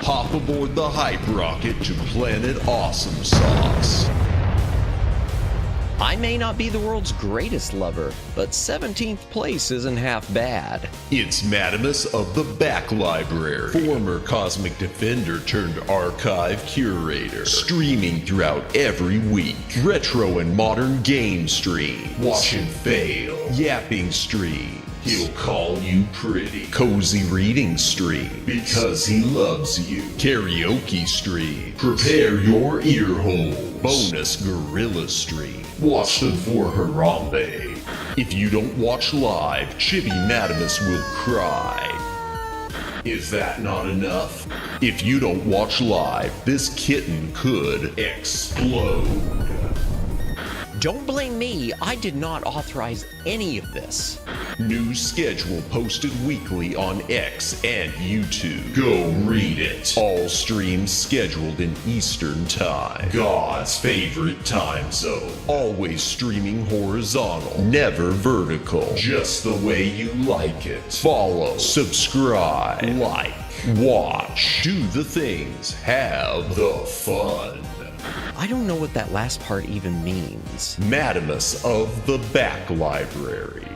hop aboard the hype rocket to Planet Awesome Sauce. I may not be the world's greatest lover, but 17th place isn't half bad. It's Madamus of the Back Library, former Cosmic Defender turned archive curator, streaming throughout every week. Retro and modern game stream, watch and fail, yapping stream. He'll call you pretty. Cozy reading stream, because he loves you. Karaoke stream, prepare your ear holes. Bonus gorilla stream, watch them for Harambe. If you don't watch live, Chibi Madamus will cry. Is that not enough? If you don't watch live, this kitten could explode. Don't blame me, I did not authorize any of this. New schedule posted weekly on X and YouTube. Go read it. All streams scheduled in Eastern Time, God's favorite time zone. Always streaming horizontal, never vertical. Just the way you like it. Follow, subscribe, like, watch, do the things, have the fun. I don't know what that last part even means. Madamus of the Back Library.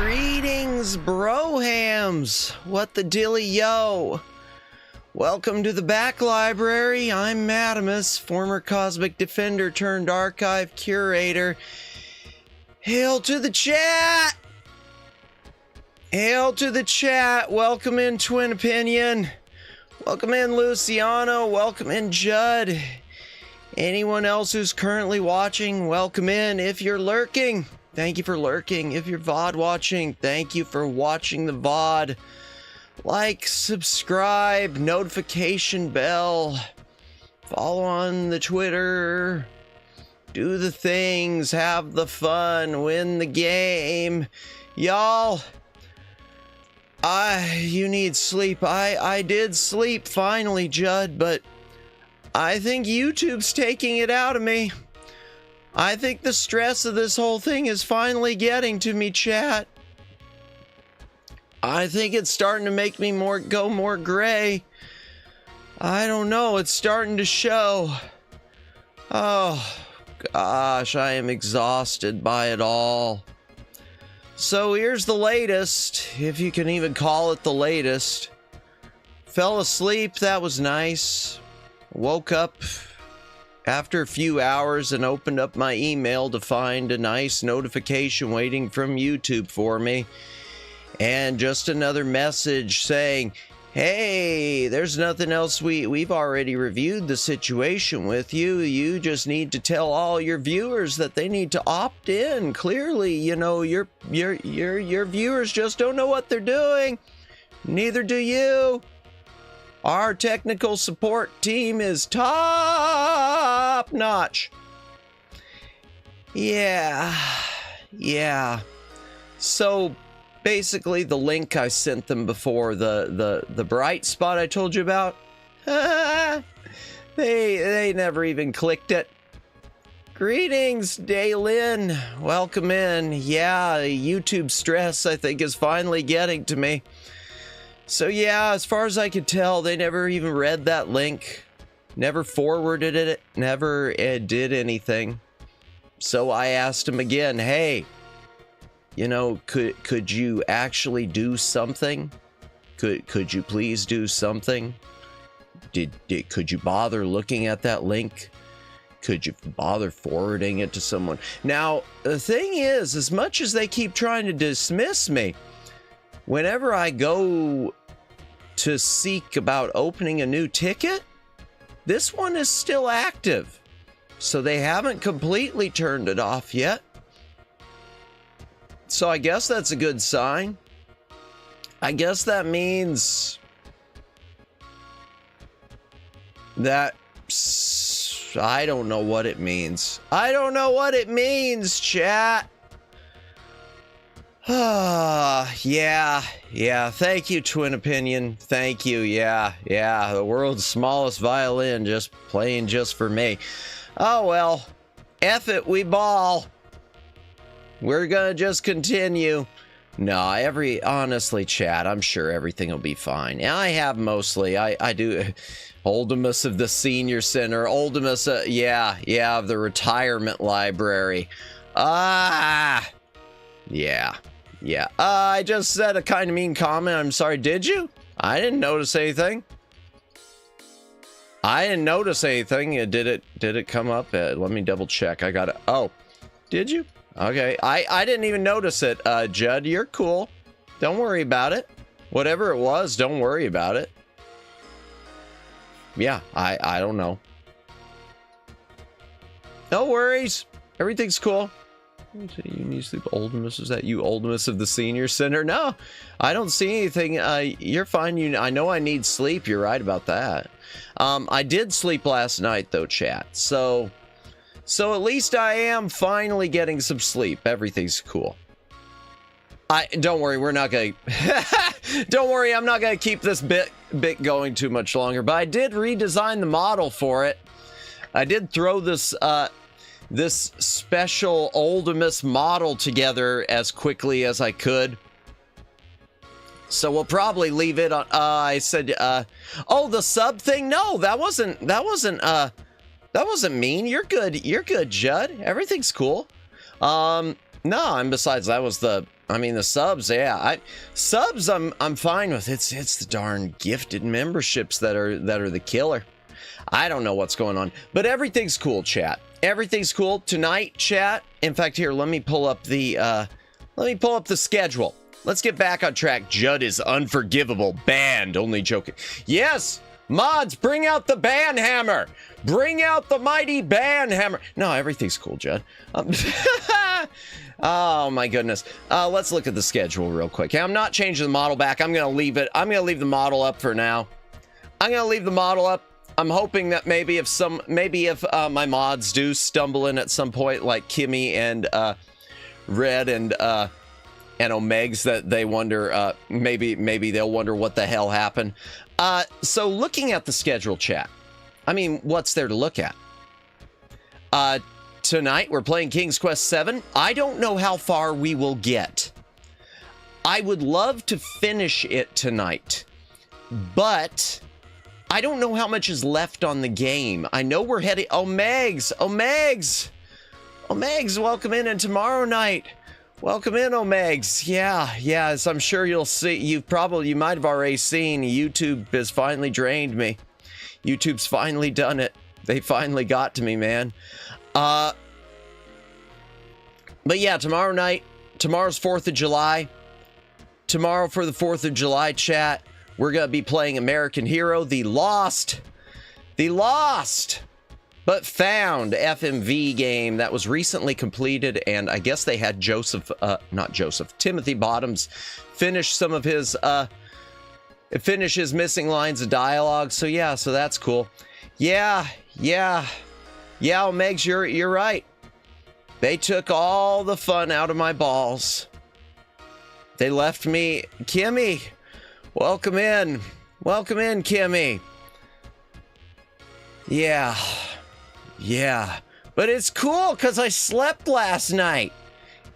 Greetings, brohams! What the dilly yo? Welcome to the Back Library. I'm Madamus, former Cosmic Defender turned archive curator. Hail to the chat! Hail to the chat! Welcome in, Twin Opinion. Welcome in, Luciano. Welcome in, Judd. Anyone else who's currently watching, welcome in. If you're lurking, thank you for lurking. If you're VOD watching, thank you for watching the VOD. Like, subscribe, notification bell, follow on the Twitter, do the things, have the fun, win the game. Y'all, you need sleep. I did sleep finally, Judd, but I think YouTube's taking it out of me. I think the stress of this whole thing is finally getting to me, chat. I think it's starting to make me go more gray. I don't know, it's starting to show. Oh, gosh, I am exhausted by it all. So here's the latest, if you can even call it the latest. Fell asleep, that was nice. Woke up after a few hours and opened up my email to find a nice notification waiting from YouTube for me. And just another message saying, hey, there's nothing else. We've already reviewed the situation with you. You just need to tell all your viewers that they need to opt in. Clearly, you know, your viewers just don't know what they're doing. Neither do you. Our technical support team is top notch. Yeah. So basically the link I sent them before, the bright spot I told you about, they never even clicked it. Greetings, Daylin. Welcome in. Yeah, YouTube stress I think is finally getting to me. So yeah, as far as I could tell, they never even read that link, never forwarded it, never did anything. So I asked him again, hey, you know, could you actually do something? Could you please do something? Could you bother looking at that link? Could you bother forwarding it to someone? Now, the thing is, as much as they keep trying to dismiss me, whenever I go to seek about opening a new ticket, this one is still active. So they haven't completely turned it off yet. So I guess that's a good sign. I guess that means that I don't know what it means. I don't know what it means, chat. Yeah. Thank you, Twin Opinion. Thank you. Yeah. The world's smallest violin just playing just for me. Oh, well. F it, we ball. We're gonna just continue. No, honestly, chat, I'm sure everything will be fine. And I have mostly, I do, Oldemus of the Senior Center, Oldemus, of the Retirement Library. Yeah. I just said a kind of mean comment. I'm sorry. Did you? I didn't notice anything. Did it come up? Let me double check. I got it. Oh, did you? Okay. I didn't even notice it. Judd, you're cool. Don't worry about it. Whatever it was, don't worry about it. Yeah, I don't know. No worries. Everything's cool. You need to sleep, Oldemus. Is that you, Oldemus of the Senior Center? No, I don't see anything. You're fine. I know I need sleep. You're right about that. I did sleep last night, though, chat. So at least I am finally getting some sleep. Everything's cool. Don't worry. We're not gonna. Don't worry. I'm not gonna keep this bit going too much longer. But I did redesign the model for it. I did throw this special Oldemus model together as quickly as I could. So we'll probably leave it on, I said, oh, the sub thing? No, that wasn't mean. You're good, Judd. Everything's cool. No, and besides, that was the subs, yeah. Subs, I'm fine with. It's the darn gifted memberships that are the killer. I don't know what's going on, but everything's cool, chat. Everything's cool tonight, chat. In fact, here, let me pull up the schedule. Let's get back on track. Judd is unforgivable. Banned. Only joking. Yes, mods, bring out the ban hammer. Bring out the mighty ban hammer. No, everything's cool, Judd. Oh my goodness. Let's look at the schedule real quick. I'm not changing the model back. I'm gonna leave it. I'm gonna leave the model up for now. I'm gonna leave the model up. I'm hoping that maybe if my mods do stumble in at some point, like Kimmy and Red and Omegs, that they wonder, maybe they'll wonder what the hell happened. So looking at the schedule, chat, I mean, what's there to look at? Tonight we're playing King's Quest VII. I don't know how far we will get. I would love to finish it tonight, but I don't know how much is left on the game. I know we're heading... Omegs! Welcome in, and tomorrow night. Welcome in, Omegs. Yeah, as I'm sure you'll see. You might have already seen, YouTube has finally drained me. YouTube's finally done it. They finally got to me, man. But yeah, tomorrow night. Tomorrow's 4th of July. Tomorrow for the 4th of July, chat. We're going to be playing American Hero, the lost, but found FMV game that was recently completed. And I guess they had Timothy Bottoms finish some of his, finish his missing lines of dialogue. So yeah, so that's cool. Yeah, Megs, you're right. They took all the fun out of my balls. They left me, Kimmy. Welcome in, Kimmy. Yeah, but it's cool because I slept last night.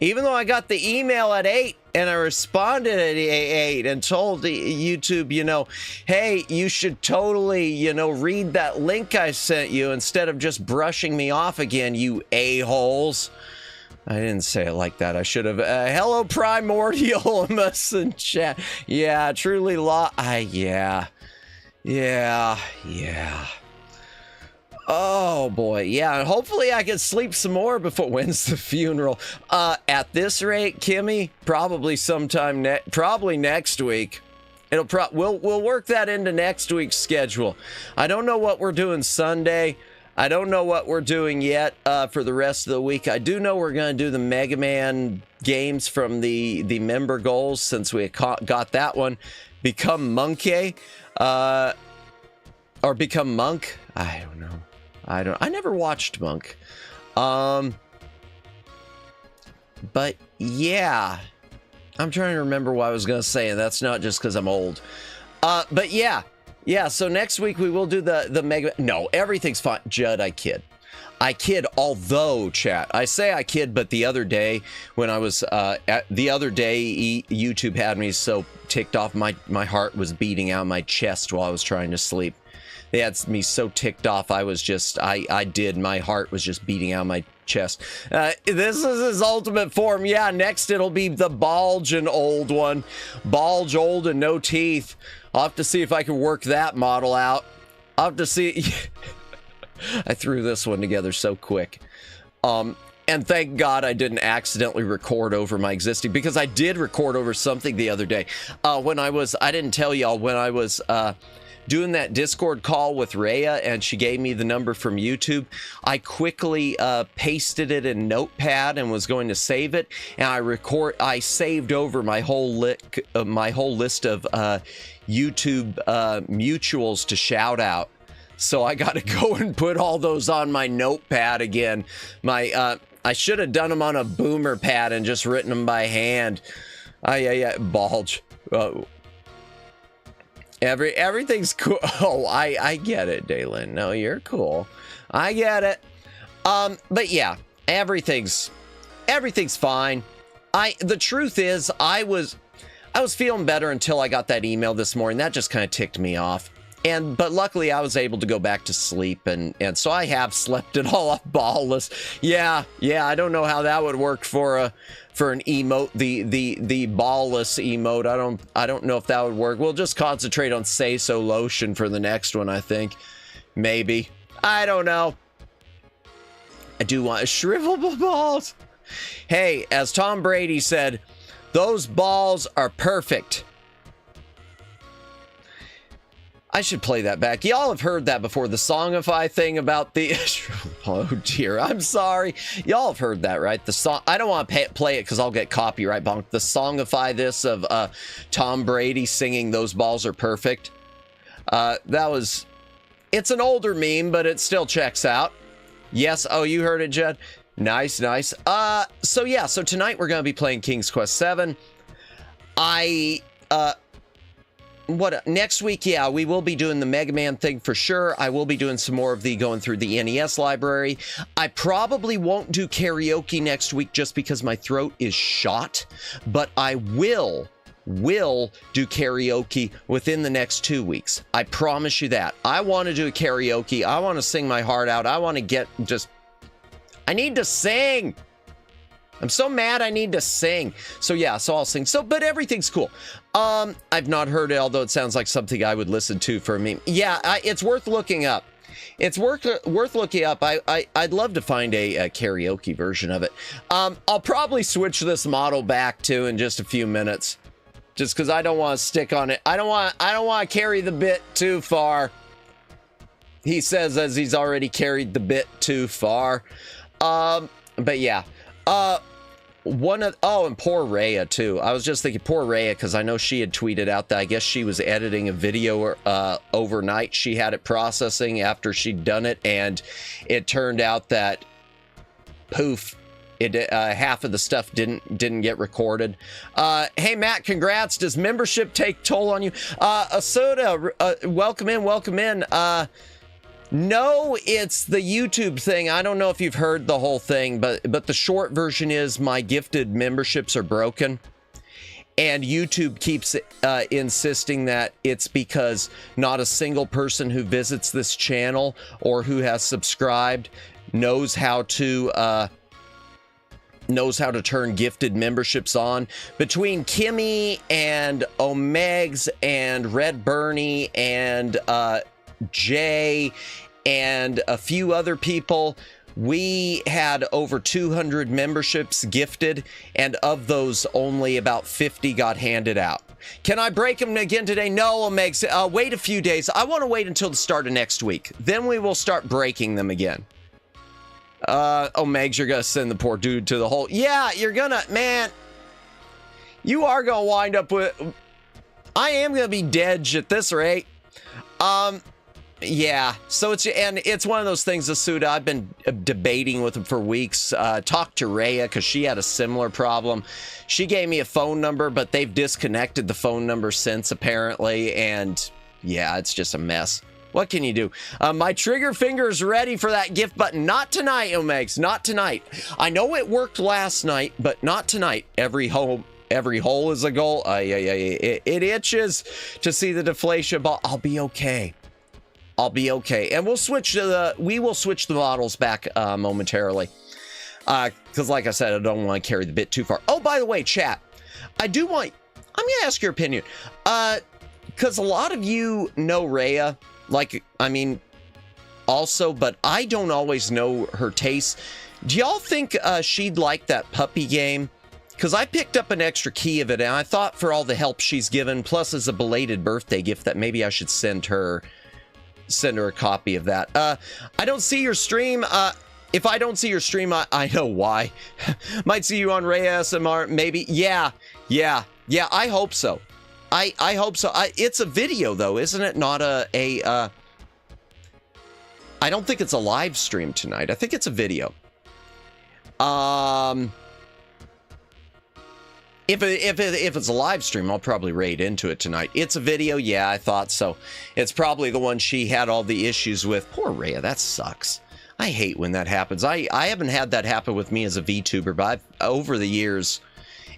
Even though I got the email at 8 and I responded at 8 and told YouTube, hey, you should totally, read that link I sent you instead of just brushing me off again, you a-holes. I didn't say it like that. I should have. Hello, Primordial in chat. Yeah, truly yeah. Oh boy, yeah. Hopefully I can sleep some more before when's the funeral. At this rate, Kimmy, probably sometime probably next week. We'll work that into next week's schedule. I don't know what we're doing Sunday. I don't know what we're doing yet for the rest of the week. I do know we're going to do the Mega Man games from the member goals, since we got that one. Become Monkey, or Become Monk. I don't know. I never watched Monk. But yeah, I'm trying to remember what I was going to say, and that's not just because I'm old. But yeah, so next week we will do the mega... No, everything's fine. Judd, I kid. Although, chat, I say I kid, but the other day when I was... YouTube had me so ticked off, my heart was beating out my chest while I was trying to sleep. They had me so ticked off, my heart was just beating out my chest. This is his ultimate form. Yeah, next it'll be the Bulge and old one. Bulge, old, and no teeth. I'll have to see if I can work that model out. I'll have to see. I threw this one together so quick. And thank God I didn't accidentally record over my existing, because I did record over something the other day. I didn't tell y'all, when I was doing that Discord call with Rhea and she gave me the number from YouTube, I quickly pasted it in Notepad and was going to save it, and I saved over my whole list of YouTube mutuals to shout out. So I got to go and put all those on my Notepad again. I should have done them on a boomer pad and just written them by hand. Bulge. Everything's cool. Oh, I get it, Daylin. No, you're cool. I get it. But yeah, everything's fine. The truth is, I was feeling better until I got that email this morning. That just kind of ticked me off. But luckily I was able to go back to sleep, and so I have slept it all off ballless. Yeah, I don't know how that would work for an emote, the ballless emote. I don't know if that would work. We'll just concentrate on Say So Lotion for the next one, I think. Maybe. I don't know. I do want shrivelable balls. Hey, as Tom Brady said, those balls are perfect. I should play that back. Y'all have heard that before. The Songify thing about the... Oh, dear. I'm sorry. Y'all have heard that, right? The song... I don't want to play it because I'll get copyright bonked. The Songify this of Tom Brady singing "Those Balls Are Perfect." That was... It's an older meme, but it still checks out. Yes. Oh, you heard it, Jed? Nice. So yeah. So tonight we're going to be playing King's Quest VII. Next week, yeah, we will be doing the Mega Man thing for sure. I will be doing some more of going through the NES library. I probably won't do karaoke next week just because my throat is shot, but I will do karaoke within the next 2 weeks. I promise you that. I want to do a karaoke. I want to sing my heart out. I want to I need to sing. I'm so mad I need to sing. So yeah, so I'll sing. But everything's cool. I've not heard it, although it sounds like something I would listen to for a meme. Yeah, it's worth looking up. It's worth looking up. I'd love to find a karaoke version of it. I'll probably switch this model back to in just a few minutes, just because I don't want to stick on it. I don't want to carry the bit too far. He says as he's already carried the bit too far. But yeah. And poor Rhea too. I was just thinking poor Rhea, because I know she had tweeted out that I guess she was editing a video overnight. She had it processing after she'd done it, and it turned out that poof, half of the stuff didn't get recorded. Hey Matt, congrats. Does membership take toll on you? Asoda, welcome in. No, it's the YouTube thing. I don't know if you've heard the whole thing, but the short version is my gifted memberships are broken. And YouTube keeps insisting that it's because not a single person who visits this channel or who has subscribed knows how to turn gifted memberships on. Between Kimmy and Omegs and Red Bernie and Jay and a few other people, we had over 200 memberships gifted, and of those only about 50 got handed out. Can I break them again today? No, Omegs, wait a few days. I want to wait until the start of next week, then we will start breaking them again. Omegs, you're gonna send the poor dude to the hole. Yeah, you're gonna, man, you are gonna wind up with, I am gonna be dead at this rate. Yeah, so it's one of those things, Asuda, I've been debating with him for weeks. Talked to Rhea because she had a similar problem. She gave me a phone number, but they've disconnected the phone number since, apparently, and yeah, it's just a mess. What can you do? My trigger finger is ready for that gift button. Not tonight, Omegs, not tonight. I know it worked last night, but not tonight. Every hole is a goal. It itches to see the deflation ball. I'll be okay. I'll be okay. And we will switch the models back momentarily. Because like I said, I don't want to carry the bit too far. Oh, by the way, chat, I'm going to ask your opinion. Because a lot of you know Rhea, also, but I don't always know her taste. Do y'all think she'd like that puppy game? Because I picked up an extra key of it, and I thought for all the help she's given, plus as a belated birthday gift, that maybe I should send her a copy of that. I don't see your stream. If I don't see your stream, I know why. Might see you on Ray SMR, maybe. Yeah, I hope so. I hope so. It's a video, though, isn't it? Not I don't think it's a live stream tonight. I think it's a video. If it's a live stream, I'll probably raid into it tonight. It's a video, yeah, I thought so. It's probably the one she had all the issues with. Poor Rhea, that sucks. I hate when that happens. I haven't had that happen with me as a VTuber, but over the years,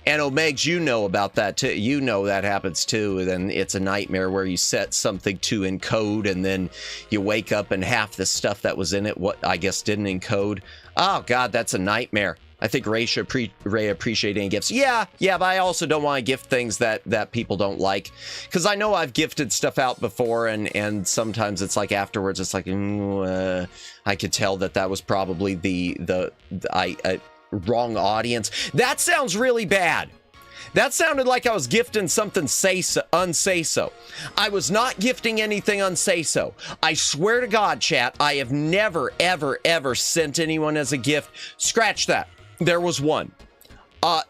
and Omegs, you know about that too. You know that happens too. And then it's a nightmare where you set something to encode, and then you wake up and half the stuff that was in it, what I guess didn't encode. Oh God, that's a nightmare. I think Ray appreciate any gifts. Yeah, but I also don't want to gift things that people don't like, because I know I've gifted stuff out before, and sometimes it's like afterwards, it's like I could tell that was probably the wrong audience. That sounds really bad. That sounded like I was gifting something unsay so. I was not gifting anything unsay so. I swear to God, chat, I have never, ever sent anyone as a gift. Scratch that. There was one. Moo,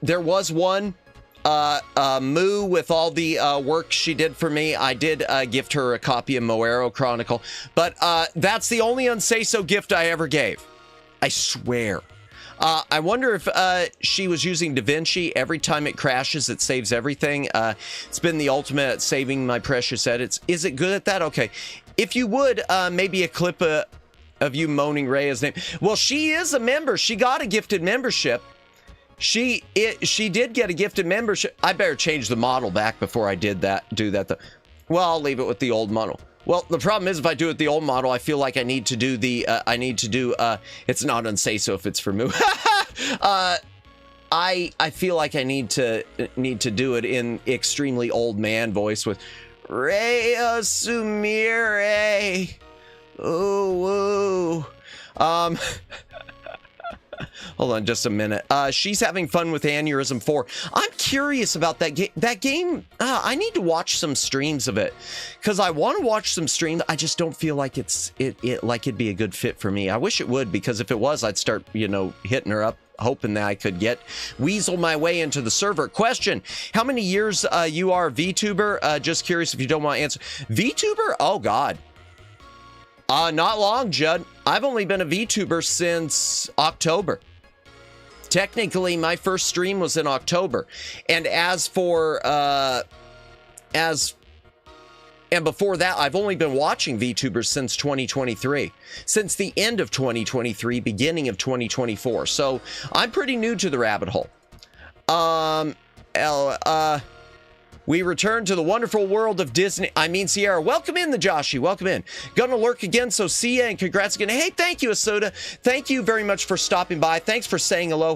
with all the work she did for me, I did gift her a copy of Moero Chronicle, but that's the only unsay-so gift I ever gave. I swear. I wonder if she was using DaVinci. Every time it crashes, it saves everything. It's been the ultimate at saving my precious edits. Is it good at that? Okay. If you would, maybe a clip of you moaning Rhea's name. Well, she is a member. She got a gifted membership. She did get a gifted membership. I better change the model back before I do that though. Well, I'll leave it with the old model. Well, the problem is if I do it the old model, I feel like I need to do it's not unsay so if it's for Moo. I feel like I need to do it in extremely old man voice with Rhea Sumire. Ooh, hold on just a minute. She's having fun with Aneurysm 4. I'm curious about that game. That game, I need to watch some streams of it, because I want to watch some streams. I just don't feel like it'd be a good fit for me. I wish it would, because if it was, I'd start, hitting her up, hoping that I could weasel my way into the server. Question: how many years you are a VTuber? Just curious if you don't want to answer. VTuber? Oh God. Not long, Judd. I've only been a VTuber since October. Technically, my first stream was in October. And and before that, I've only been watching VTubers since 2023. Since the end of 2023, beginning of 2024. So, I'm pretty new to the rabbit hole. We return to the wonderful world of Disney. Sierra. Welcome in, the Joshie. Welcome in. Gonna lurk again, so see ya, and congrats again. Hey, thank you, Asoda. Thank you very much for stopping by. Thanks for saying hello.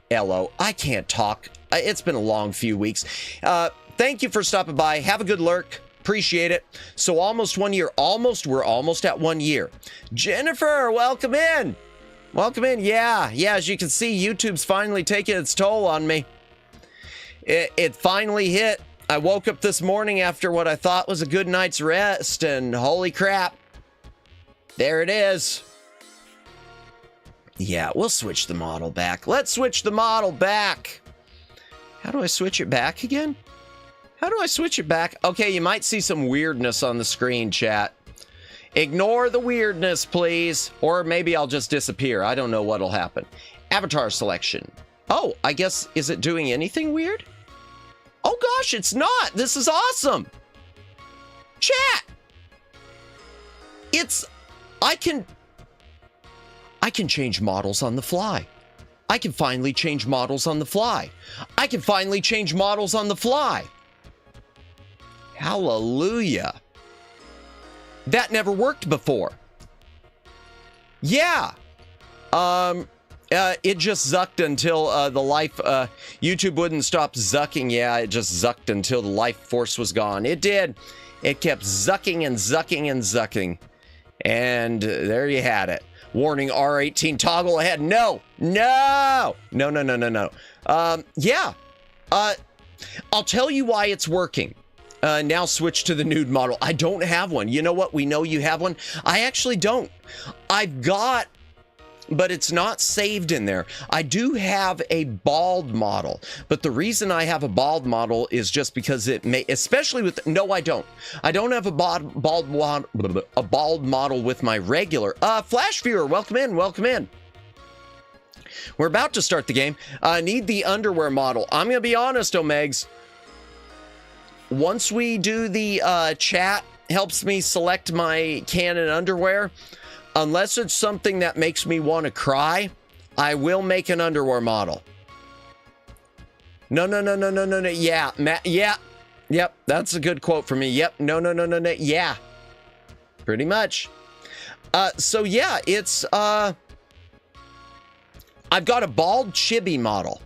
Hello. I can't talk. It's been a long few weeks. Thank you for stopping by. Have a good lurk. Appreciate it. So almost 1 year. We're almost at 1 year. Jennifer, welcome in. Welcome in. Yeah, as you can see, YouTube's finally taking its toll on me. It finally hit. I woke up this morning after what I thought was a good night's rest, and holy crap, there it is. Yeah, we'll switch the model back. Let's switch the model back. How do I switch it back again? How do I switch it back? Okay, you might see some weirdness on the screen, chat. Ignore the weirdness, please. Or maybe I'll just disappear. I don't know what'll happen. Avatar selection. Oh, I guess, is it doing anything weird? Oh gosh, it's not. This is awesome. Chat. I can change models on the fly. I can finally change models on the fly. I can finally change models on the fly. Hallelujah. That never worked before. Yeah. It just zucked until the life, YouTube wouldn't stop zucking. Yeah, it just zucked until the life force was gone. It did. It kept zucking and zucking and zucking. And there you had it. Warning, R18 toggle ahead. No. Yeah. I'll tell you why it's working. Now switch to the nude model. I don't have one. You know what? We know you have one. I actually don't. I've got, but it's not saved in there. I do have a bald model, but the reason I have a bald model is just because it may, especially with, no, I don't. I don't have a bald model with my regular. Flash viewer, welcome in, welcome in. We're about to start the game. Need the underwear model. I'm gonna be honest, Omegs. Once we do the chat helps me select my Canon underwear, unless it's something that makes me want to cry, I will make an underwear model. No. Yeah, yeah. Yep, that's a good quote for me. Yep, no. Yeah. Pretty much. So yeah, it's, I've got a bald chibi model.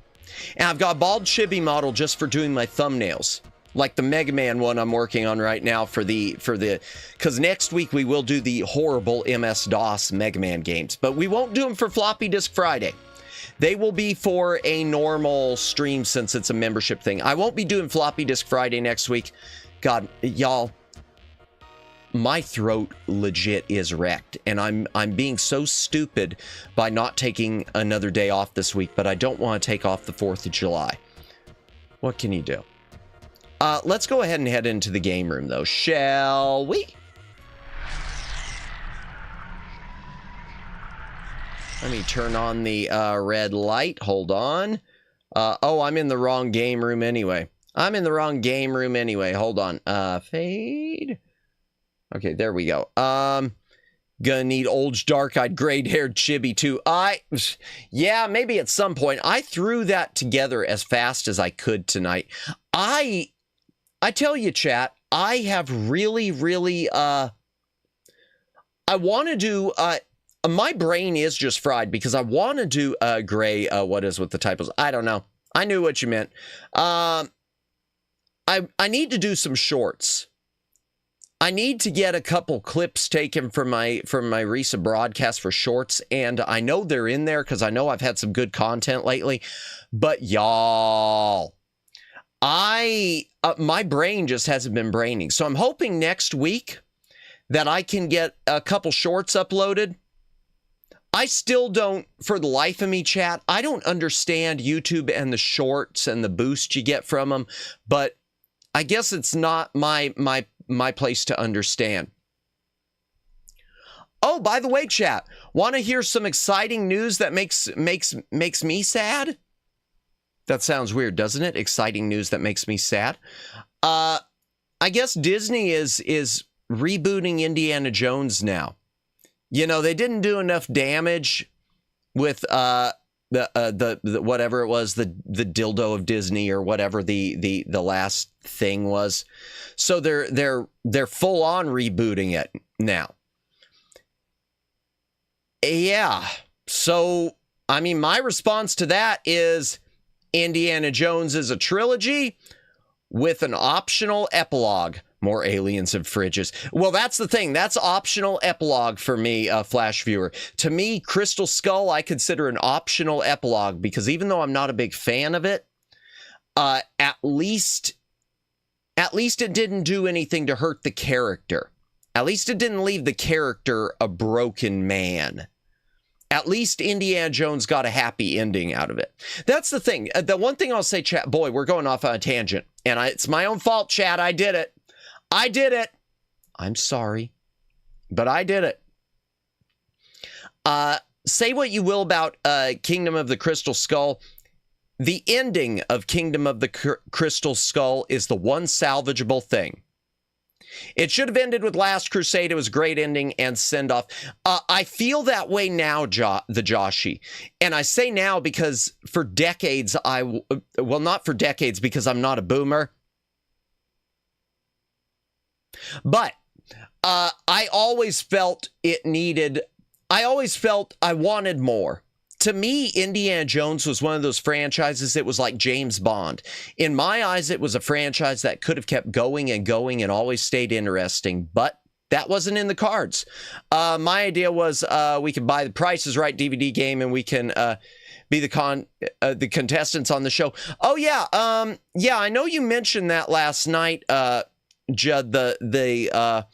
And I've got a bald chibi model just for doing my thumbnails. Like the Mega Man one I'm working on right now because next week we will do the horrible MS-DOS Mega Man games, but we won't do them for Floppy Disk Friday. They will be for a normal stream since it's a membership thing. I won't be doing Floppy Disk Friday next week. God, y'all, my throat legit is wrecked, and I'm being so stupid by not taking another day off this week, but I don't want to take off the 4th of July. What can you do? Let's go ahead and head into the game room, though, shall we? Let me turn on the red light. Hold on. Oh, I'm in the wrong game room anyway. Hold on. Fade. Okay, there we go. Gonna need Oldge dark-eyed, gray-haired chibi, too. Yeah, maybe at some point. I threw that together as fast as I could tonight. I tell you, chat, I have really, I want to do, my brain is just fried because I want to do, gray, what is with the typos? I don't know. I knew what you meant. I need to do some shorts. I need to get a couple clips taken from my recent broadcast for shorts, and I know they're in there because I know I've had some good content lately, but y'all, my brain just hasn't been braining. So I'm hoping next week that I can get a couple shorts uploaded. I still don't, for the life of me, chat, I don't understand YouTube and the shorts and the boost you get from them, but I guess it's not my place to understand. Oh, by the way, chat, want to hear some exciting news that makes me sad? That sounds weird, doesn't it? Exciting news that makes me sad. I guess Disney is rebooting Indiana Jones now. You know, they didn't do enough damage with the whatever it was, the dildo of Disney or whatever the last thing was. So they're full on rebooting it now. Yeah. So I mean, my response to that is Indiana Jones is a trilogy with an optional epilogue. More aliens and fridges. Well, that's the thing. That's optional epilogue for me, Flash viewer. To me, Crystal Skull, I consider an optional epilogue because even though I'm not a big fan of it, at least it didn't do anything to hurt the character. At least it didn't leave the character a broken man. At least Indiana Jones got a happy ending out of it. That's the thing. The one thing I'll say, chat, boy, we're going off on a tangent. And it's my own fault, chat. I did it. I'm sorry. but I did it. Say what you will about Kingdom of the Crystal Skull. The ending of Kingdom of the Crystal Skull is the one salvageable thing. It should have ended with Last Crusade. It was a great ending and send-off. I feel that way now, the Joshi. And I say now because for decades, well, not for decades because I'm not a boomer. But I always felt it needed, I always felt I wanted more. To me, Indiana Jones was one of those franchises. It was like James Bond. In my eyes, it was a franchise that could have kept going and going and always stayed interesting, but that wasn't in the cards. My idea was we could buy the Price is Right DVD game and we can be the contestants on the show. Oh yeah, yeah. I know you mentioned that last night, Judd. The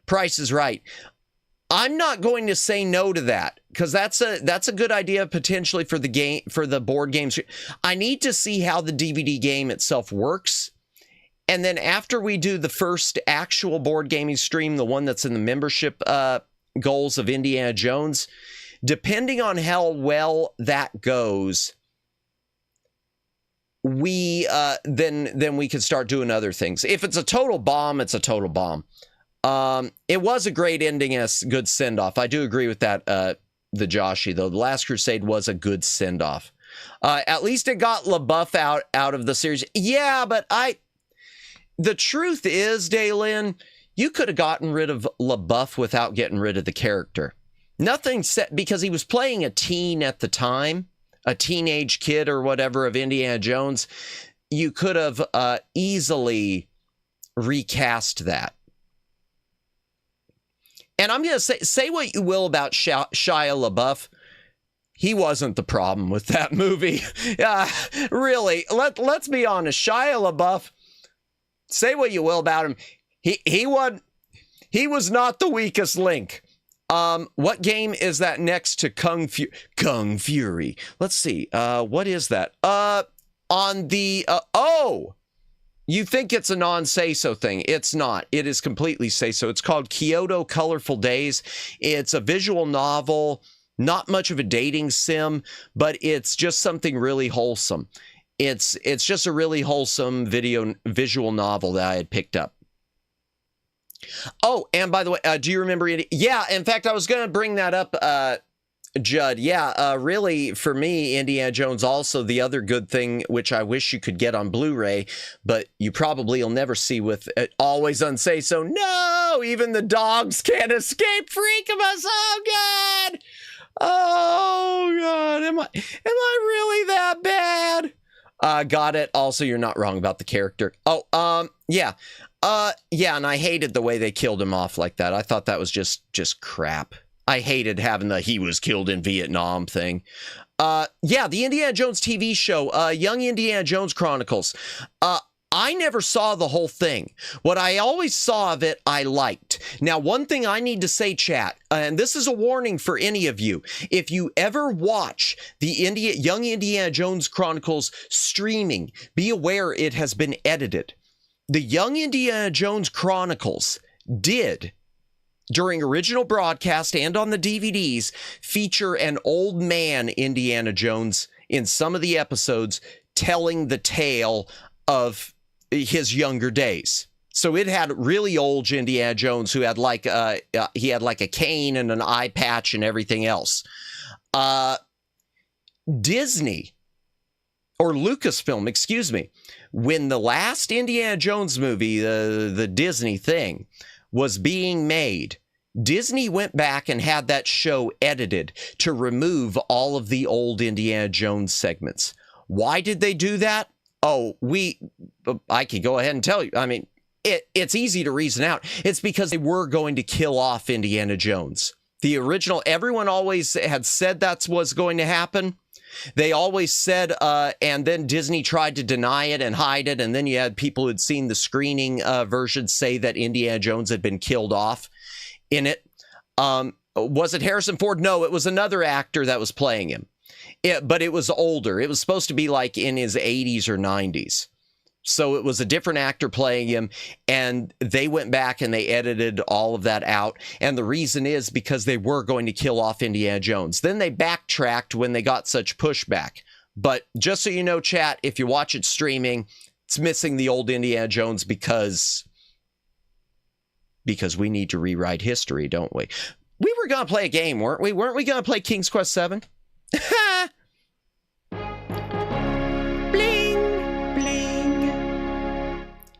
Price is Right. I'm not going to say no to that because that's a good idea potentially for the game, for the board games. I need to see how the DVD game itself works. And then after we do the first actual board gaming stream, the one that's in the membership goals of Indiana Jones, depending on how well that goes, we then we can start doing other things. If it's a total bomb, it's a total bomb. It was a great ending and a good send-off. I do agree with that, the Joshi, though. The Last Crusade was a good send-off. At least it got LaBeouf out of the series. Yeah, but the truth is, Daylin, you could have gotten rid of LaBeouf without getting rid of the character. Nothing said, because he was playing a teen at the time, a teenage kid or whatever of Indiana Jones. You could have easily recast that. And I'm going to say what you will about Shia LaBeouf. He wasn't the problem with that movie. Really, let's be honest. Shia LaBeouf, say what you will about him. He was not the weakest link. What game is that next to Kung Fury? Let's see. What is that? On the, you think it's a non-say-so thing. It's not. It is completely say-so. It's called Kyoto Colorful Days. It's a visual novel, not much of a dating sim, but it's just something really wholesome. It's just a really wholesome visual novel that I had picked up. Oh, and by the way, do you remember it? Yeah, in fact, I was going to bring that up, Judd. Yeah, really, for me, Indiana Jones also the other good thing, which I wish you could get on Blu-ray, but you probably will never see with Always Unsay So. No, even the dogs can't escape Freakamus. Oh, God. Oh, God. Am I really that bad? Got it. Also, you're not wrong about the character. Oh, yeah. Yeah, and I hated the way they killed him off like that. I thought that was just crap. I hated having the he was killed in Vietnam thing. Yeah, the Indiana Jones TV show, Young Indiana Jones Chronicles. I never saw the whole thing. What I always saw of it, I liked. Now, one thing I need to say, chat, and this is a warning for any of you. If you ever watch the Young Indiana Jones Chronicles streaming, be aware it has been edited. The Young Indiana Jones Chronicles did, during original broadcast and on the DVDs, feature an old man Indiana Jones in some of the episodes telling the tale of his younger days. So it had really old Indiana Jones who had like he had like a cane and an eye patch and everything else. Disney, or Lucasfilm, excuse me, when the last Indiana Jones movie, the Disney thing, was being made, Disney went back and had that show edited to remove all of the old Indiana Jones segments. Why did they do that? Oh, I could go ahead and tell you. I mean, it's easy to reason out. It's because they were going to kill off Indiana Jones. The original, everyone always had said that's what's going to happen. They always said, and then Disney tried to deny it and hide it, and then you had people who'd seen the screening version say that Indiana Jones had been killed off in it. Was it Harrison Ford? No, it was another actor that was playing him. But it was older. It was supposed to be like in his 80s or 90s. So it was a different actor playing him, and they went back and they edited all of that out. And the reason is because they were going to kill off Indiana Jones. Then they backtracked when they got such pushback. But just so you know, chat, if you watch it streaming, it's missing the old Indiana Jones because we need to rewrite history, don't we? We were going to play a game, weren't we? Weren't we going to play King's Quest VII?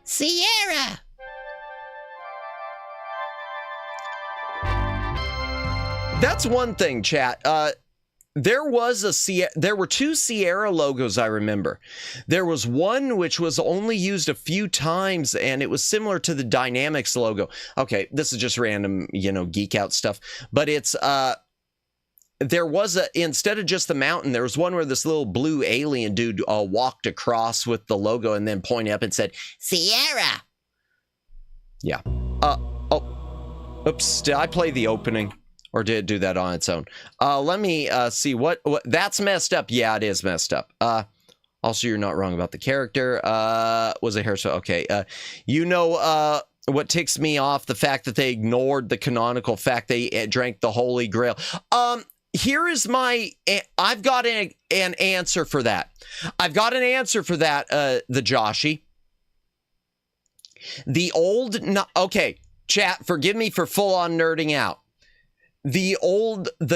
Sierra! That's one thing, chat. There were two Sierra logos, I remember. There was one which was only used a few times, and it was similar to the Dynamics logo. Okay, this is just random, geek out stuff. But it's, there was instead of just the mountain, there was one where this little blue alien dude walked across with the logo and then pointed up and said, Sierra! Yeah. Oh, oops, did I play the opening? Or did it do that on its own? Let me see what that's messed up. Yeah, it is messed up. Also, you're not wrong about the character. Was it hairstyle? Okay. What ticks me off, the fact that they ignored the canonical fact they drank the Holy Grail. Here is I've got an answer for that. I've got an answer for that, the Joshi. Okay, chat, forgive me for full-on nerding out. The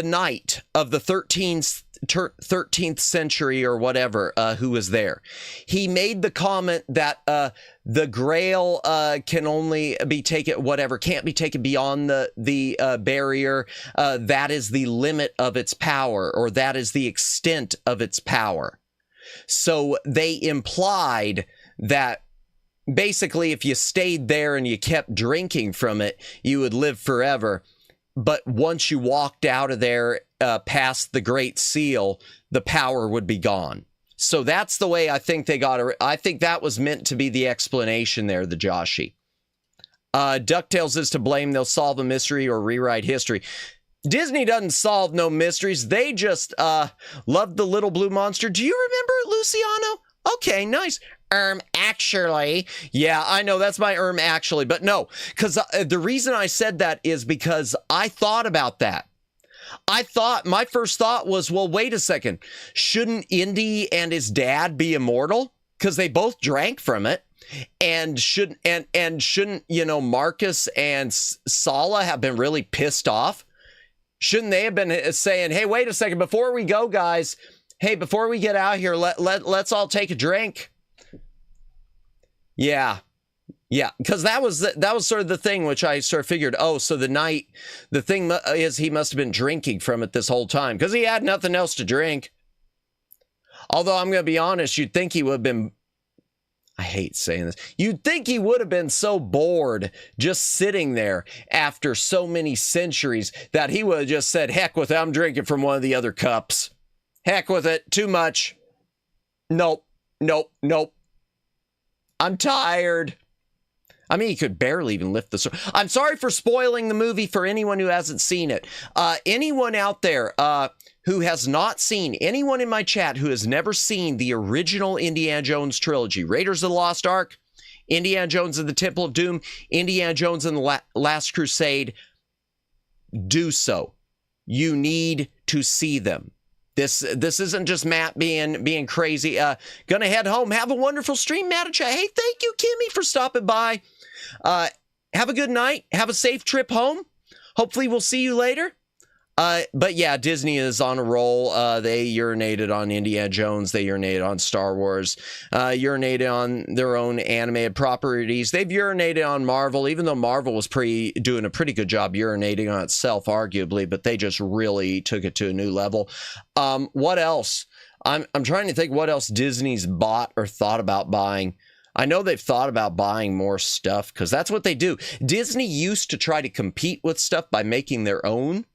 knight of the 13th century or whatever, who was there, he made the comment that the Grail can only be taken, can't be taken beyond the barrier. That is the limit of its power, or that is the extent of its power. So they implied that basically if you stayed there and you kept drinking from it, you would live forever. But once you walked out of there past the Great Seal, the power would be gone. So that's the way I think they got it. I think that was meant to be the explanation there, the Joshi. DuckTales is to blame. They'll solve a mystery or rewrite history. Disney doesn't solve no mysteries. They just love the little blue monster. Do you remember it, Luciano? Okay, nice. Actually. Yeah, I know, that's my actually, but no, because the reason I said that is because I thought about that. My first thought was, well, wait a second. Shouldn't Indy and his dad be immortal? Because they both drank from it. And shouldn't, Marcus and Sala have been really pissed off? Shouldn't they have been saying, hey, wait a second, before we go, guys, hey, before we get out here, let's all take a drink. Yeah, because that was sort of the thing, which I sort of figured, oh, so the thing is he must have been drinking from it this whole time, because he had nothing else to drink. Although I'm going to be honest, you'd think he would have been, I hate saying this, you'd think he would have been so bored just sitting there after so many centuries that he would have just said, heck with it, I'm drinking from one of the other cups. Heck with it, too much. Nope. I'm tired. I mean, he could barely even lift the sword. I'm sorry for spoiling the movie for anyone who hasn't seen it. Anyone out there who has not seen, anyone in my chat who has never seen the original Indiana Jones trilogy, Raiders of the Lost Ark, Indiana Jones and the Temple of Doom, Indiana Jones and the Last Crusade, do so. You need to see them. This isn't just Matt being crazy. Gonna head home. Have a wonderful stream, Matt. Hey, thank you, Kimmy, for stopping by. Have a good night. Have a safe trip home. Hopefully we'll see you later. But yeah, Disney is on a roll. They urinated on Indiana Jones. They urinated on Star Wars. Urinated on their own animated properties. They've urinated on Marvel, even though Marvel was doing a pretty good job urinating on itself, arguably, but they just really took it to a new level. What else? I'm trying to think what else Disney's bought or thought about buying. I know they've thought about buying more stuff because that's what they do. Disney used to try to compete with stuff by making their own,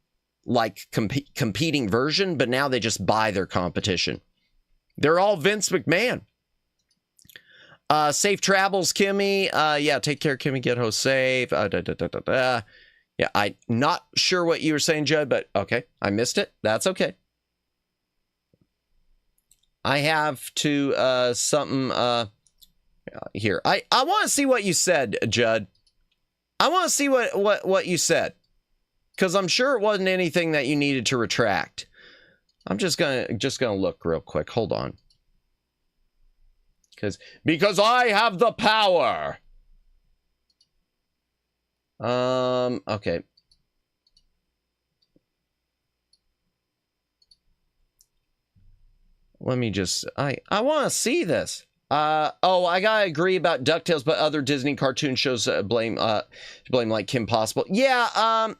like competing version, but now they just buy their competition. They're all Vince McMahon. Safe travels, Kimmy. Yeah, take care, Kimmy. Get home safe. Yeah, I'm not sure what you were saying, Judd, but okay, I missed it. That's okay. I have to something. Here, I want to see what you said, Judd. I want to see what you said, because I'm sure it wasn't anything that you needed to retract. I'm just gonna look real quick. Hold on, because I have the power. Okay. Let me just, I want to see this. Oh, I gotta agree about DuckTales, but other Disney cartoon shows blame like Kim Possible. Yeah,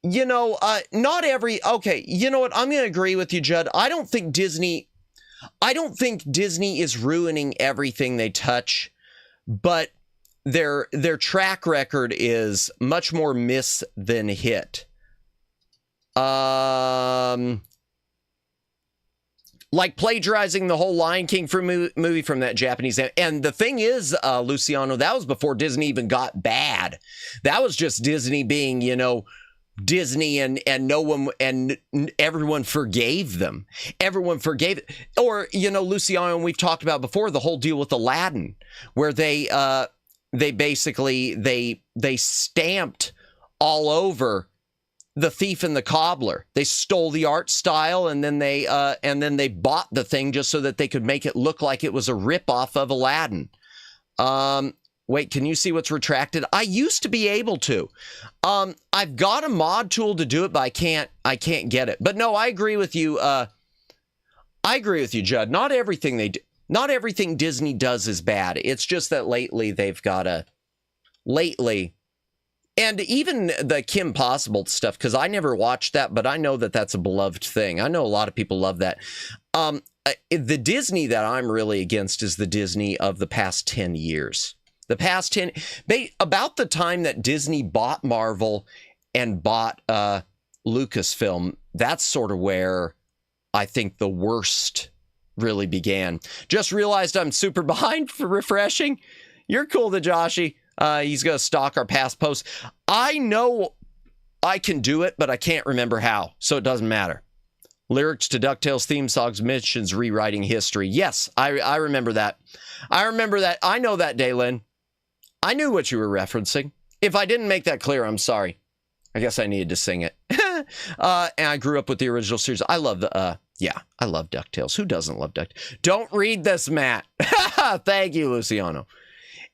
you know, not every, okay, you know what, I'm gonna agree with you, Judd. I don't think Disney is ruining everything they touch, but their track record is much more miss than hit. Like plagiarizing the whole Lion King movie from that Japanese. And the thing is, Luciano, that was before Disney even got bad. That was just Disney being, you know, Disney, and no one, and everyone forgave them. Everyone forgave it. Or, you know, Luciano, we've talked about before, the whole deal with Aladdin, where they basically, they stamped all over The Thief and the Cobbler. They stole the art style, and then they bought the thing just so that they could make it look like it was a ripoff of Aladdin. Wait, can you see what's retracted? I used to be able to. I've got a mod tool to do it, but I can't get it. But no, I agree with you. I agree with you, Judd. Not everything Disney does is bad. It's just that lately they've got and even the Kim Possible stuff, because I never watched that, but I know that that's a beloved thing. I know a lot of people love that. The Disney that I'm really against is the Disney of the past 10 years. The past 10, about the time that Disney bought Marvel and bought Lucasfilm, that's sort of where I think the worst really began. Just realized I'm super behind for refreshing. You're cool to Joshy. He's going to stalk our past posts. I know I can do it, but I can't remember how, so it doesn't matter. Lyrics to DuckTales theme songs mentions rewriting history. Yes, I remember that. I remember that. I know that, Daylin. I knew what you were referencing. If I didn't make that clear, I'm sorry. I guess I needed to sing it. And I grew up with the original series. I love I love DuckTales. Who doesn't love DuckTales? Don't read this, Matt. Thank you, Luciano.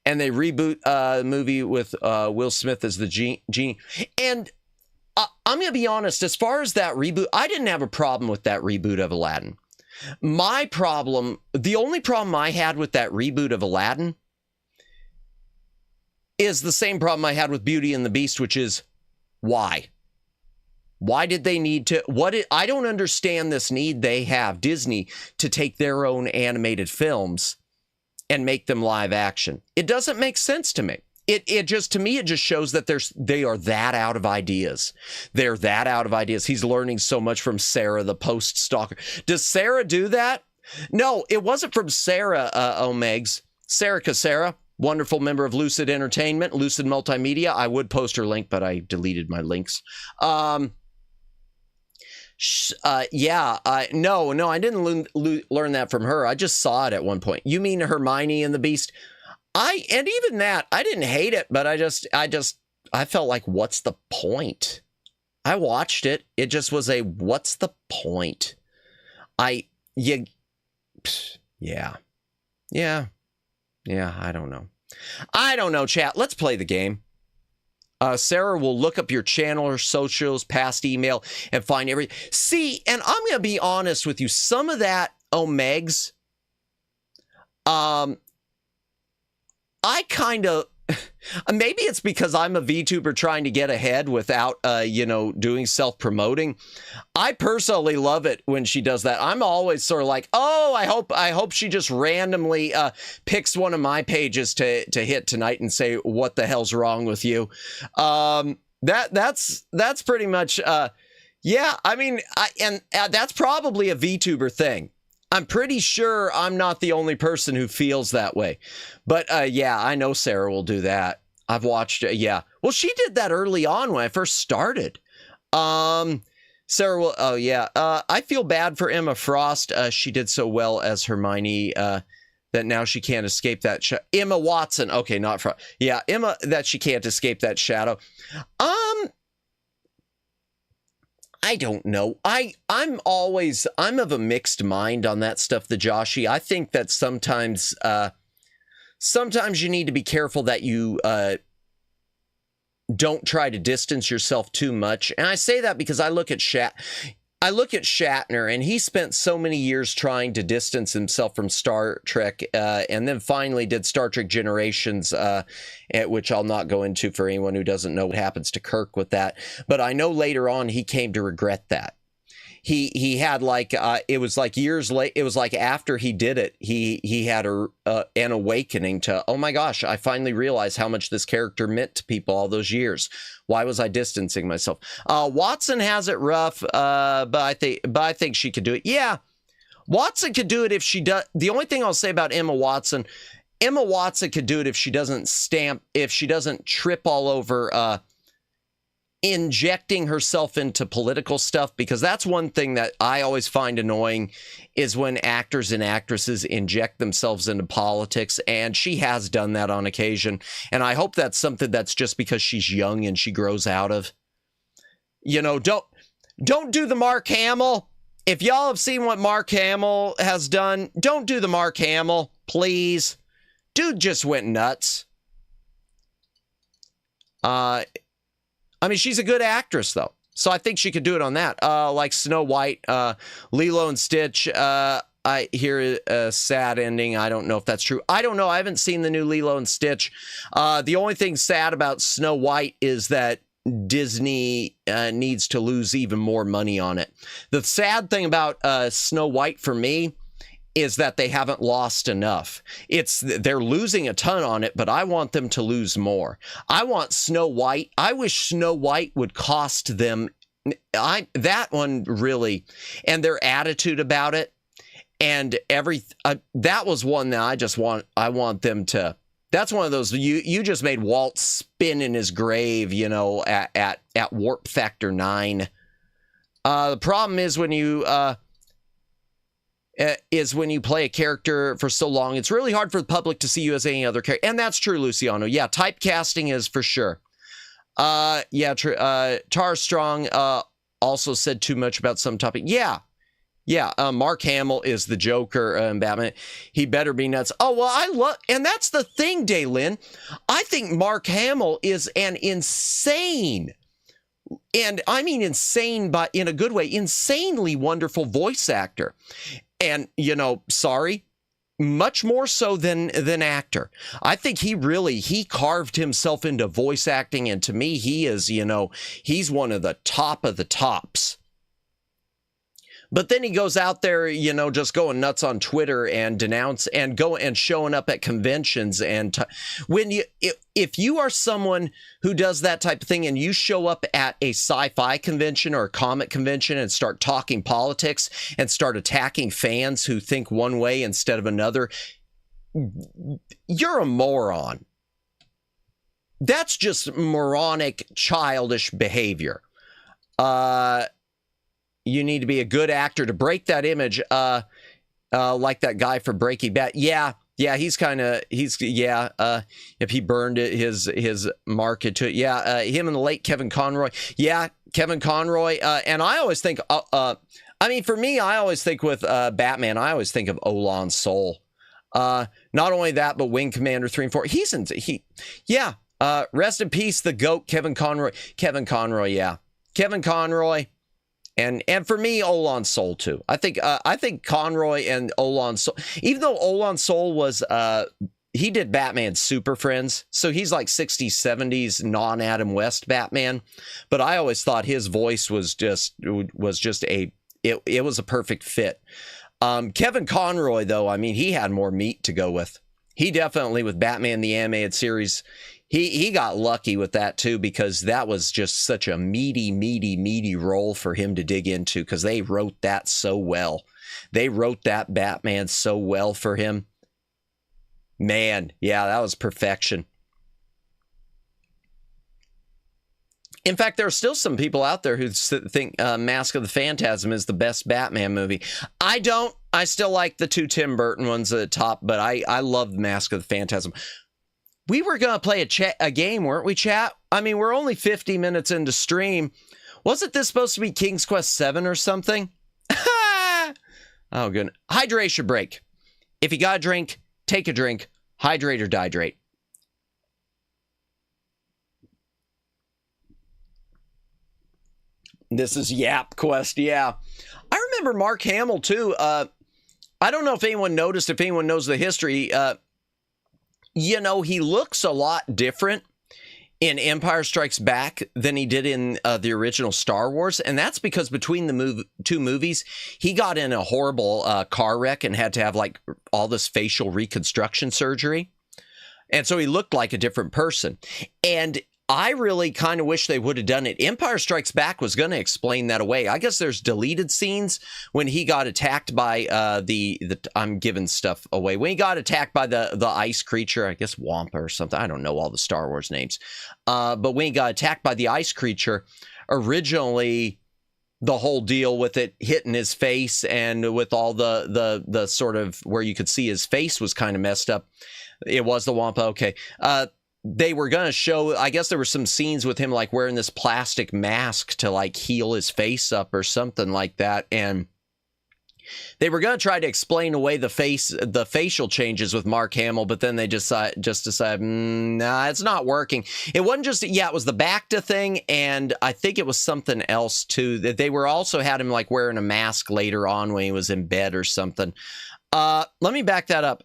And they reboot the movie with Will Smith as the genie. And I'm going to be honest, as far as that reboot, I didn't have a problem with that reboot of Aladdin. The only problem I had with that reboot of Aladdin is the same problem I had with Beauty and the Beast, which is why? Why did they need to? I don't understand this need they have, Disney, to take their own animated films and make them live action. It doesn't make sense to me. It just shows that they are that out of ideas. They're that out of ideas. He's learning so much from Sarah, the post stalker. Does Sarah do that? No, it wasn't from Sarah, Omegs. Sarah Casera, wonderful member of Lucid Entertainment, Lucid Multimedia. I would post her link, but I deleted my links. No, I didn't learn that from her. I just saw it at one point. You mean Hermione and the Beast? And even that, I didn't hate it, but I felt like, what's the point? I watched it. It just was what's the point? I don't know. I don't know, chat. Let's play the game. Sarah will look up your channel or socials, past email, and find everything. See, and I'm going to be honest with you. Some of that, Omegs, I kind of, maybe it's because I'm a VTuber trying to get ahead without, doing self-promoting. I personally love it when she does that. I'm always sort of like, oh, I hope she just randomly picks one of my pages to hit tonight and say, what the hell's wrong with you? That's pretty much, that's probably a VTuber thing. I'm pretty sure I'm not the only person who feels that way. But I know Sarah will do that. I've watched it. Yeah. Well, she did that early on when I first started. Sarah will. Oh, yeah. I feel bad for Emma Frost. She did so well as Hermione. that now she can't escape that Emma Watson. Okay, not from. Yeah, Emma, that she can't escape that shadow. I don't know. I'm of a mixed mind on that stuff, the Joshi. I think that sometimes you need to be careful that you don't try to distance yourself too much. And I say that because I look at Shatner, and he spent so many years trying to distance himself from Star Trek, and then finally did Star Trek Generations, which I'll not go into for anyone who doesn't know what happens to Kirk with that. But I know later on he came to regret that. He had like it was like years late. It was like after he did it, he had an awakening to, oh my gosh, I finally realized how much this character meant to people all those years. Why was I distancing myself? Watson has it rough, but I think she could do it. Yeah, Watson could do it if she does. The only thing I'll say about Emma Watson could do it if she doesn't trip all over injecting herself into political stuff, because that's one thing that I always find annoying is when actors and actresses inject themselves into politics, and she has done that on occasion, and I hope that's something that's just because she's young and she grows out of. You know, don't do the Mark Hamill. If y'all have seen what Mark Hamill has done, don't do the Mark Hamill, please. Dude just went nuts. I mean, she's a good actress, though. So I think she could do it on that. Like Snow White, Lilo and Stitch. I hear a sad ending. I don't know if that's true. I don't know. I haven't seen the new Lilo and Stitch. The only thing sad about Snow White is that Disney needs to lose even more money on it. The sad thing about Snow White for me is that they haven't lost enough. They're losing a ton on it, but I want them to lose more. I want Snow White. I wish Snow White would cost them that one really, and their attitude about it, and that was one that I want them to. That's one of those you just made Walt spin in his grave, you know, at warp factor 9. The problem is when you play a character for so long, it's really hard for the public to see you as any other character. And that's true, Luciano. Yeah, typecasting is for sure. Yeah, true. Tara Strong also said too much about some topic. Yeah. Mark Hamill is the Joker in Batman. He better be nuts. Oh, well, and that's the thing, Daylin. I think Mark Hamill is an insane, and I mean insane, but in a good way, insanely wonderful voice actor. And, you know, sorry, much more so than actor. I think he carved himself into voice acting. And to me, he is, you know, he's one of the tops. But then he goes out there, you know, just going nuts on Twitter and denounce and showing up at conventions. And if you are someone who does that type of thing and you show up at a sci-fi convention or a comic convention and start talking politics and start attacking fans who think one way instead of another, you're a moron. That's just moronic, childish behavior. You need to be a good actor to break that image, like that guy for Breaking Bad. Yeah, if he burned his market to it. Yeah, him and the late Kevin Conroy. Yeah, Kevin Conroy. And I always think, I mean, for me, I always think with Batman, I always think of Olan Soul. Not only that, but Wing Commander 3 and 4. Rest in peace, the GOAT, Kevin Conroy. Kevin Conroy. And for me, Olan Soul too. I think Conroy and Olan Soul, even though Olan Soul was he did Batman Super Friends, so he's like 60s, 70s non-Adam West Batman. But I always thought his voice was just it was a perfect fit. Kevin Conroy, though, I mean, he had more meat to go with. He definitely, with Batman the Animated Series, he got lucky with that too, because that was just such a meaty role for him to dig into, because they wrote that so well. They wrote that Batman so well for him. Man, yeah, that was perfection. In fact, there are still some people out there who think Mask of the Phantasm is the best Batman movie. I don't. I still like the two Tim Burton ones at the top, but I love Mask of the Phantasm. We were going to play a game, weren't we, chat? I mean, we're only 50 minutes into stream. Wasn't this supposed to be King's Quest VII or something? Oh, good. Hydration break. If you got a drink, take a drink. Hydrate or dihydrate. This is Yap Quest, yeah. I remember Mark Hamill, too. I don't know if anyone noticed, if anyone knows the history. You know, he looks a lot different in Empire Strikes Back than he did in the original Star Wars. And that's because between the two movies, he got in a horrible car wreck and had to have like all this facial reconstruction surgery. And so he looked like a different person. And I really kind of wish they would have done it. Empire Strikes Back was going to explain that away. I guess there's deleted scenes when he got attacked by I'm giving stuff away. When he got attacked by the ice creature, I guess Wampa or something. I don't know all the Star Wars names. But when he got attacked by the ice creature, originally the whole deal with it hitting his face and with all the sort of where you could see his face was kind of messed up. It was the Wampa. Okay. They were going to show, I guess there were some scenes with him like wearing this plastic mask to like heal his face up or something like that. And they were going to try to explain away the facial changes with Mark Hamill, but then they just decided, nah, it's not working. It wasn't just, yeah, it was the Bacta thing. And I think it was something else too, that they were also had him like wearing a mask later on when he was in bed or something. Let me back that up.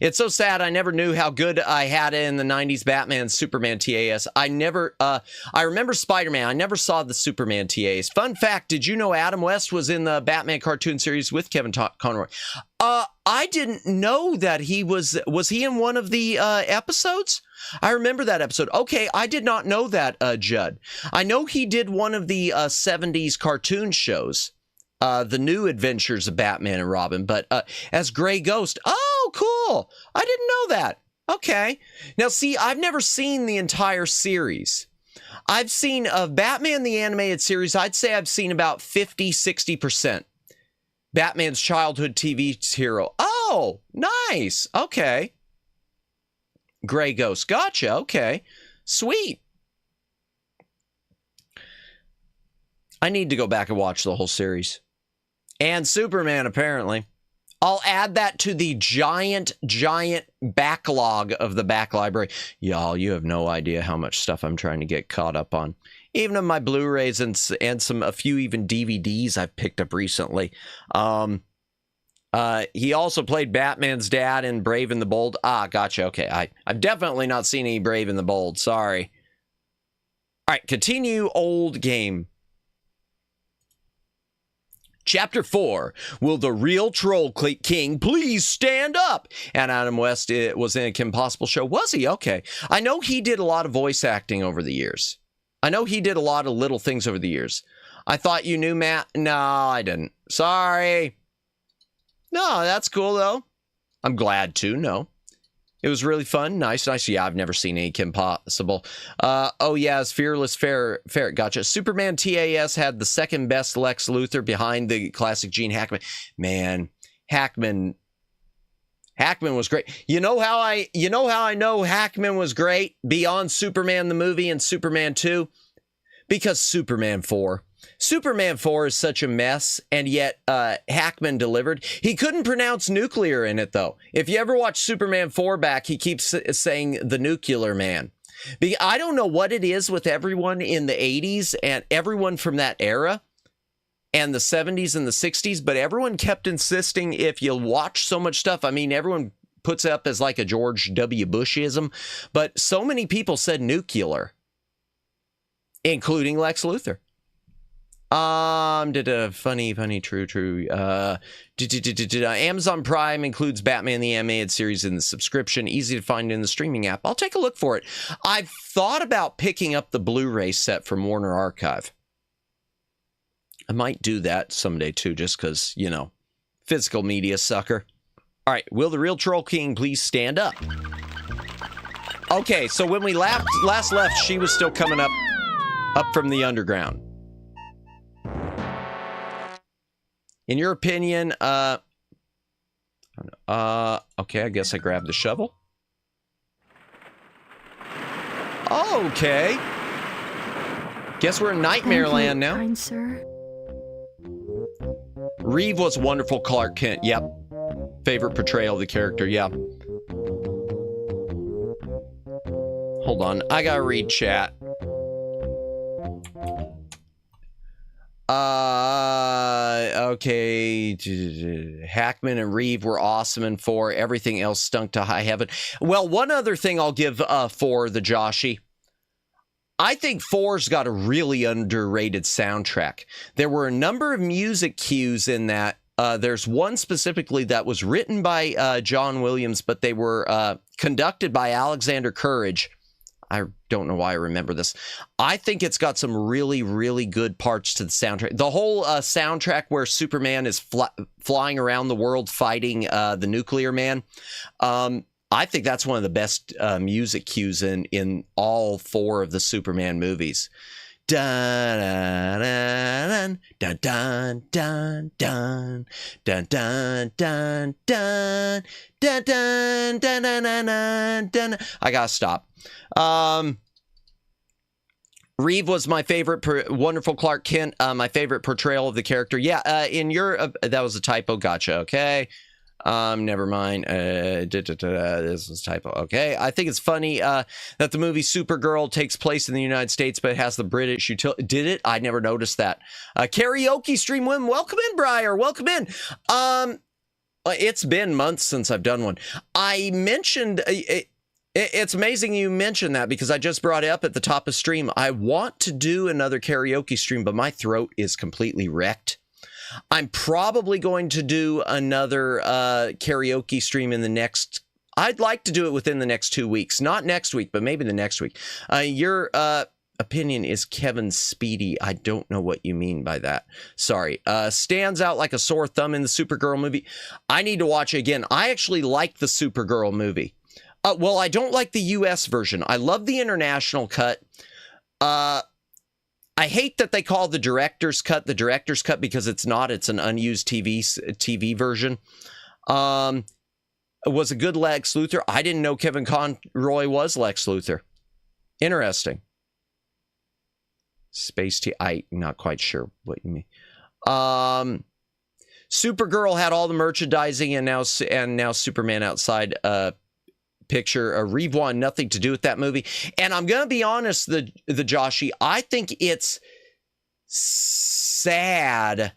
It's so sad. I never knew how good I had it in the 90s Batman, Superman TAS. I remember Spider-Man. I never saw the Superman TAS. Fun fact, did you know Adam West was in the Batman cartoon series with Kevin Conroy? I didn't know that he was he in one of the episodes? I remember that episode. Okay, I did not know that, Judd. I know he did one of the 70s cartoon shows. The New Adventures of Batman and Robin, but as Gray Ghost. Oh, cool. I didn't know that. Okay. Now, see, I've never seen the entire series. I've seen Batman, the animated series, I'd say I've seen about 50-60%. Batman's childhood TV hero. Oh, nice. Okay. Gray Ghost. Gotcha. Okay. Sweet. I need to go back and watch the whole series. And Superman, apparently. I'll add that to the giant backlog of the back library. Y'all, you have no idea how much stuff I'm trying to get caught up on. Even of my Blu-rays and a few even DVDs I've picked up recently. He also played Batman's dad in Brave and the Bold. Ah, gotcha. Okay, I've definitely not seen any Brave and the Bold. Sorry. All right, continue old game. Chapter 4, will the real Troll King please stand up? And Adam West was in a Kim Possible show. Was he? Okay. I know he did a lot of voice acting over the years. I know he did a lot of little things over the years. I thought you knew Matt. No, I didn't. Sorry. No, that's cool, though. I'm glad to. No. It was really fun. Nice. Yeah, I've never seen any Kim Possible. Oh, yeah, it's Fearless Ferret. Gotcha. Superman TAS had the second best Lex Luthor behind the classic Gene Hackman. Man, Hackman was great. You know how I know Hackman was great beyond Superman the movie and Superman 2? Because Superman 4. Superman 4 is such a mess, and yet Hackman delivered. He couldn't pronounce nuclear in it, though. If you ever watch Superman 4 back, he keeps saying the nuclear man. I don't know what it is with everyone in the 80s and everyone from that era and the 70s and the 60s, but everyone kept insisting, if you watch so much stuff, I mean, everyone puts it up as like a George W. Bushism, but so many people said nuclear, including Lex Luthor. Funny, true. Amazon Prime includes Batman the Animated Series in the subscription. Easy to find in the streaming app. I'll take a look for it. I've thought about picking up the Blu-ray set from Warner Archive. I might do that someday too, just because, you know, physical media sucker. All right, will the real Troll King please stand up? Okay, so when we last left, she was still coming up from the underground. In your opinion, Okay, I guess I grabbed the shovel. Okay. Guess we're in Nightmare Land now. Kind sir. Reeve was wonderful Clark Kent. Yep. Favorite portrayal of the character. Yep. Hold on. I gotta read chat. Okay. Hackman and Reeve were awesome in 4. Everything else stunk to high heaven. Well, one other thing I'll give for the Joshy. I think 4's got a really underrated soundtrack. There were a number of music cues in that. There's one specifically that was written by John Williams, but they were conducted by Alexander Courage. I don't know why I remember this. I think it's got some really, really good parts to the soundtrack. The whole soundtrack where Superman is flying around the world fighting the nuclear man. I think that's one of the best music cues in all 4 of the Superman movies. Dun dun dun dun dun dun dun dun dun dun dun dun dun dun dun. I gotta stop. Reeve was my favorite, wonderful Clark Kent. My favorite portrayal of the character. Yeah, in your that was a typo. Gotcha. Okay. Never mind. This was a typo. Okay. I think it's funny that the movie Supergirl takes place in the United States, but it has the British utility. Did it? I never noticed that. Karaoke stream win. Welcome in, Briar. Welcome in. It's been months since I've done one. I mentioned it's amazing you mentioned that because I just brought it up at the top of stream. I want to do another karaoke stream, but my throat is completely wrecked. I'm probably going to do another karaoke stream in the next... I'd like to do it within the next 2 weeks. Not next week, but maybe the next week. Your opinion is Kevin Speedy. I don't know what you mean by that. Sorry. Stands out like a sore thumb in the Supergirl movie. I need to watch it again. I actually like the Supergirl movie. Well, I don't like the U.S. version. I love the international cut. I hate that they call the director's cut because it's not. It's an unused TV version. It was a good Lex Luthor. I didn't know Kevin Conroy was Lex Luthor. Interesting. Space T. I'm not quite sure what you mean. Supergirl had all the merchandising and now Superman outside picture. Reeve wanted nothing to do with that movie. And I'm going to be honest, the Joshy, I think it's sad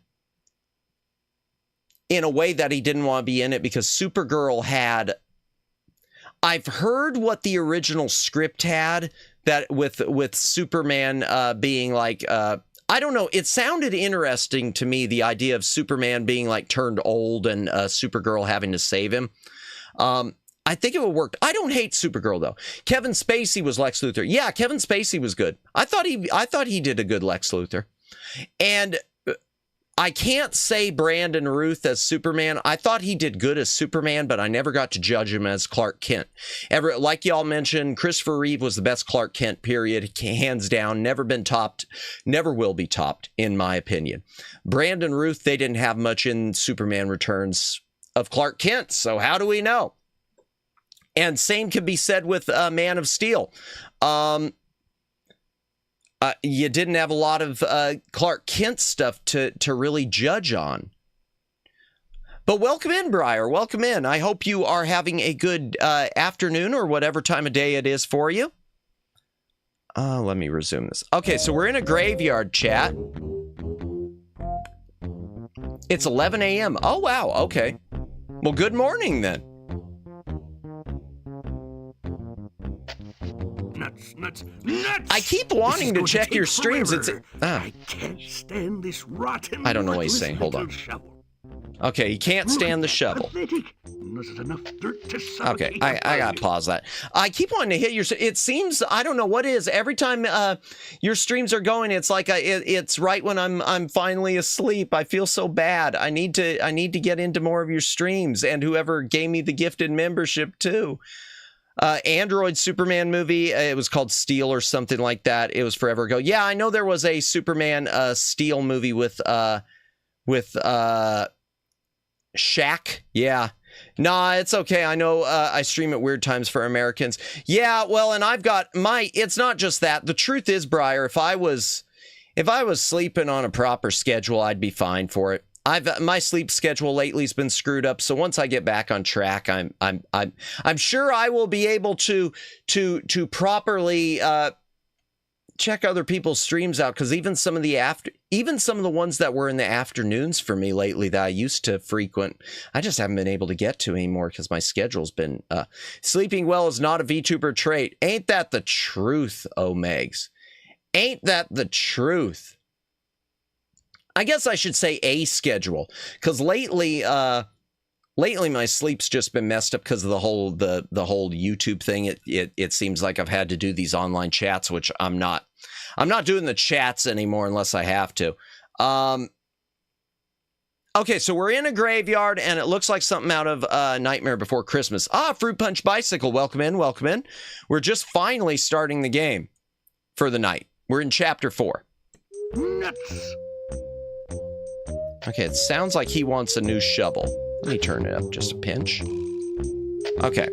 in a way that he didn't want to be in it because Supergirl had... I've heard what the original script had, that with Superman being like... I don't know. It sounded interesting to me, the idea of Superman being like turned old and Supergirl having to save him. I think it would work. I don't hate Supergirl though. Kevin Spacey was Lex Luthor. Yeah, Kevin Spacey was good. I thought he did a good Lex Luthor. And I can't say Brandon Routh as Superman. I thought he did good as Superman, but I never got to judge him as Clark Kent. Like y'all mentioned, Christopher Reeve was the best Clark Kent, period. Hands down, never been topped, never will be topped, in my opinion. Brandon Routh, they didn't have much in Superman Returns of Clark Kent, so how do we know? And same can be said with Man of Steel. You didn't have a lot of Clark Kent stuff to really judge on. But welcome in, Briar. Welcome in. I hope you are having a good afternoon or whatever time of day it is for you. Let me resume this. Okay, so we're in a graveyard, chat. It's 11 a.m. Oh, wow. Okay. Well, good morning, then. Nuts. I keep wanting to check your streams. Forever. I can't stand this rotten. I don't know what he's saying. Hold on. Shovel. Okay, you can't stand the shovel. Pathetic. There's enough dirt to Okay, I gotta pause that. I keep wanting to hit your... It seems, I don't know what it is. Every time your streams are going, it's like it's right when I'm finally asleep. I feel so bad. I need to get into more of your streams, and whoever gave me the gifted membership too. Android Superman movie. It was called Steel or something like that. It was forever ago. Yeah, I know there was a Superman Steel movie with Shaq. Yeah, Nah, it's okay. I know I stream at weird times for Americans. Yeah, well, and I've got it's not just that. The truth is, Briar, if I was sleeping on a proper schedule, I'd be fine for it. My sleep schedule lately has been screwed up, so once I get back on track, I'm sure I will be able to properly check other people's streams out, because even some of the ones that were in the afternoons for me lately that I used to frequent, I just haven't been able to get to anymore because my schedule's been sleeping well is not a VTuber trait. Ain't that the truth, Omegs? Ain't that the truth? I guess I should say a schedule, because lately my sleep's just been messed up because of the whole YouTube thing. It seems like I've had to do these online chats, which I'm not doing the chats anymore unless I have to. Okay, so we're in a graveyard, and it looks like something out of Nightmare Before Christmas. Fruit Punch Bicycle, welcome in, welcome in. We're just finally starting the game for the night. We're in chapter 4. Nuts. Okay, it sounds like he wants a new shovel. Let me turn it up just a pinch. Okay,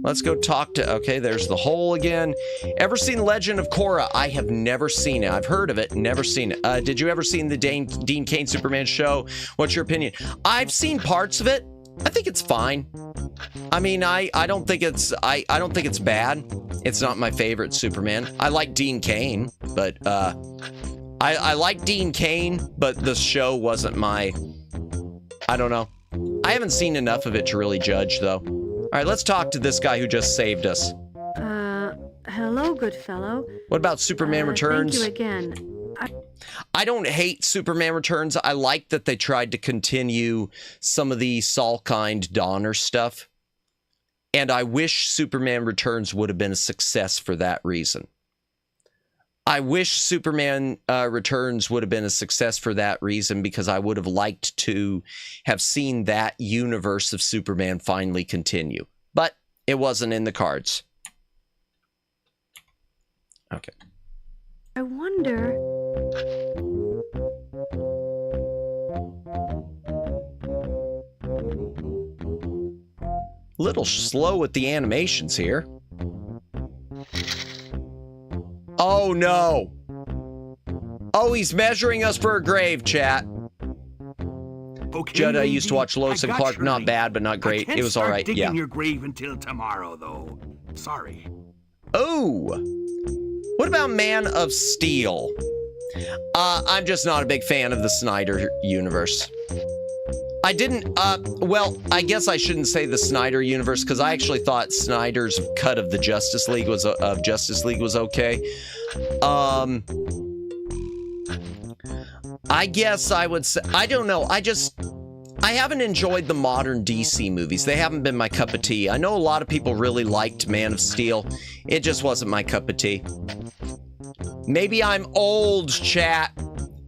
let's go talk to... Okay, there's the hole again. Ever seen Legend of Korra? I have never seen it. I've heard of it, never seen it. Did you ever see the Dean Cain Superman show? What's your opinion? I've seen parts of it. I think it's fine. I mean, I don't think it's bad. It's not my favorite Superman. I like Dean Cain, but I like Dean Cain, but the show wasn't my... I don't know. I haven't seen enough of it to really judge, though. All right, let's talk to this guy who just saved us. Hello, good fellow. What about Superman Returns? Thank you again. I don't hate Superman Returns. I like that they tried to continue some of the Salkind Donner stuff. And I wish Superman Returns would have been a success for that reason. I wish Superman Returns would have been a success for that reason, because I would have liked to have seen that universe of Superman finally continue. But it wasn't in the cards. Okay. I wonder... Little slow with the animations here. Oh no! Oh, he's measuring us for a grave, chat. Okay, Judd, I lady, used to watch Lois I and got Clark. your Not link. bad, but not great. I can't It was all start right. digging Yeah. your grave until tomorrow, though. Sorry. Oh! What about Man of Steel? I'm just not a big fan of the Snyder universe. I didn't, well, I guess I shouldn't say the Snyder universe, because I actually thought Snyder's cut of the Justice League was okay. I guess I would say, I don't know, I haven't enjoyed the modern DC movies. They haven't been my cup of tea. I know a lot of people really liked Man of Steel. It just wasn't my cup of tea. Maybe I'm old, chat.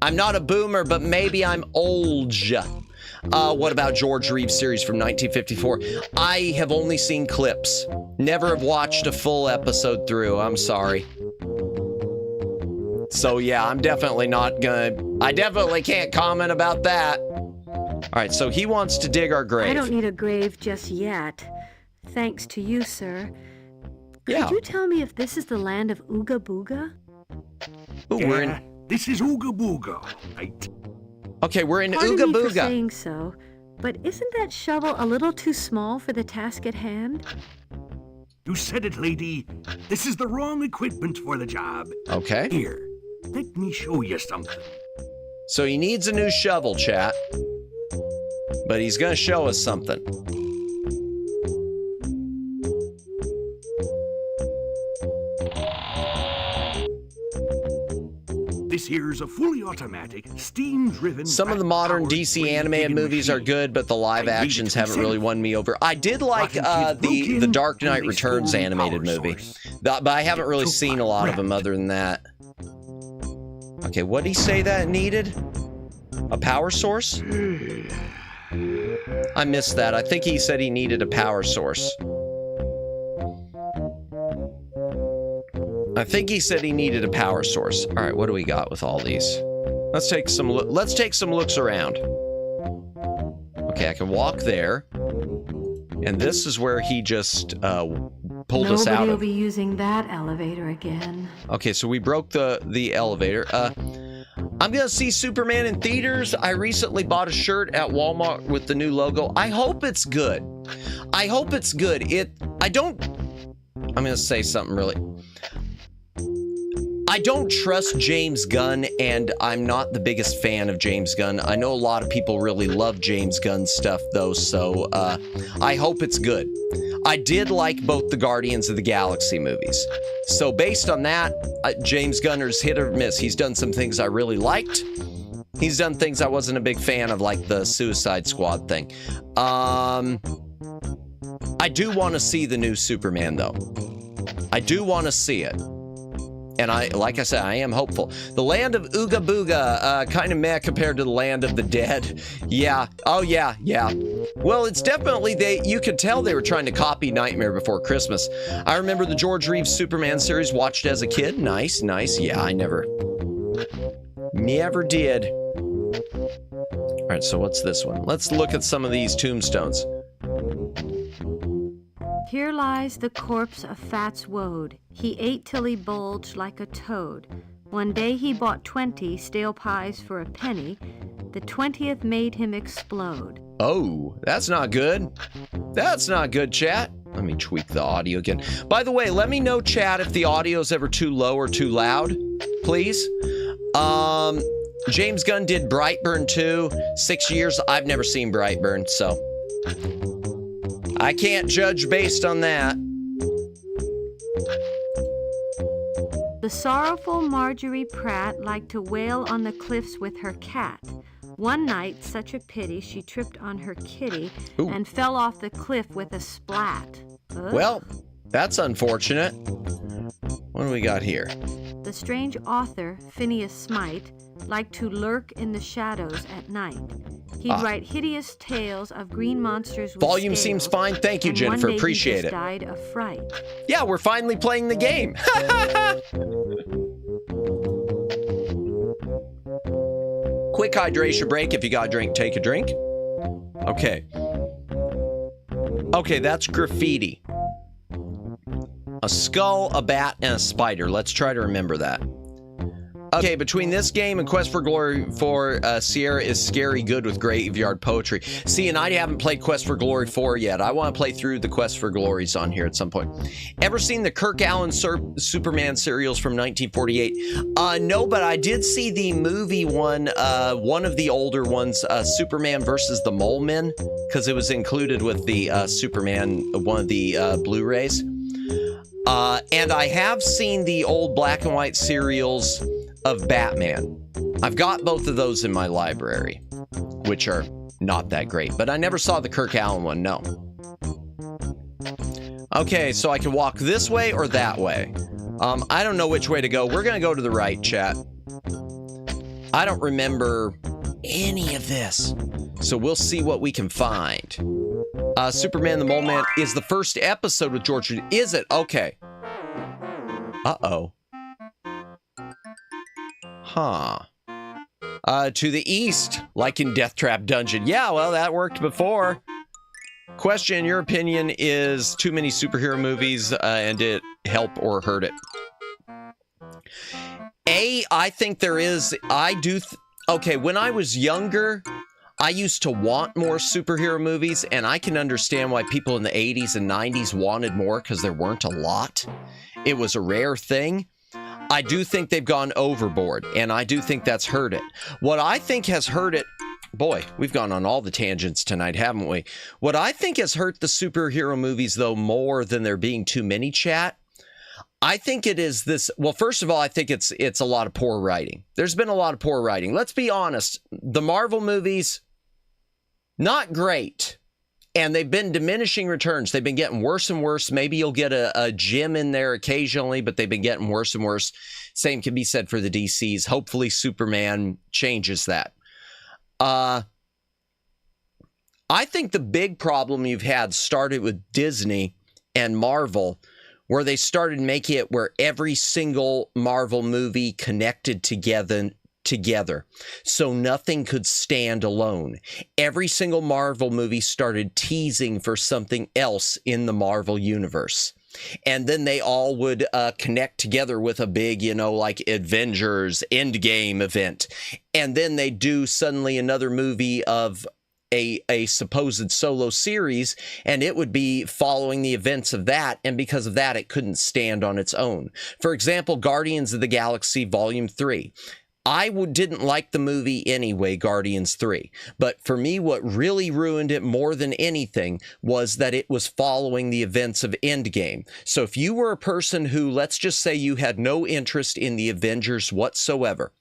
I'm not a boomer, but maybe I'm Oldge. What about George Reeves' series from 1954? I have only seen clips. Never have watched a full episode through. I'm sorry. So yeah, I'm definitely not gonna... I definitely can't comment about that. Alright, so he wants to dig our grave. I don't need a grave just yet. Thanks to you, sir. Yeah. Could you tell me if this is the land of Ooga Booga? Ooh, we're in... This is Ooga Booga, right? Okay, we're in Pardon Ooga me for Booga. saying so, but isn't that shovel a little too small for the task at hand? You said it, lady. This is the wrong equipment for the job. Okay. Here, let me show you something. So he needs a new shovel, chat. But he's gonna show us something. This here's a fully automatic, steam-driven... Some of the modern DC animated movies are good, but the live actions haven't really won me over. I did like the Dark Knight Returns animated movie, but I haven't really seen a lot of them other than that. Okay, what did he say that it needed? A power source? I missed that. I think he said he needed a power source. I think he said he needed a power source. All right, what do we got with all these? Let's take some looks around. Okay, I can walk there. And this is where he just pulled us out Nobody will of. be using that elevator again. Okay, so we broke the elevator. I'm gonna see Superman in theaters. I recently bought a shirt at Walmart with the new logo. I hope it's good. I hope it's good. I'm gonna say something really. I don't trust James Gunn, and I'm not the biggest fan of James Gunn. I know a lot of people really love James Gunn stuff, though, so I hope it's good. I did like both the Guardians of the Galaxy movies. So based on that, James Gunner's hit or miss. He's done some things I really liked. He's done things I wasn't a big fan of, like the Suicide Squad thing. I do want to see the new Superman, though. I do want to see it. And like I said, I am hopeful. The land of Ooga Booga, kind of meh compared to the land of the dead. Yeah. Oh, yeah. Well, it's definitely, you could tell they were trying to copy Nightmare Before Christmas. I remember the George Reeves Superman series, watched as a kid. Nice. Yeah, I never did. All right, so what's this one? Let's look at some of these tombstones. Here lies the corpse of Fats Woad. He ate till he bulged like a toad. One day he bought 20 stale pies for a penny. The 20th made him explode. Oh, that's not good. That's not good, chat. Let me tweak the audio again. By the way, let me know, chat, if the audio's ever too low or too loud, please. James Gunn did Brightburn 2, 6 years. I've never seen Brightburn, so I can't judge based on that. The sorrowful Marjorie Pratt liked to wail on the cliffs with her cat. One night, such a pity, she tripped on her kitty and fell off the cliff with a splat. Ugh. Well, that's unfortunate. What do we got here? The strange author, Phineas Smite, liked to lurk in the shadows at night. He'd write hideous tales of green monsters with Volume scales, seems fine. Thank you, and Jennifer. one day Appreciate he just it. died of fright. Yeah, we're finally playing the game. Quick hydration break. If you got a drink, take a drink. Okay. Okay, that's graffiti. A skull, a bat, and a spider. Let's try to remember that. Okay, between this game and Quest for Glory for Sierra is scary good with graveyard poetry. See, and I haven't played Quest for Glory 4 yet. I want to play through the Quest for Glories on here at some point. Ever seen the Kirk Allen Superman serials from 1948? No, but I did see the movie one of the older ones, Superman versus the Mole Men, because it was included with the Superman, one of the Blu-rays. And I have seen the old black and white serials of Batman. I've got both of those in my library, which are not that great, but I never saw the Kirk Allen one, no. Okay, so I can walk this way or that way. I don't know which way to go. We're gonna go to the right, chat. I don't remember any of this, so we'll see what we can find. Superman the Mole Man is the first episode with George. Is it? Okay. Uh-oh. Huh. To the east, like in Death Trap Dungeon. Yeah, well, that worked before. Question, in your opinion, is too many superhero movies and did it help or hurt it? I think there is. Okay, when I was younger, I used to want more superhero movies, and I can understand why people in the 80s and 90s wanted more because there weren't a lot. It was a rare thing. I do think they've gone overboard, and I do think that's hurt it. What I think has hurt it, boy, we've gone on all the tangents tonight, haven't we? What I think has hurt the superhero movies, though, more than there being too many, chat, I think it is this. Well, first of all, I think it's a lot of poor writing. There's been a lot of poor writing. Let's be honest. The Marvel movies, not great. And they've been diminishing returns. They've been getting worse and worse. Maybe you'll get a gem in there occasionally, but they've been getting worse and worse. Same can be said for the DCs. Hopefully Superman changes that. I think the big problem you've had started with Disney and Marvel, where they started making it where every single Marvel movie connected together together. So nothing could stand alone. Every single Marvel movie started teasing for something else in the Marvel universe. And then they all would connect together with a big, like Avengers Endgame event. And then they do suddenly another movie of a supposed solo series, and it would be following the events of that, and because of that, it couldn't stand on its own. For example, Guardians of the Galaxy Volume 3. I didn't like the movie anyway, Guardians 3. But for me, what really ruined it more than anything was that it was following the events of Endgame. So if you were a person who, let's just say you had no interest in the Avengers whatsoever,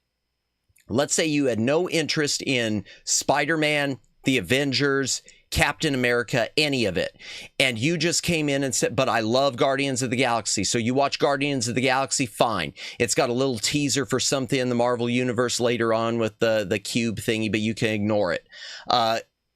let's say you had no interest in Spider-Man, the Avengers, Captain America, any of it, and you just came in and said, but I love Guardians of the Galaxy. So you watch Guardians of the Galaxy, fine. It's got a little teaser for something in the Marvel Universe later on with the cube thingy, but you can ignore it.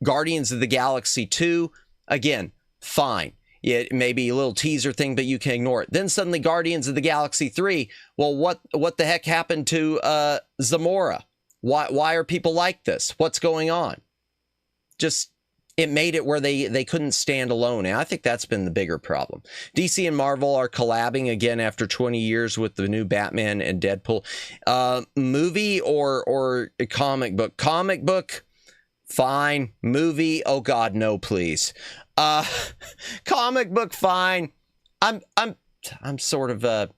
Guardians of the Galaxy 2, again, fine. It may be a little teaser thing, but you can ignore it. Then suddenly Guardians of the Galaxy 3, well, what the heck happened to Zamora? Why are people like this? What's going on? It made it where they couldn't stand alone. And I think that's been the bigger problem. DC and Marvel are collabing again after 20 years with the new Batman and Deadpool. Movie or a comic book? Comic book, fine. Movie, oh God, no, please. Comic book, fine. I'm sort of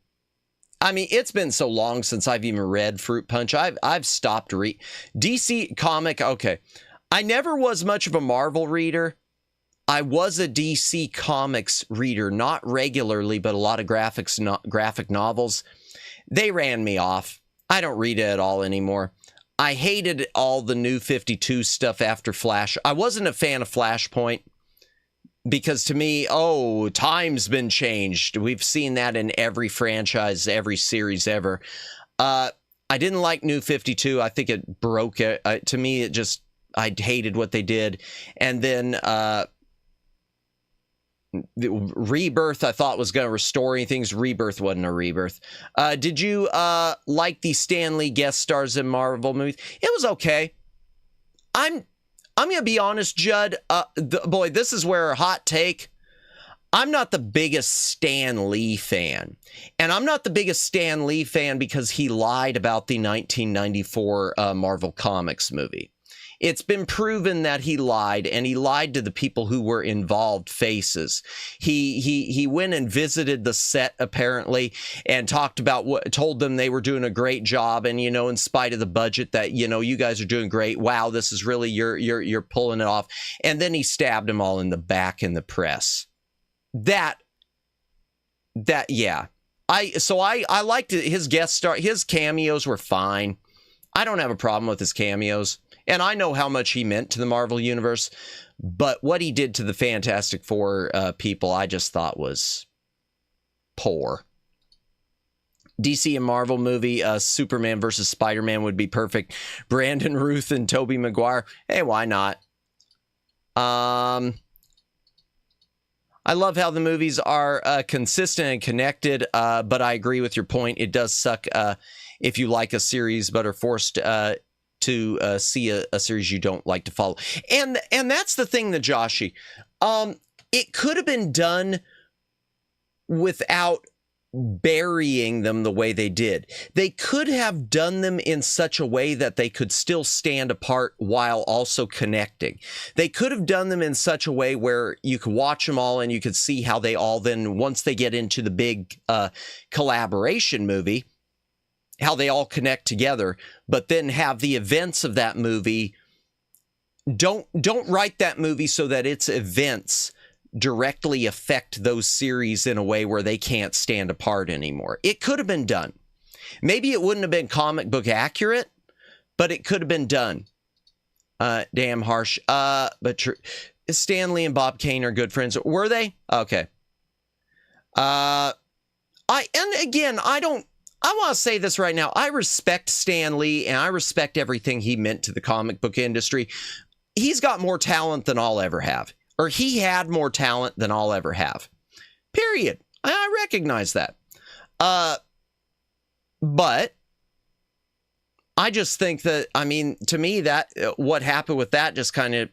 I mean, it's been so long since I've even read Fruit Punch. I've stopped DC comic, okay. I never was much of a Marvel reader. I was a DC Comics reader, not regularly, but a lot of graphic novels. They ran me off. I don't read it at all anymore. I hated all the New 52 stuff after Flash. I wasn't a fan of Flashpoint because to me, time's been changed. We've seen that in every franchise, every series ever. I didn't like New 52. I think it broke it. To me, I hated what they did. And then the Rebirth, I thought was going to restore things. Rebirth wasn't a rebirth. Did you like the Stan Lee guest stars in Marvel movies? It was okay. I'm going to be honest, Judd. Boy, this is where a hot take. I'm not the biggest Stan Lee fan. And I'm not the biggest Stan Lee fan because he lied about the 1994 Marvel Comics movie. It's been proven that he lied, and he lied to the people who were involved faces. He went and visited the set apparently and talked about told them they were doing a great job, and in spite of the budget that you guys are doing great. Wow, this is really you're pulling it off. And then he stabbed them all in the back in the press. That yeah. I liked his guest star. His cameos were fine. I don't have a problem with his cameos. And I know how much he meant to the Marvel Universe, but what he did to the Fantastic Four people, I just thought was poor. DC and Marvel movie, Superman versus Spider-Man would be perfect. Brandon Routh and Tobey Maguire. Hey, why not? I love how the movies are consistent and connected, but I agree with your point. It does suck if you like a series but are forced to see a series you don't like to follow. And that's the thing, Najashi. It could have been done without burying them the way they did. They could have done them in such a way that they could still stand apart while also connecting. They could have done them in such a way where you could watch them all and you could see how they all then, once they get into the big collaboration movie, how they all connect together, but then have the events of that movie. Don't write that movie so that its events directly affect those series in a way where they can't stand apart anymore. It could have been done. Maybe it wouldn't have been comic book accurate, but it could have been done. Damn harsh. But true. Stan Lee and Bob Kane are good friends. Were they? Okay. I want to say this right now. I respect Stan Lee and I respect everything he meant to the comic book industry. He's got more talent than I'll ever have. Or he had more talent than I'll ever have. Period. I recognize that. But I just think that, I mean, to me, that what happened with that just kind of,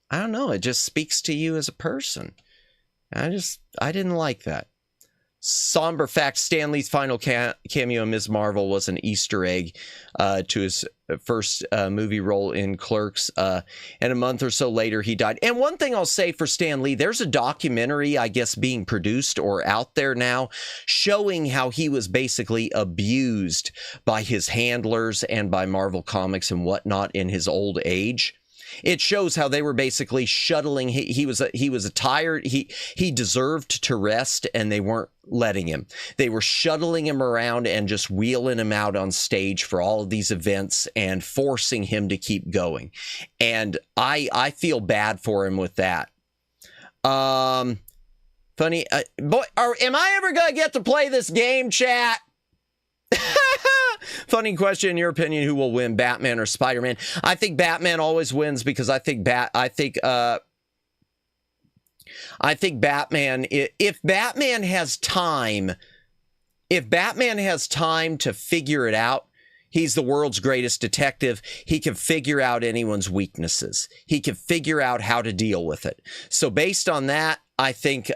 I don't know, it just speaks to you as a person. I didn't like that. Somber fact, Stan Lee's final cameo in Ms. Marvel was an Easter egg to his first movie role in Clerks. And a month or so later, he died. And one thing I'll say for Stan Lee, there's a documentary, I guess, being produced or out there now showing how he was basically abused by his handlers and by Marvel Comics and whatnot in his old age. It shows how they were basically shuttling. He was tired. He deserved to rest, and they weren't letting him. They were shuttling him around and just wheeling him out on stage for all of these events and forcing him to keep going. And I feel bad for him with that. Funny, boy, am I ever gonna get to play this game, chat? Funny question, in your opinion, who will win, Batman or Spider-Man? I think Batman always wins because I think Batman, if Batman has time to figure it out, he's the world's greatest detective. He can figure out anyone's weaknesses. He can figure out how to deal with it. So based on that, I think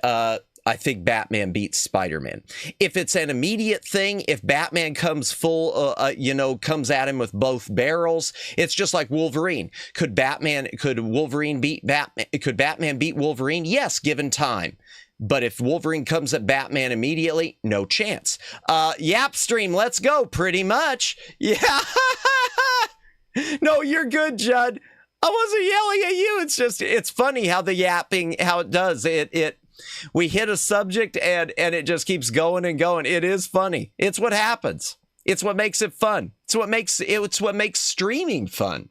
Batman beats Spider-Man. If it's an immediate thing, if Batman comes comes at him with both barrels, it's just like Wolverine. Could Batman beat Wolverine? Yes, given time. But if Wolverine comes at Batman immediately, no chance. Yap stream, let's go. Pretty much. Yeah. No, you're good, Judd. I wasn't yelling at you. It's funny how the yapping, how it does. We hit a subject and it just keeps going and going. It is funny. It's what happens. It's what makes it fun. It's what makes streaming fun.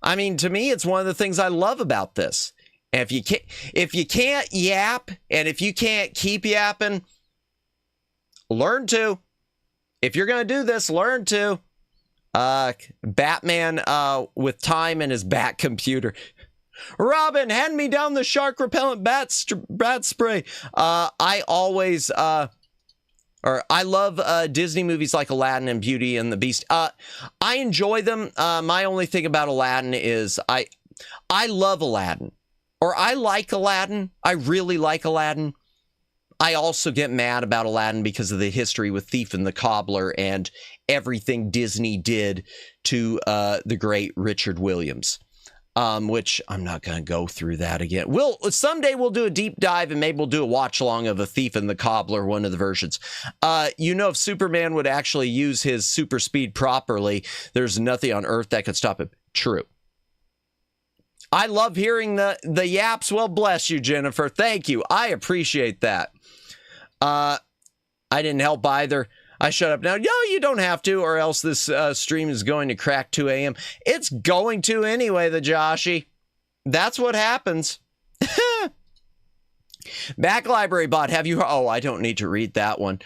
I mean, to me, it's one of the things I love about this. And if you can't yap, and if you can't keep yapping, learn to. If you're going to do this, learn to. Batman with time and his bat computer. Robin, hand me down the shark repellent bat spray. I love Disney movies like Aladdin and Beauty and the Beast. I enjoy them. My only thing about Aladdin is I love Aladdin, or I like Aladdin. I really like Aladdin. I also get mad about Aladdin because of the history with Thief and the Cobbler and everything Disney did to the great Richard Williams. Which I'm not going to go through that again. Someday we'll do a deep dive and maybe we'll do a watch along of A Thief and the Cobbler, one of the versions. If Superman would actually use his super speed properly, there's nothing on Earth that could stop him. True. I love hearing the yaps. Well, bless you, Jennifer. Thank you. I appreciate that. I didn't help either. I shut up now. No, you don't have to, or else this stream is going to crack 2 a.m. It's going to anyway, the Joshy. That's what happens. Back library bot, have you... Oh, I don't need to read that one.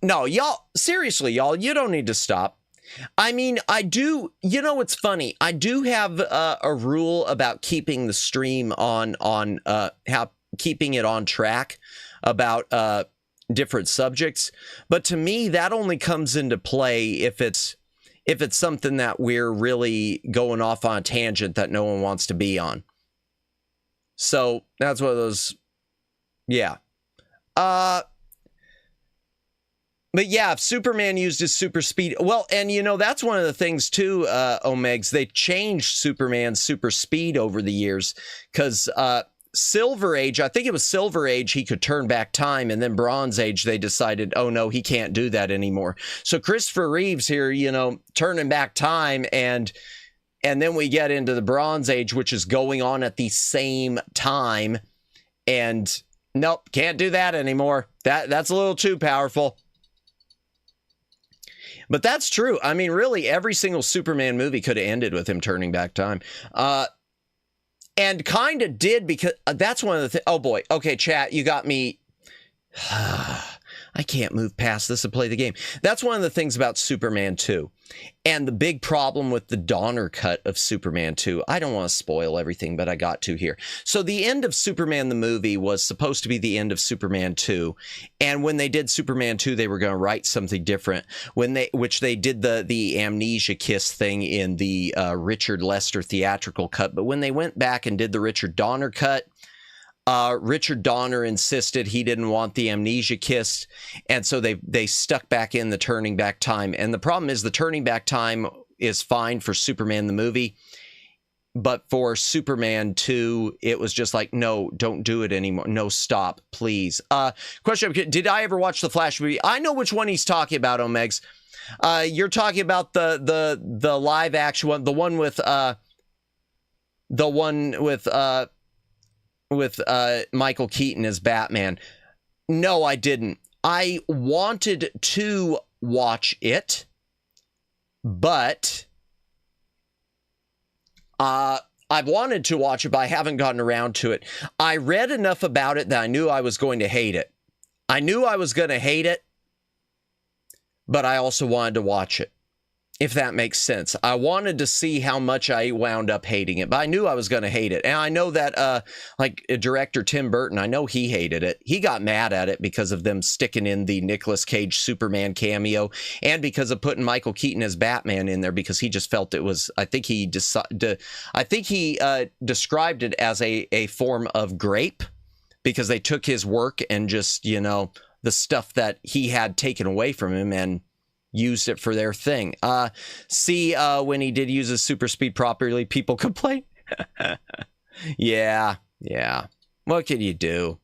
No, y'all, seriously, y'all, you don't need to stop. I mean, I do... it's funny. I do have a rule about keeping the stream keeping it on track about... different subjects, but to me that only comes into play if it's something that we're really going off on a tangent that no one wants to be on. So that's one of those. Yeah. But yeah, if Superman used his super speed, well, and that's one of the things too, Omegs, they changed Superman's super speed over the years because Silver Age, I think it was Silver Age, he could turn back time, and then Bronze Age, they decided, oh no, he can't do that anymore. So Christopher Reeves here, turning back time, and then we get into the Bronze Age, which is going on at the same time, and nope, can't do that anymore. That's a little too powerful. But that's true. I mean, really, every single Superman movie could have ended with him turning back time. And kind of did, because that's one of the things. Oh boy. Okay, chat, you got me. I can't move past this and play the game. That's one of the things about Superman 2. And the big problem with the Donner cut of Superman 2, I don't want to spoil everything, but I got to here. So the end of Superman the movie was supposed to be the end of Superman 2. And when they did Superman 2, they were going to write something different, which they did the amnesia kiss thing in the Richard Lester theatrical cut. But when they went back and did the Richard Donner cut, Richard Donner insisted he didn't want the amnesia kiss, and so they stuck back in the turning back time. And the problem is the turning back time is fine for Superman the movie, but for Superman 2, it was just like, no, don't do it anymore. No, stop, please. Question, did I ever watch the Flash movie? I know which one he's talking about, Omegs. You're talking about the live action one, the one with Michael Keaton as Batman. No, I didn't. I wanted to watch it, but I've wanted to watch it, but I haven't gotten around to it. I read enough about it that I knew I was going to hate it. I knew I was going to hate it, but I also wanted to watch it, if that makes sense. I wanted to see how much I wound up hating it, but I knew I was going to hate it. And I know that, like director Tim Burton, I know he hated it. He got mad at it because of them sticking in the Nicolas Cage Superman cameo, and because of putting Michael Keaton as Batman in there, because he just felt it was, I think he described it as a form of grape, because they took his work and just, you know, the stuff that he had taken away from him and used it for their thing. When he did use his super speed properly, people complain. Yeah. What can you do?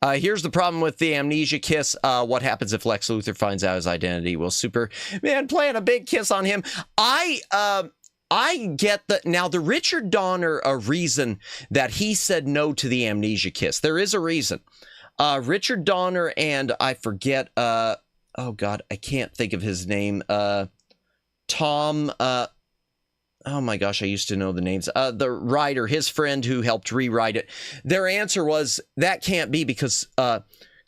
Here's the problem with the amnesia kiss. What happens if Lex Luthor finds out his identity? Will Superman plan a big kiss on him? I get that. Now, the Richard Donner reason that he said no to the amnesia kiss, there is a reason. Richard Donner and I forget, oh God, I can't think of his name. Tom, oh my gosh, I used to know the names. The writer, his friend who helped rewrite it, their answer was, that can't be, because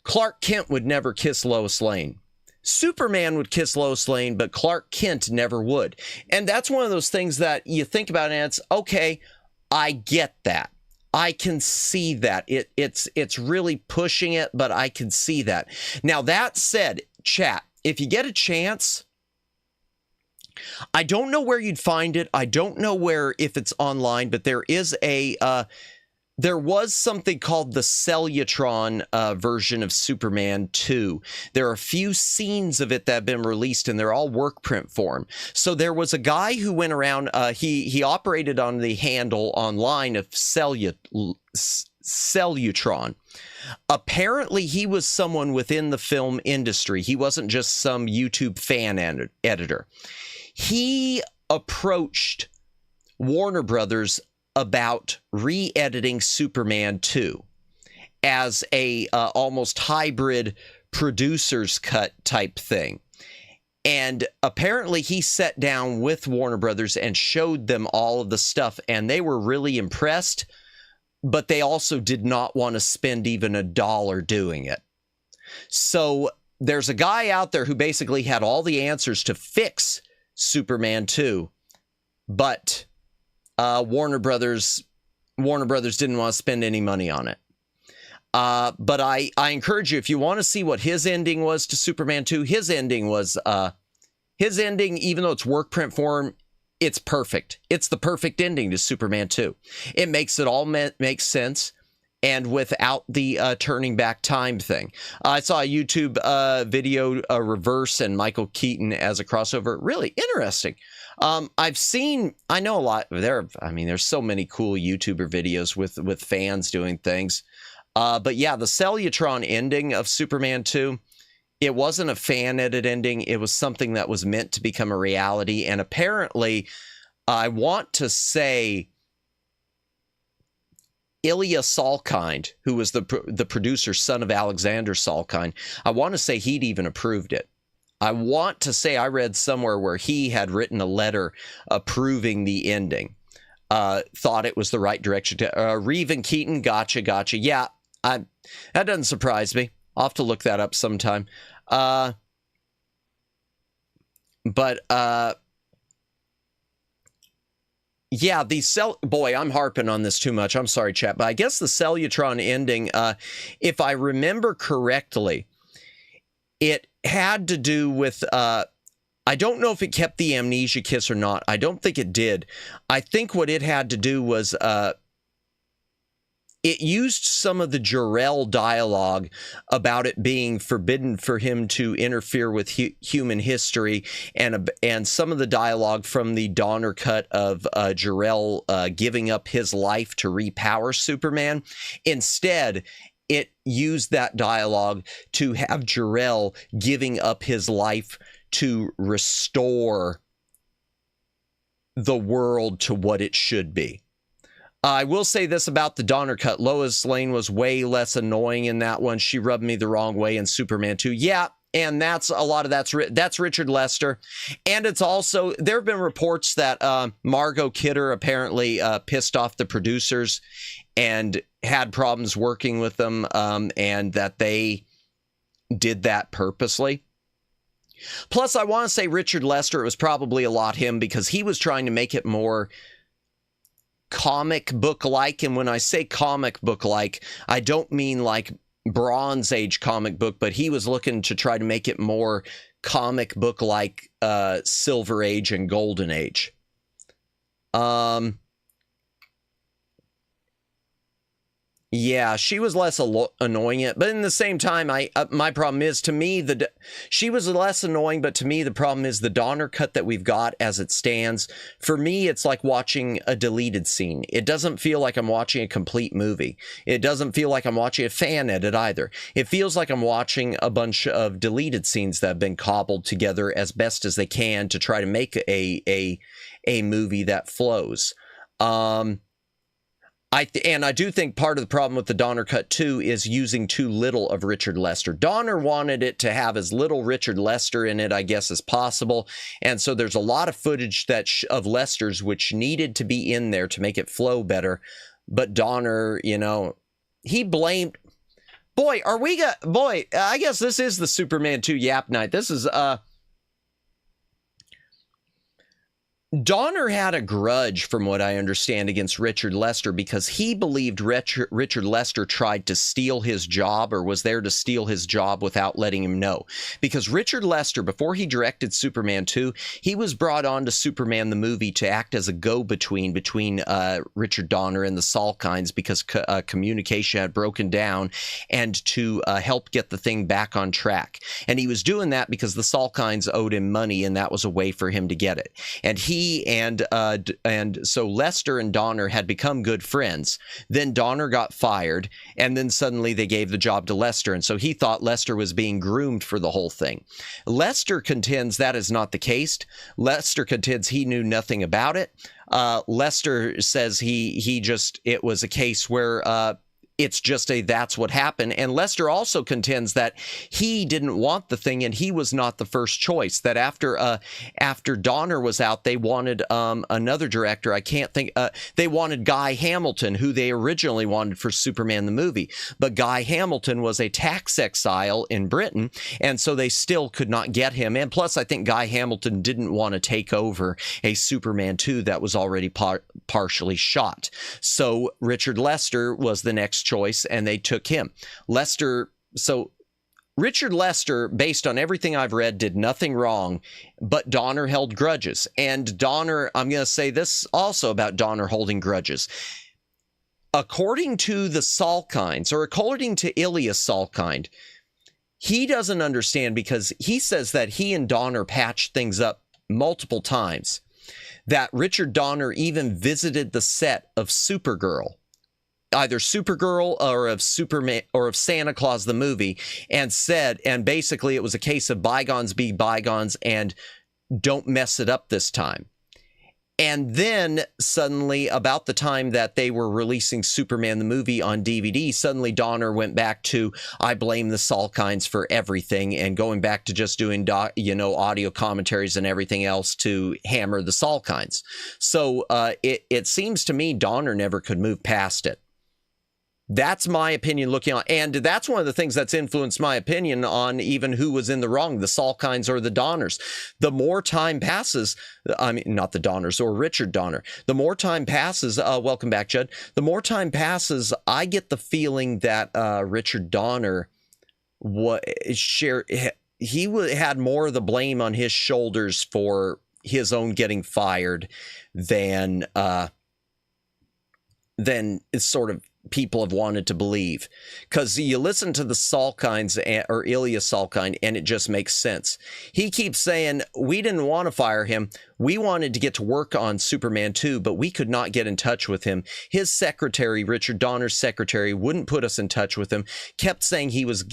Clark Kent would never kiss Lois Lane. Superman would kiss Lois Lane, but Clark Kent never would. And that's one of those things that you think about, and it's, okay, I get that. I can see that. It's really pushing it, but I can see that. Now, that said, chat, if you get a chance, I don't know where you'd find it. I don't know if it's online, but there is there was something called the Cellutron version of Superman 2. There are a few scenes of it that have been released, and they're all work print form. So there was a guy who went around, he operated on the handle online of Cellutron. Apparently, he was someone within the film industry. He wasn't just some YouTube fan editor. He approached Warner Brothers about re-editing Superman 2 as a almost hybrid producer's cut type thing. And apparently he sat down with Warner Brothers and showed them all of the stuff, and they were really impressed, but they also did not want to spend even $1 doing it. So there's a guy out there who basically had all the answers to fix Superman 2, but Warner Brothers didn't want to spend any money on it. But I encourage you, if you want to see what his ending was to Superman 2, his ending, even though it's work print form, it's perfect. It's the perfect ending to Superman 2. It makes it all make sense, and without the turning back time thing. I saw a YouTube video, Reverse and Michael Keaton as a crossover. Really interesting. I know a lot there's so many cool YouTuber videos with fans doing things. But yeah, the Cellutron ending of Superman 2, it wasn't a fan edit ending. It was something that was meant to become a reality. And apparently, I want to say Ilya Salkind, who was the producer, son of Alexander Salkind, I want to say he'd even approved it. I want to say I read somewhere where he had written a letter approving the ending. Thought it was the right direction to Reeve and Keaton. Gotcha. Yeah, that doesn't surprise me. I'll have to look that up sometime. But yeah, boy, I'm harping on this too much. I'm sorry, chat, but I guess the Cellutron ending, if I remember correctly, it had to do with, I don't know if it kept the amnesia kiss or not. I don't think it did. I think what it had to do was, it used some of the Jor-El dialogue about it being forbidden for him to interfere with human history, and some of the dialogue from the Donner cut of Jor-El giving up his life to repower Superman. Instead, it used that dialogue to have Jor-El giving up his life to restore the world to what it should be. I will say this about the Donner cut. Lois Lane was way less annoying in that one. She rubbed me the wrong way in Superman 2. Yeah, and that's a lot of that's Richard Lester. And it's also, there have been reports that Margot Kidder apparently pissed off the producers and had problems working with them, and that they did that purposely. Plus, I want to say Richard Lester, it was probably a lot him, because he was trying to make it more comic book-like. And when I say comic book-like, I don't mean like Bronze Age comic book, but he was looking to try to make it more comic book-like Silver Age and Golden Age. Yeah, she was less annoying it, but in the same time, my problem is, to me, she was less annoying, but to me, the problem is the Donner cut that we've got as it stands. For me, it's like watching a deleted scene. It doesn't feel like I'm watching a complete movie. It doesn't feel like I'm watching a fan edit either. It feels like I'm watching a bunch of deleted scenes that have been cobbled together as best as they can to try to make a movie that flows. And I do think part of the problem with the Donner cut too is using too little of Richard Lester. Donner wanted it to have as little Richard Lester in it, I guess, as possible. And so there's a lot of footage of Lester's which needed to be in there to make it flow better. But Donner, you know, he blamed... Boy, I guess this is the Superman 2 Yap Night. This is... Donner had a grudge, from what I understand, against Richard Lester because he believed Richard Lester tried to steal his job, or was there to steal his job without letting him know. Because Richard Lester, before he directed Superman 2, he was brought on to Superman the movie to act as a go-between between Richard Donner and the Salkinds, because communication had broken down, and to help get the thing back on track. And he was doing that because the Salkinds owed him money, and that was a way for him to get it. And so Lester and Donner had become good friends. Then Donner got fired, and then suddenly they gave the job to Lester, and so he thought Lester was being groomed for the whole thing. Lester contends that is not the case. Lester contends he knew nothing about it. Lester says it was a case where it's just that's what happened. And Lester also contends that he didn't want the thing, and he was not the first choice. That after Donner was out, they wanted another director. I can't think. They wanted Guy Hamilton, who they originally wanted for Superman the movie. But Guy Hamilton was a tax exile in Britain, and so they still could not get him. And plus, I think Guy Hamilton didn't want to take over a Superman 2 that was already partially shot. So Richard Lester was the next choice, and they took him. Richard Lester, based on everything I've read, did nothing wrong, but Donner held grudges. And Donner, I'm going to say this also about Donner holding grudges. According to the Salkinds, or according to Ilias Salkind, he doesn't understand, because he says that he and Donner patched things up multiple times, that Richard Donner even visited the set of Supergirl, either Supergirl or of Superman or of Santa Claus the movie, and basically it was a case of bygones be bygones and don't mess it up this time. And then suddenly, about the time that they were releasing Superman the movie on DVD, suddenly Donner went back to, I blame the Salkinds for everything, and going back to just doing audio commentaries and everything else to hammer the Salkinds. So it seems to me Donner never could move past it. That's my opinion looking on. And that's one of the things that's influenced my opinion on even who was in the wrong, the Salkinds or the Donners. The more time passes, I mean, not the Donners or Richard Donner. The more time passes, welcome back, Judd. The more time passes, I get the feeling that Richard Donner had more of the blame on his shoulders for his own getting fired than it's sort of people have wanted to believe. Because you listen to the Salkinds or Ilya Salkind, and it just makes sense. He keeps saying, we didn't want to fire him. We wanted to get to work on Superman 2, but we could not get in touch with him. His secretary, Richard Donner's secretary, wouldn't put us in touch with him, kept saying he was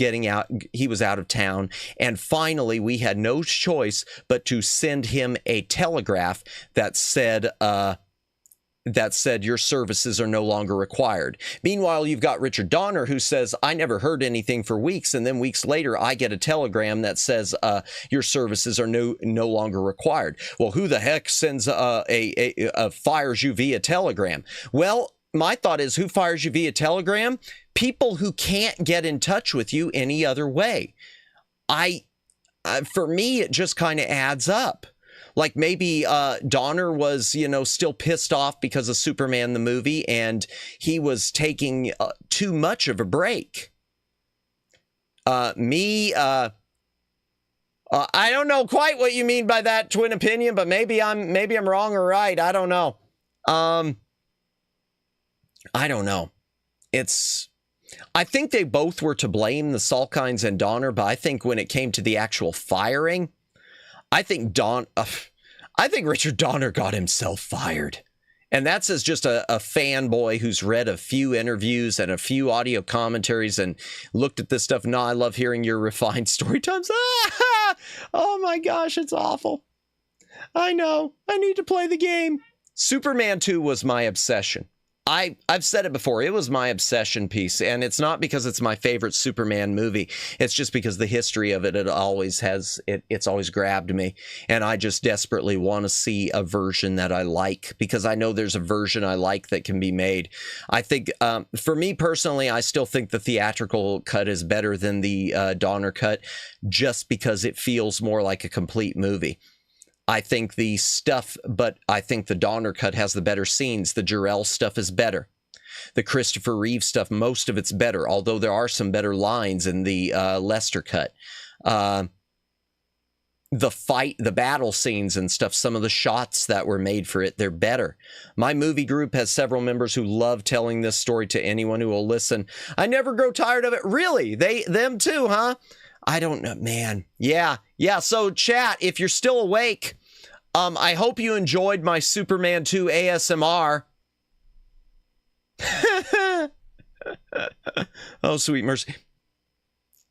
out of town. And finally, we had no choice but to send him a telegraph that said, your services are no longer required. Meanwhile, you've got Richard Donner who says, I never heard anything for weeks. And then weeks later, I get a telegram that says your services are no longer required. Well, who the heck sends fires you via telegram? Well, my thought is, who fires you via telegram? People who can't get in touch with you any other way. For me, it just kind of adds up. Like maybe Donner was, still pissed off because of Superman the movie, and he was taking too much of a break. I don't know quite what you mean by that, Twin Opinion, but maybe I'm wrong or right. I don't know. I don't know. I think they both were to blame, the Salkinds and Donner, but I think when it came to the actual firing, I think Richard Donner got himself fired. And that's as just a fanboy who's read a few interviews and a few audio commentaries and looked at this stuff. No, I love hearing your refined story times. Oh my gosh, it's awful. I know. I need to play the game. Superman 2 was my obsession. I've said it before. It was my obsession piece, and it's not because it's my favorite Superman movie. It's just because the history of it, it's always grabbed me, and I just desperately want to see a version that I like, because I know there's a version I like that can be made. I think, for me personally, I still think the theatrical cut is better than the Donner cut, just because it feels more like a complete movie. I think the Donner cut has the better scenes. The Jor-El stuff is better. The Christopher Reeve stuff, most of it's better, although there are some better lines in the Lester cut. The battle scenes and stuff, some of the shots that were made for it, they're better. My movie group has several members who love telling this story to anyone who will listen. I never grow tired of it. Really? Them too, huh? I don't know, man. Yeah. So chat, if you're still awake, I hope you enjoyed my Superman 2 ASMR. Oh, sweet mercy.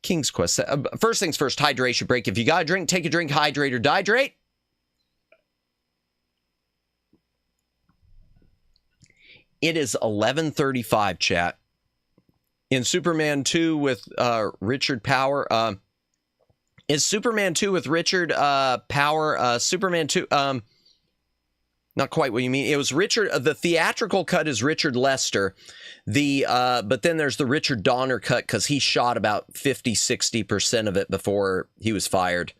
King's Quest. First things first, hydration break. If you got a drink, take a drink, hydrate or dihydrate. It is 11:35, chat. In Superman 2 with Richard Power, is Superman 2 with Richard Power, Superman 2, not quite what you mean. It was Richard, the theatrical cut is Richard Lester, but then there's the Richard Donner cut, because he shot about 50-60% of it before he was fired.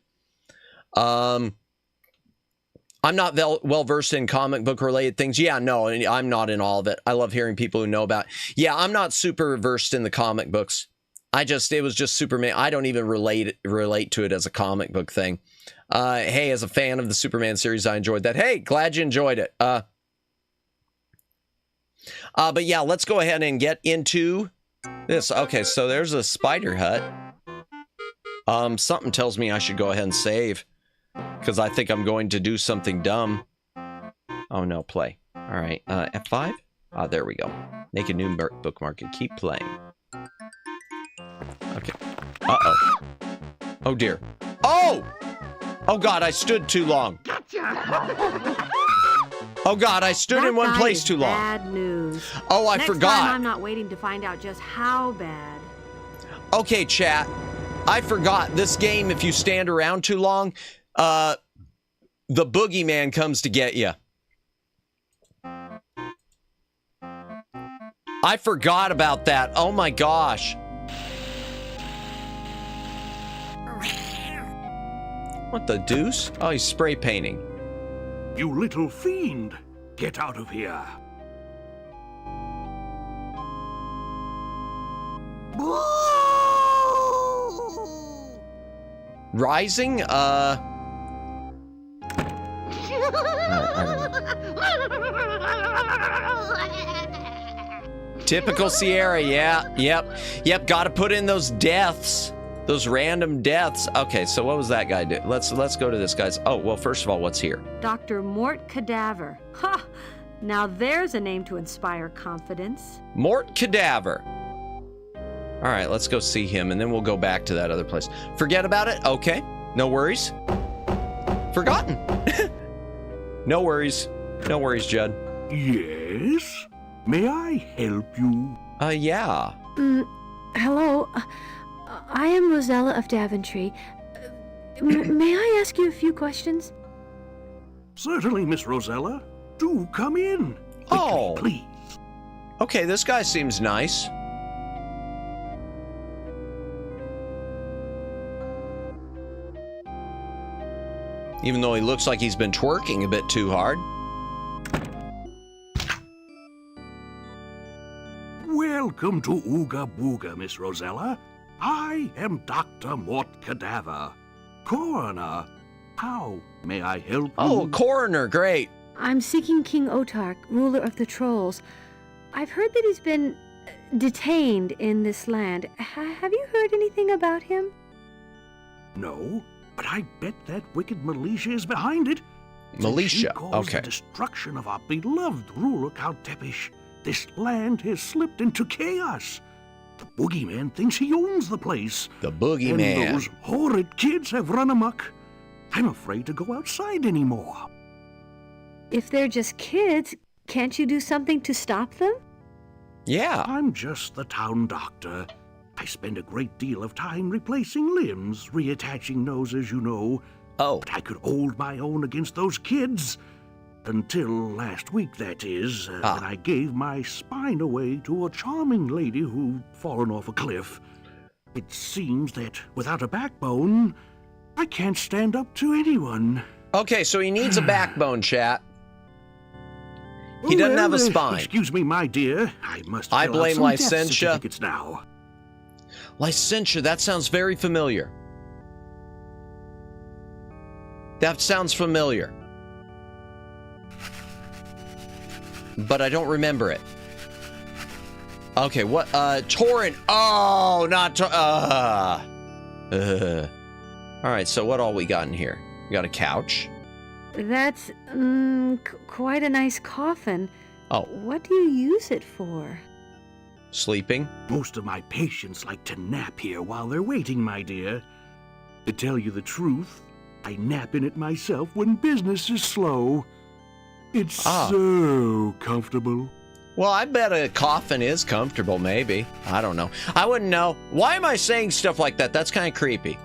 I'm not well versed in comic book related things. Yeah, no, I'm not in all of it. I love hearing people who know about it. Yeah, I'm not super versed in the comic books. It was just Superman. I don't even relate to it as a comic book thing. Hey, as a fan of the Superman series, I enjoyed that. Hey, glad you enjoyed it. But yeah, let's go ahead and get into this. Okay, so there's a spider hut. Something tells me I should go ahead and save, because I think I'm going to do something dumb. Oh no, play. All right, F5. There we go. Make a new bookmark and keep playing. Okay. Uh-oh. Oh, dear. Oh! Oh, God, I stood too long. Oh, God, I stood in one place too long. Bad news. Oh, I forgot. Next time, I'm not waiting to find out just how bad. Okay, chat. I forgot. This game, if you stand around too long, the boogeyman comes to get you. I forgot about that. Oh my gosh. What the deuce? Oh, he's spray painting. You little fiend! Get out of here! Rising? I don't know. Typical Sierra, yeah. Yep, gotta put in those deaths. Those random deaths. Okay, so what was that guy do? Let's go to this guy's. Oh, well, first of all, what's here? Dr. Mort Cadaver. Ha! Now there's a name to inspire confidence. Mort Cadaver. All right, let's go see him, and then we'll go back to that other place. Forget about it? Okay, no worries. Forgotten. No worries. No worries, Judd. Yes? May I help you? Yeah. Hello. I am Rosella of Daventry. May I ask you a few questions? Certainly, Miss Rosella. Do come in. Quickly, Oh. please. Okay, this guy seems nice. Even though he looks like he's been twerking a bit too hard. Welcome to Ooga Booga, Miss Rosella. I am Dr. Mort Cadaver, coroner. How may I help you? Oh, coroner, great. I'm seeking King Otark, ruler of the trolls. I've heard that he's been detained in this land. Have you heard anything about him? No, but I bet that wicked militia is behind it. Militia, Since she caused okay. the destruction of our beloved ruler, Count Tepish, this land has slipped into chaos. The boogeyman thinks he owns the place. The And boogeyman. those horrid kids have run amok. I'm afraid to go outside anymore. If they're just kids, can't you do something to stop them? Yeah. I'm just the town doctor. I spend a great deal of time replacing limbs, reattaching noses, you know. Oh. But I could hold my own against those kids. Until last week, that is, when I gave my spine away to a charming lady who'd fallen off a cliff. It seems that without a backbone, I can't stand up to anyone. Okay, so he needs a backbone, chat. He doesn't have a spine. Excuse me, my dear. I must I fill out blame some death Licentia. certificates now. Licentia, that sounds very familiar. That sounds familiar. But I don't remember it. Okay, what? Torrent. Oh, not All right, so what all we got in here? We got a couch. That's quite a nice coffin. Oh. What do you use it for? Sleeping. Most of my patients like to nap here while they're waiting, my dear. To tell you the truth, I nap in it myself when business is slow. It's so comfortable. Well, I bet a coffin is comfortable, maybe. I don't know. I wouldn't know. Why am I saying stuff like that? That's kind of creepy.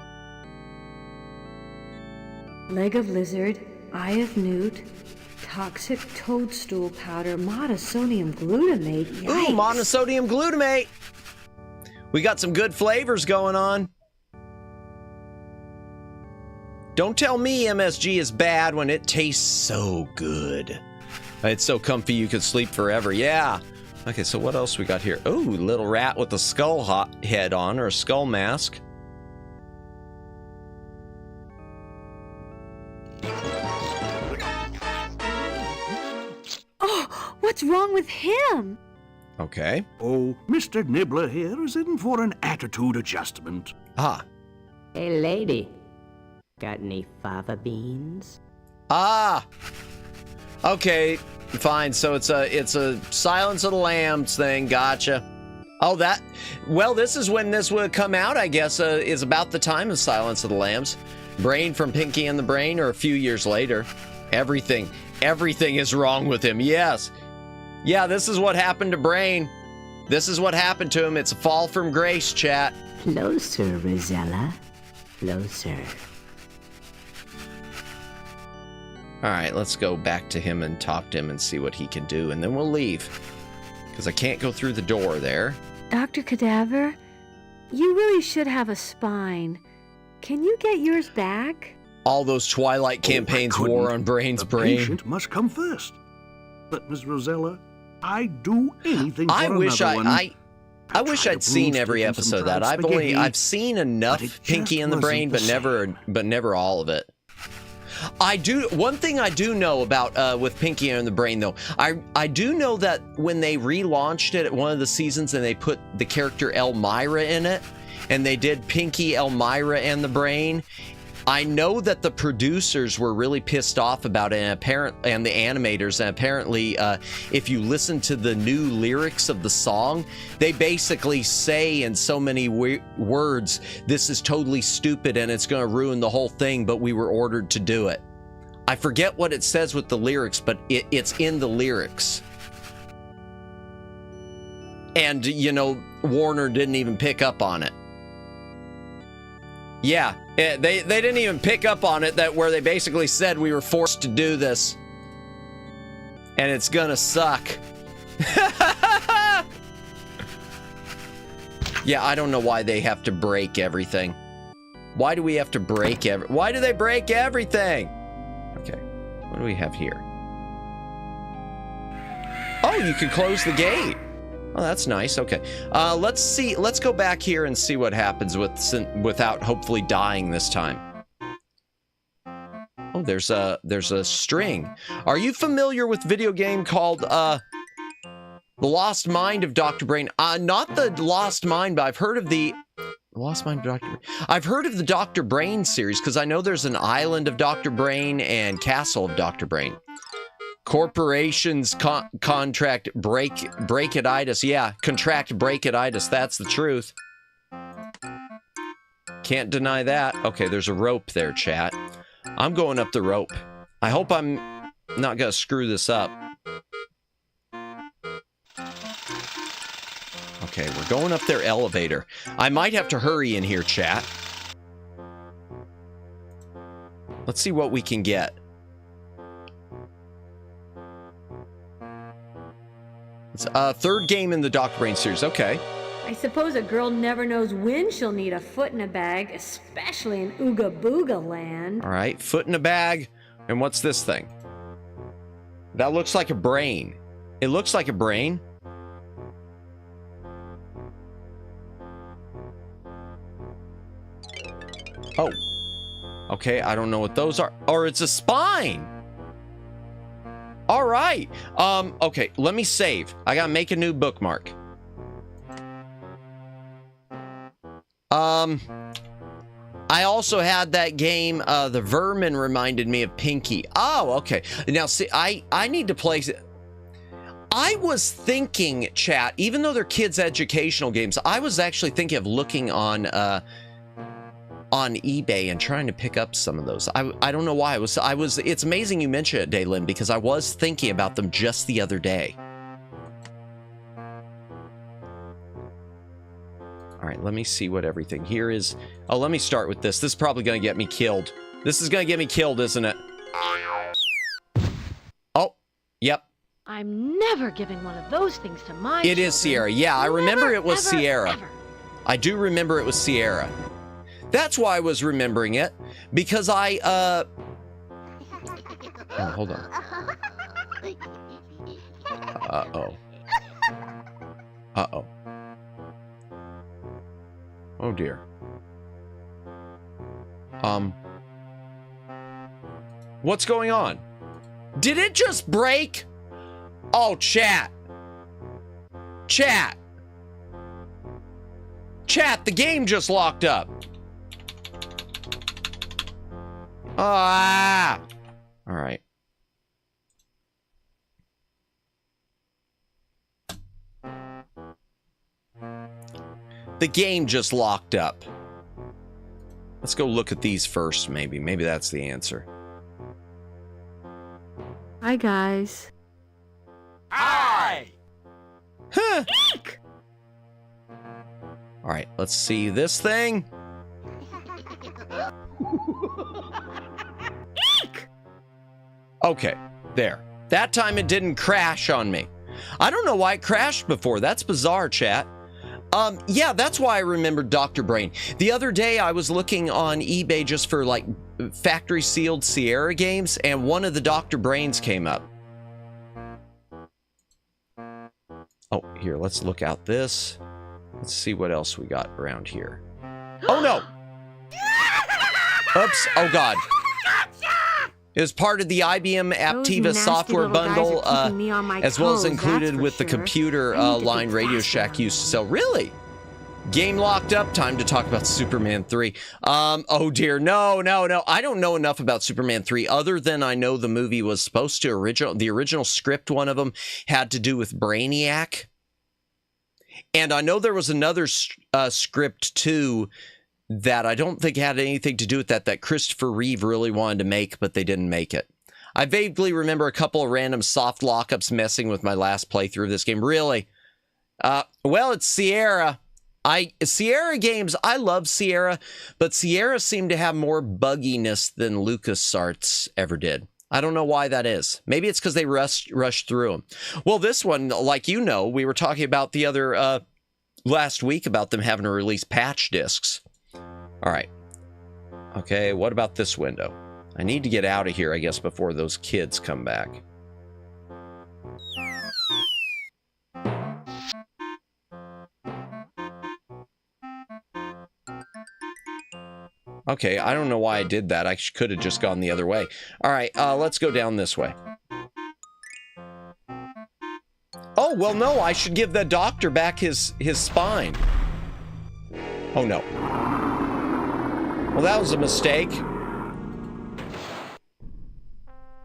Leg of lizard, eye of newt, toxic toadstool powder, monosodium glutamate. Yikes. Ooh, monosodium glutamate. We got some good flavors going on. Don't tell me MSG is bad when it tastes so good. It's so comfy you could sleep forever. Yeah. Okay, so what else we got here? Ooh, little rat with a skull head on, or a skull mask. Oh, what's wrong with him? Okay. Oh, Mr. Nibbler here is in for an attitude adjustment. Ah. Hey, lady. Got any fava beans? Ah. Okay, fine. So it's a Silence of the Lambs thing. Gotcha. Oh, this is when this would come out, I guess, is about the time of Silence of the Lambs. Brain from Pinky and the Brain, or a few years later. Everything is wrong with him. Yes. Yeah, this is what happened to Brain. This is what happened to him. It's a fall from grace, chat. Closer, Rosella. Closer. All right, let's go back to him and talk to him and see what he can do, and then we'll leave. Because I can't go through the door there. Dr. Cadaver, you really should have a spine. Can you get yours back? All those Twilight campaigns wore on Brain's the brain. Patient must come first. But Miss Rosella, I'd do anything for I wish another one. I wish I'd seen every episode of that. I've seen enough Pinky and the Brain, but never all of it. One thing I do know about with Pinky and the Brain though, I do know that when they relaunched it at one of the seasons and they put the character Elmira in it, and they did Pinky, Elmira, and the Brain, I know that the producers were really pissed off about it, and the animators, and apparently if you listen to the new lyrics of the song, they basically say in so many words, this is totally stupid and it's going to ruin the whole thing, but we were ordered to do it. I forget what it says with the lyrics, but it's in the lyrics. And, you know, Warner didn't even pick up on it. Yeah, they didn't even pick up on it, that where they basically said we were forced to do this. And it's gonna suck. Yeah, I don't know why they have to break everything. Why do we have to break why do they break everything? Okay, what do we have here? Oh, you can close the gate. Oh, that's nice. Okay. Let's see. Let's go back here and see what happens without hopefully dying this time. Oh, there's a string. Are you familiar with video game called The Lost Mind of Dr. Brain? Not the Lost Mind, but I've heard of the Lost Mind of Dr. Brain. I've heard of the Dr. Brain series because I know there's an Island of Dr. Brain and Castle of Dr. Brain. Corporations contract breakitis. Yeah, contract breakitis. That's the truth. Can't deny that. Okay, there's a rope there, chat. I'm going up the rope. I hope I'm not gonna screw this up. Okay, we're going up their elevator. I might have to hurry in here, chat. Let's see what we can get. It's third game in the Dr. Brain series. Okay. I suppose a girl never knows when she'll need a foot in a bag, especially in Ooga Booga land. All right, foot in a bag. And what's this thing? That looks like a brain. It looks like a brain. Oh. Okay, I don't know what those are. Or it's a spine. All right. Okay, let me save. I gotta make a new bookmark. I also had that game, the Vermin reminded me of Pinky. Oh, okay. Now, see, I need to play... I was thinking, chat, even though they're kids' educational games, I was actually thinking of looking on eBay and trying to pick up some of those. I don't know why. It's amazing you mentioned it, Daylin, because I was thinking about them just the other day. All right, let me see what everything here is. Oh, let me start with this. This is probably going to get me killed. This is going to get me killed, isn't it? Oh, yep. I'm never giving one of those things to my It is Sierra. Yeah, I remember it was Sierra. Ever. I do remember it was Sierra. That's why I was remembering it, because oh, hold on. Uh-oh. Uh-oh. Oh, dear. What's going on? Did it just break? Oh, chat. Chat. Chat, the game just locked up. Ah! All right. The game just locked up. Let's go look at these first, maybe. Maybe that's the answer. Hi, guys. Hi! Huh. All right, let's see this thing. Okay, there. That time it didn't crash on me. I don't know why it crashed before. That's bizarre, chat. Yeah, that's why I remembered Dr. Brain. The other day I was looking on eBay just for like factory sealed Sierra games, and one of the Dr. Brains came up. Oh, here, let's look out this. Let's see what else we got around here. Oh no! Oops, oh God. It was part of the IBM Aptiva software bundle, as well as included with the computer line Radio Shack used to sell. Really? Game locked up. Time to talk about Superman 3. Oh dear, no. I don't know enough about Superman 3 other than I know the movie was supposed to the original script, one of them had to do with Brainiac. And I know there was another script too that I don't think had anything to do with that Christopher Reeve really wanted to make, but they didn't make it. I vaguely remember a couple of random soft lockups messing with my last playthrough of this game. Really? Well, it's Sierra. Sierra games, I love Sierra, but Sierra seemed to have more bugginess than LucasArts ever did. I don't know why that is. Maybe it's because they rushed through them. Well, this one, like you know, we were talking about the other last week about them having to release patch discs. All right. Okay, what about this window? I need to get out of here, I guess, before those kids come back. Okay, I don't know why I did that. I could have just gone the other way. All right, let's go down this way. Oh, well, no, I should give the doctor back his spine. Oh, no. Well, that was a mistake.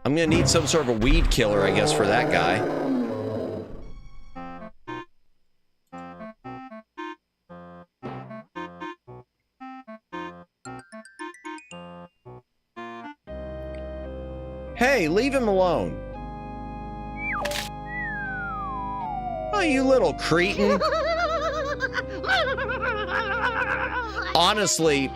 I'm gonna need some sort of a weed killer, I guess, for that guy. Hey, leave him alone. Oh, you little cretin. Honestly,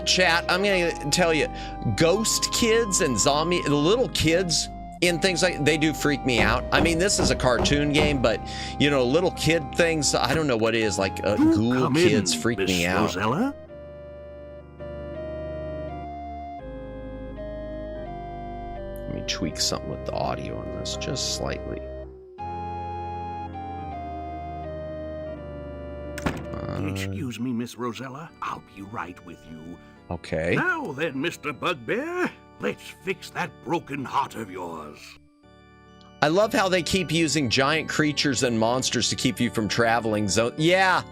chat, I'm gonna tell you, ghost kids and zombie, the little kids in things like, they do freak me out. I mean, this is a cartoon game, but you know, little kid things, I don't know what it is, like ghoul kids freak me out. Rosella? Let me tweak something with the audio on this, just slightly. Excuse me, Miss Rosella. I'll be right with you. Okay. Now then, Mr. Bugbear, let's fix that broken heart of yours. I love how they keep using giant creatures and monsters to keep you from traveling zone. Yeah.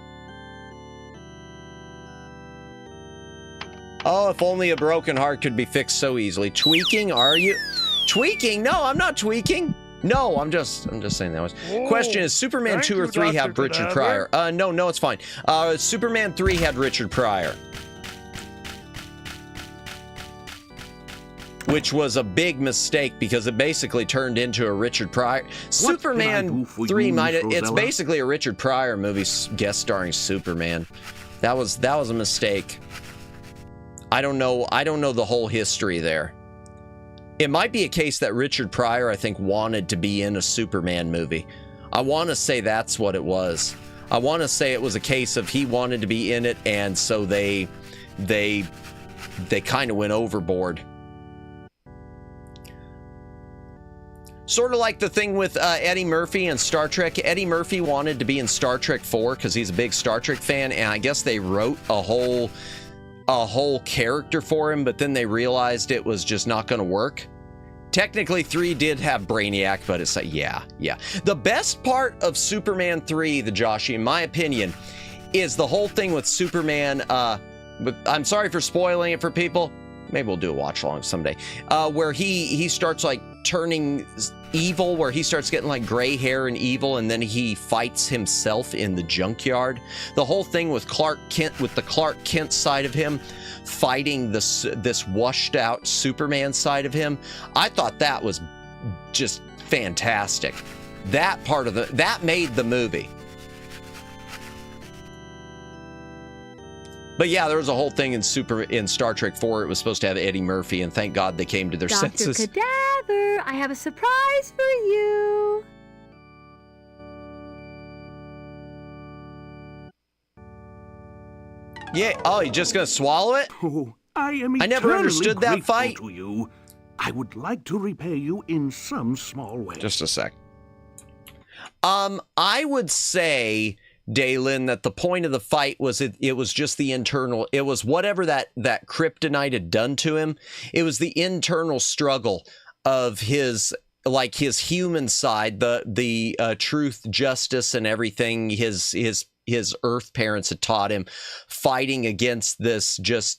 Oh, if only a broken heart could be fixed so easily. Tweaking? Are you? Tweaking? No, I'm not tweaking. No, I'm just saying that was. Whoa. Question is, Superman 2 or 3 have Richard Pryor? No, it's fine. Superman 3 had Richard Pryor, which was a big mistake because it basically turned into a Richard Pryor. Superman 3 it's basically a Richard Pryor movie guest starring Superman. That was a mistake. I don't know the whole history there. It might be a case that Richard Pryor, I think, wanted to be in a Superman movie. I want to say that's what it was. I want to say it was a case of he wanted to be in it, and so they kind of went overboard. Sort of like the thing with Eddie Murphy and Star Trek. Eddie Murphy wanted to be in Star Trek 4 because he's a big Star Trek fan, and I guess they wrote a whole character for him, but then they realized it was just not going to work. Technically, 3 did have Brainiac, but it's like, yeah. The best part of Superman 3, the Joshy, in my opinion, is the whole thing with Superman, but I'm sorry for spoiling it for people. Maybe we'll do a watch along someday, where he starts like turning evil, where he starts getting like gray hair and evil, and then he fights himself in the junkyard. The whole thing with Clark Kent, with the Clark Kent side of him fighting this washed out Superman side of him, I thought that was just fantastic. That part of that made the movie. But yeah, there was a whole thing in Star Trek 4. It was supposed to have Eddie Murphy, and thank God they came to their senses. Dr. Cadaver, I have a surprise for you. Yeah. Oh, you just gonna swallow it? Oh, I am I never eternally understood that grateful fight. to you. I would like to repay you in some small way. Just a sec. I would say, Dalen, that the point of the fight was it was just the internal. It was whatever that kryptonite had done to him. It was the internal struggle of his human side, the truth, justice, and everything his Earth parents had taught him, fighting against this just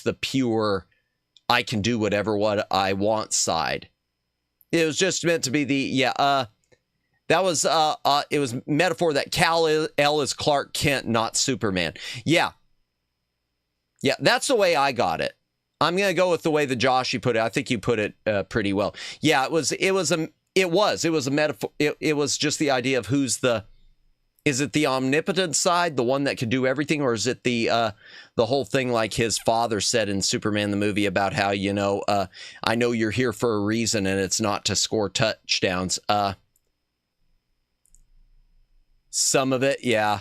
the pure, I can do what I want side. It was just meant to be that was it was metaphor that Kal-El is Clark Kent, not Superman. Yeah, that's the way I got it. I'm gonna go with the way that Joshy put it. I think you put it pretty well. Yeah, it was a metaphor. It was just the idea of is it the omnipotent side, the one that can do everything, or is it the whole thing like his father said in Superman the movie about how, I know you're here for a reason and it's not to score touchdowns. Some of it, yeah.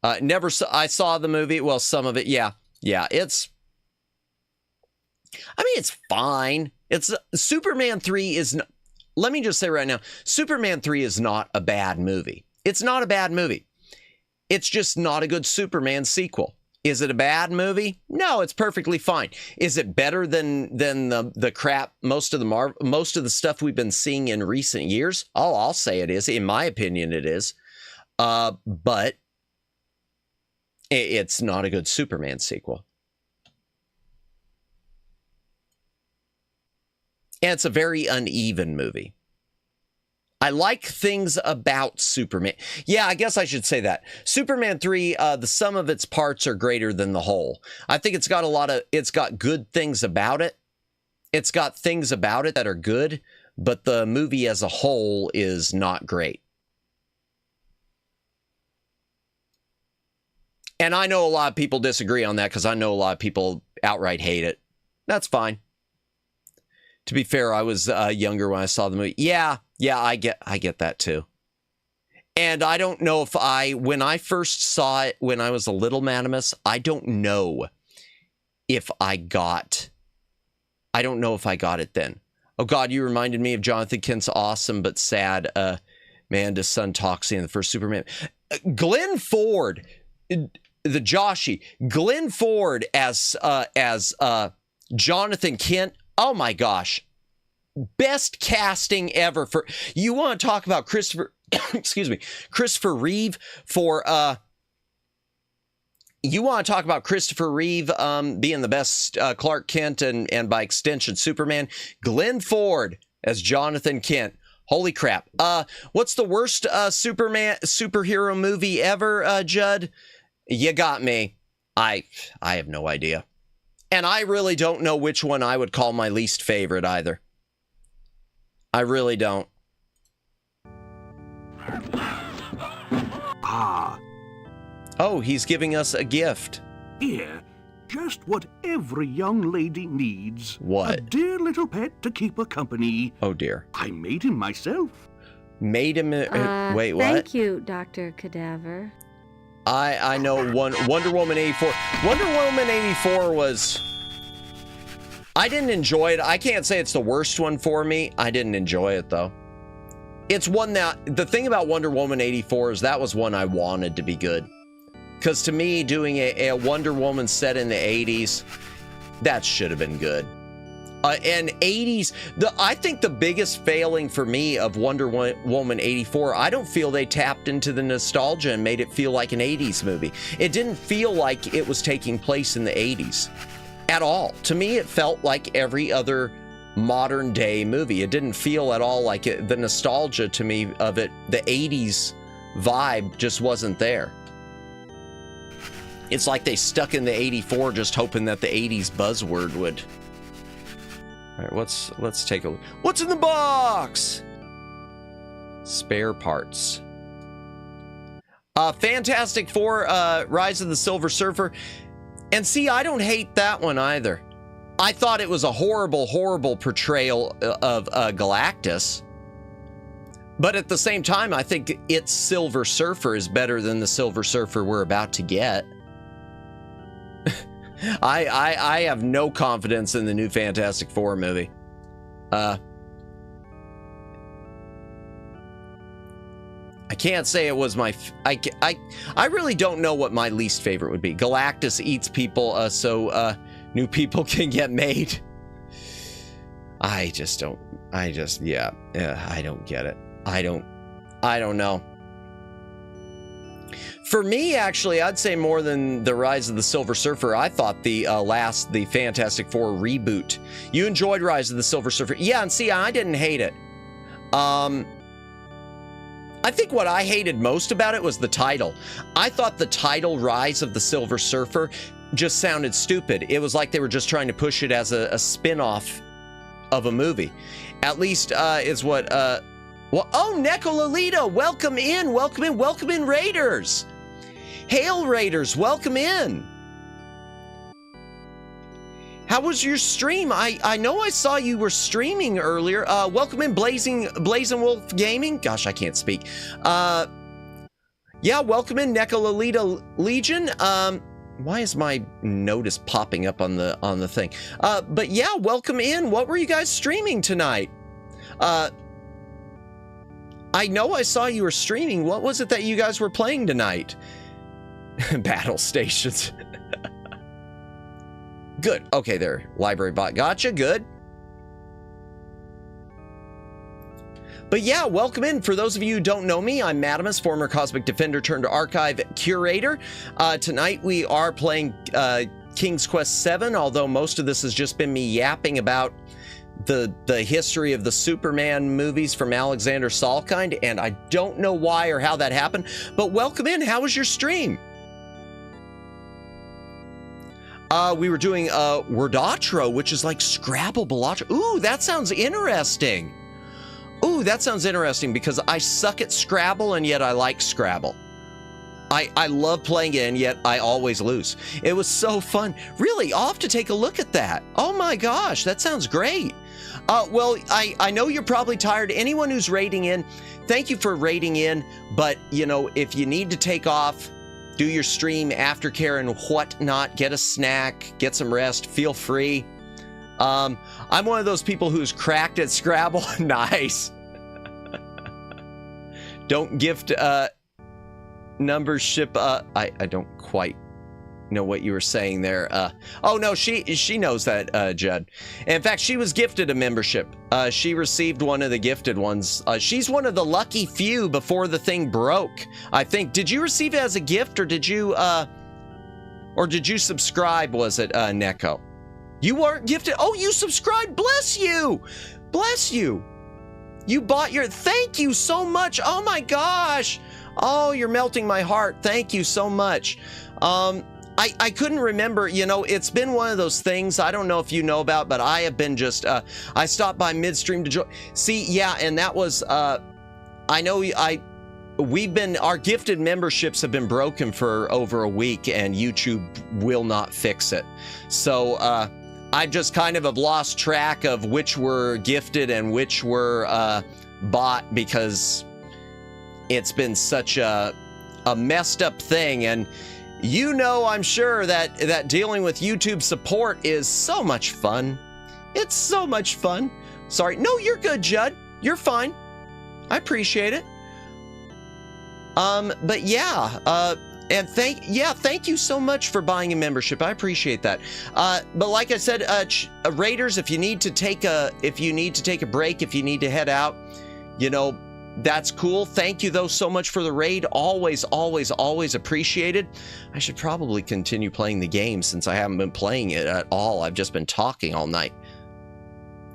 I saw the movie. Well, some of it, yeah. It's fine. It's Superman 3 is. Let me just say right now, Superman 3 is not a bad movie. It's not a bad movie. It's just not a good Superman sequel. Is it a bad movie? No, it's perfectly fine. Is it better than the crap most of the stuff we've been seeing in recent years? Oh, I'll say it is. In my opinion, it is. But it's not a good Superman sequel. And it's a very uneven movie. I like things about Superman. Yeah, I guess I should say that. Superman 3, the sum of its parts are greater than the whole. I think it's got good things about it. It's got things about it that are good, but the movie as a whole is not great. And I know a lot of people disagree on that because I know a lot of people outright hate it. That's fine. To be fair, I was younger when I saw the movie. Yeah, I get that too. And I don't know if when I first saw it when I was a little Manimus, I don't know if I got it then. Oh God, you reminded me of Jonathan Kent's awesome but sad man to son Toxie in the first Superman. Glenn Ford, the Joshy, Glenn Ford as Jonathan Kent. Oh my gosh. Best casting ever for, you want to talk about Christopher Reeve for, you want to talk about Christopher Reeve being the best Clark Kent and by extension Superman. Glenn Ford as Jonathan Kent. Holy crap. What's the worst superhero movie ever, Judd? You got me. I have no idea. And I really don't know which one I would call my least favorite either. I really don't. Ah. Oh, he's giving us a gift. Here, just what every young lady needs. What? A dear little pet to keep her company. Oh, dear. I made him myself. Made him... wait, what? Thank you, Dr. Cadaver. I know Wonder Woman 84. Wonder Woman 84 was... I didn't enjoy it. I can't say it's the worst one for me. I didn't enjoy it, though. It's one that... The thing about Wonder Woman 84 is that was one I wanted to be good. Because to me, doing a Wonder Woman set in the 80s, that should have been good. And 80s, I think the biggest failing for me of Wonder Woman 84, I don't feel they tapped into the nostalgia and made it feel like an 80s movie. It didn't feel like it was taking place in the 80s at all. To me, it felt like every other modern day movie. It didn't feel at all like it. The nostalgia to me of it, the 80s vibe just wasn't there. It's like they stuck in the 84 just hoping that the 80s buzzword would... All right, let's take a look. What's in the box? Spare parts. Fantastic Four, Rise of the Silver Surfer. And see, I don't hate that one either. I thought it was a horrible, horrible portrayal of Galactus. But at the same time, I think its Silver Surfer is better than the Silver Surfer we're about to get. I have no confidence in the new Fantastic Four movie. I can't say it was my... I really don't know what my least favorite would be. Galactus eats people so new people can get made. I don't get it. I don't know. For me, actually, I'd say more than the Rise of the Silver Surfer, I thought the Fantastic Four reboot. You enjoyed Rise of the Silver Surfer. Yeah, and see, I didn't hate it. I think what I hated most about it was the title. I thought the title, Rise of the Silver Surfer, just sounded stupid. It was like they were just trying to push it as a spin-off of a movie. At least is what... well, oh, Neko Lolita, welcome in, Raiders. Hail, Raiders, welcome in. How was your stream? I know I saw you were streaming earlier. Welcome in, Blazing Wolf Gaming. Gosh, I can't speak. Yeah, welcome in, Neko Lolita Legion. Why is my notice popping up on the thing? But yeah, welcome in. What were you guys streaming tonight? I know I saw you were streaming. What was it that you guys were playing tonight? Battle stations. Good. Okay, there. Library bot. Gotcha. Good. But yeah, welcome in. For those of you who don't know me, I'm Madamus, former Cosmic Defender turned archive curator. Tonight we are playing King's Quest VII, although most of this has just been me yapping about the history of the Superman movies from Alexander Salkind, and I don't know why or how that happened, but welcome in. How was your stream? We were doing Wordatro, which is like Scrabble Balatro. Ooh, that sounds interesting. Ooh, that sounds interesting because I suck at Scrabble and yet I like Scrabble. I love playing it and yet I always lose. It was so fun. Really, I'll have to take a look at that. Oh my gosh, that sounds great. Well, I know you're probably tired. Anyone who's raiding in, thank you for raiding in. But, you know, if you need to take off, do your stream, aftercare and whatnot, get a snack, get some rest, feel free. I'm one of those people who's cracked at Scrabble. Nice. Don't gift membership. I don't quite know what you were saying there. Oh no, she knows that, Judd. In fact, she was gifted a membership. She received one of the gifted ones. She's one of the lucky few before the thing broke, I think. Did you receive it as a gift, or did you subscribe? Was it Neko? You weren't gifted. Oh, you subscribed. Bless you. Bless you. You bought your... Thank you so much. Oh my gosh. Oh, you're melting my heart. Thank you so much. I couldn't remember, you know, it's been one of those things, I don't know if you know about, but I have been just, I stopped by midstream to join. See, yeah, and that was, I know our gifted memberships have been broken for over a week and YouTube will not fix it. So, I just kind of have lost track of which were gifted and which were, bought, because it's been such a messed up thing. And you know, I'm sure that dealing with YouTube support is so much fun. It's so much fun. Sorry. No, you're good, Judd. You're fine. I appreciate it. But yeah, and thank you so much for buying a membership. I appreciate that. But like I said, Raiders, if you need to take a break, if you need to head out, you know, that's cool. Thank you, though, so much for the raid. Always, always, always appreciated. I should probably continue playing the game since I haven't been playing it at all. I've just been talking all night.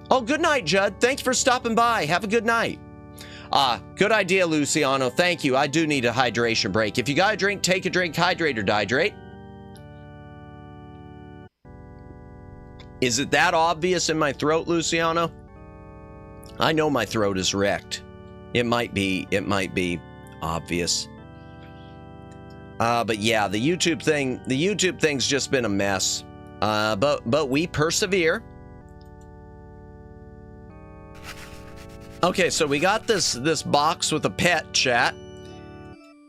Oh, good night, Judd. Thank you for stopping by. Have a good night. Good idea, Luciano. Thank you. I do need a hydration break. If you got a drink, take a drink, hydrate or dehydrate. Is it that obvious in my throat, Luciano? I know my throat is wrecked. It might be obvious. But yeah, the YouTube thing's just been a mess. But we persevere. Okay, so we got this box with a pet, chat.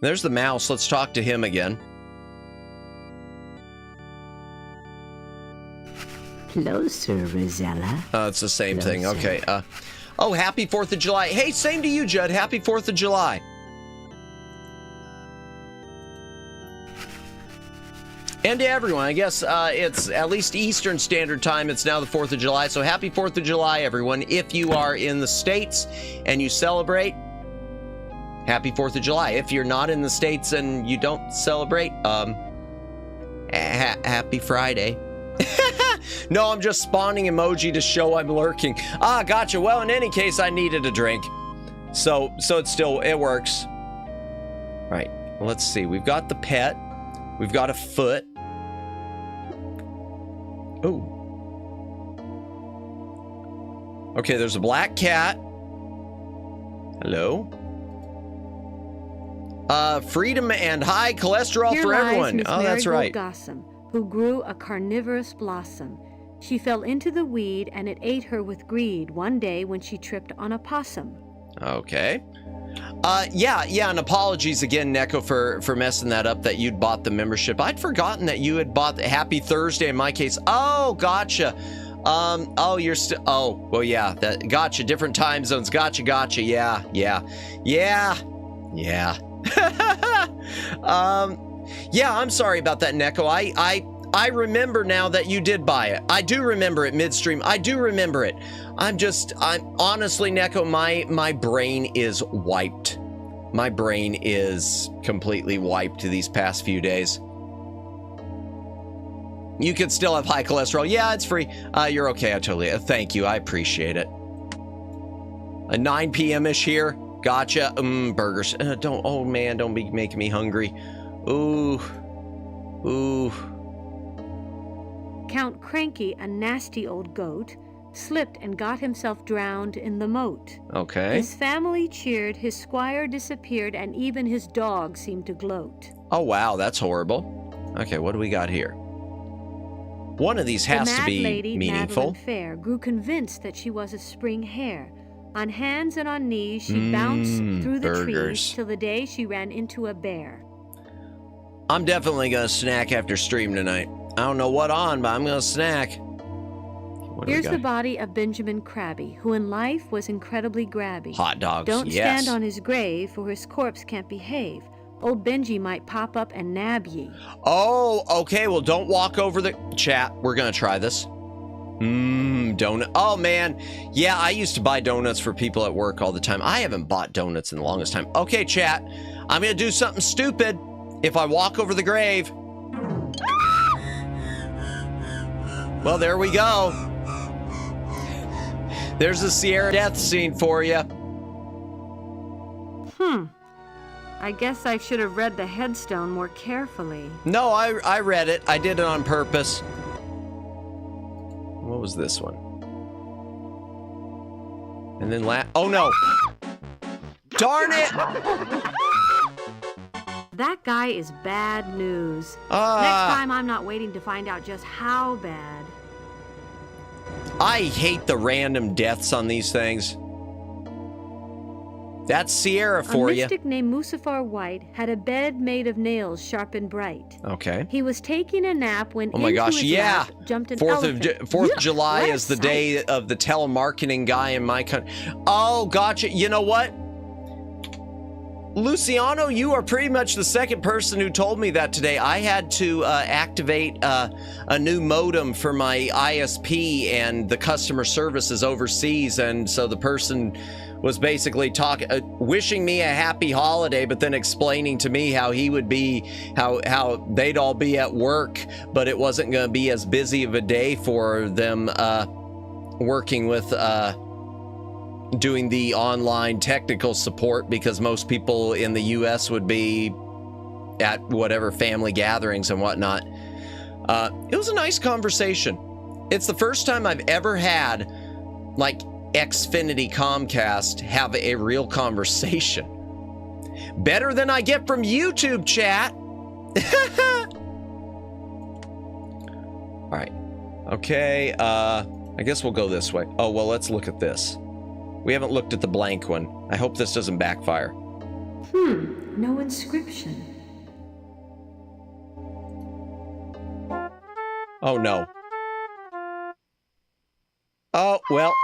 There's the mouse. Let's talk to him again. Closer, Rosella. It's the same thing. Closer. Okay. Oh, happy 4th of July. Hey, same to you, Judd. Happy 4th of July. And to everyone, I guess it's at least Eastern Standard Time. It's now the 4th of July. So happy 4th of July, everyone. If you are in the States and you celebrate, happy 4th of July. If you're not in the States and you don't celebrate, happy Friday. No, I'm just spawning emoji to show I'm lurking. Ah, gotcha. Well, in any case, I needed a drink. So it works. Right. Let's see. We've got the pet. We've got a foot. Oh. Okay, there's a black cat. Hello. Freedom and high cholesterol Here for lies everyone. Miss Oh, that's Marigold right. Gossom, who grew a carnivorous blossom. She fell into the weed, and it ate her with greed one day when she tripped on a possum. Okay. Yeah, and apologies again, Neko, for messing that up, that you'd bought the membership. I'd forgotten that you had bought the Happy Thursday in my case. Oh, gotcha. Oh, you're still, oh, well, yeah, that, gotcha, different time zones. Gotcha, yeah. Yeah, I'm sorry about that, Neko. I remember now that you did buy it. I do remember it midstream. I do remember it. I'm honestly, Neko, my brain is wiped. My brain is completely wiped these past few days. You could still have high cholesterol. Yeah, it's free. You're okay. I totally, thank you. I appreciate it. A 9 p.m.-ish here. Gotcha. Burgers. Oh man, don't be making me hungry. Ooh. Count Cranky, a nasty old goat, slipped and got himself drowned in the moat. Okay. His family cheered, his squire disappeared, and even his dog seemed to gloat. Oh wow, that's horrible. Okay, what do we got here? One of these has to be lady, meaningful. Madeline Fair, grew convinced that she was a spring hare. On hands and on knees, she bounced through the burgers. trees till the day she ran into a bear. I'm definitely gonna snack after stream tonight. I don't know what on, but I'm gonna snack. What do we Here's got? the body of Benjamin Crabby, who in life was incredibly grabby. Hot dogs. Don't yes. stand on his grave, for his corpse can't behave. Old Benji might pop up and nab ye. Oh, okay. Well, don't walk over the chat. We're gonna try this. Donut. Oh man, yeah. I used to buy donuts for people at work all the time. I haven't bought donuts in the longest time. Okay, chat. I'm gonna do something stupid. If I walk over the grave. Well, there we go. There's a Sierra death scene for you. I guess I should have read the headstone more carefully. No, I read it. I did it on purpose. What was this one? And then oh no. Darn it! That guy is bad news. Next time I'm not waiting to find out just how bad. I hate the random deaths on these things. That's Sierra for you. you. A mystic named Musafar White had a bed made of nails sharp and bright. Okay. He was taking a nap when oh my into gosh, his yeah. lap jumped an 4th elephant. of July what a is the sight. day of the telemarketing guy in my country. Oh, gotcha. You know what? Luciano, you are pretty much the second person who told me that today. I had to activate a new modem for my ISP, and the customer service is overseas, and so the person was basically wishing me a happy holiday, but then explaining to me how he would be, how they'd all be at work, but it wasn't going to be as busy of a day for them working with doing the online technical support, because most people in the US would be at whatever family gatherings and whatnot. It was a nice conversation. It's the first time I've ever had like Xfinity Comcast have a real conversation. Better than I get from YouTube chat. All right. Okay. I guess we'll go this way. Oh, well, let's look at this. We haven't looked at the blank one. I hope this doesn't backfire. No inscription. Oh, no. Oh, well.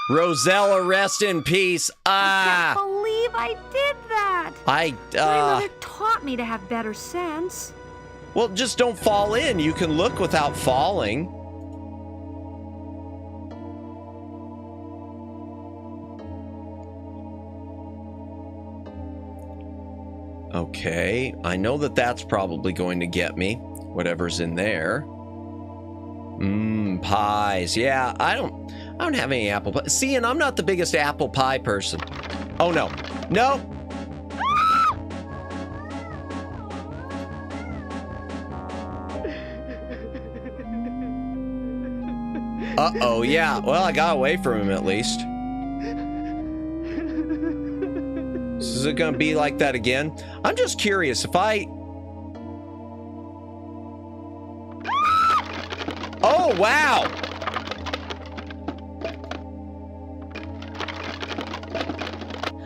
Rosella, rest in peace. I can't believe I did that. My mother taught me to have better sense. Well, just don't fall in. You can look without falling. Okay, I know that that's probably going to get me. Whatever's in there. Pies. Yeah, I don't have any apple pie. See, and I'm not the biggest apple pie person. Oh, no. No! Uh-oh, yeah. Well, I got away from him at least. Is it gonna be like that again? I'm just curious if I... Oh, wow!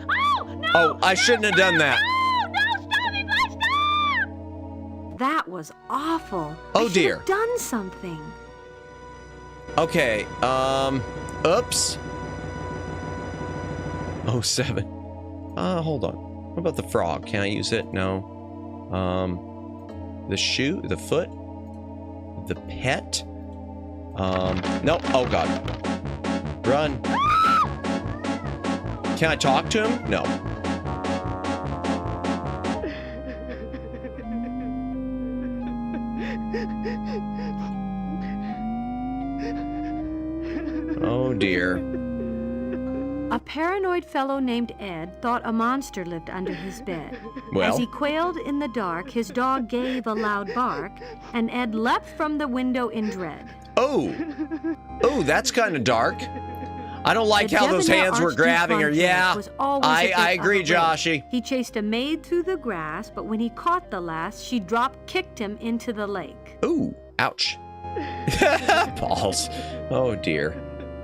Oh, no! Oh, I shouldn't have done that. No, stop me, stop! That was awful. Oh, I should dear. have done something. Okay, oops. Oh, 7. Hold on. What about the frog? Can I use it? No. The shoe, the foot, the pet. Nope. Oh, God. Run. Can I talk to him? No. Oh, dear. A paranoid fellow named Ed thought a monster lived under his bed. Well. As he quailed in the dark, his dog gave a loud bark, and Ed leapt from the window in dread. Oh. Oh, that's kind of dark. I don't like The how those debonair hands were grabbing her. Archduke Yeah. was always a I bit agree, of a rake. Joshy. He chased a maid through the grass, but when he caught the lass, she drop-kicked him into the lake. Ooh, ouch. Balls. Oh, dear.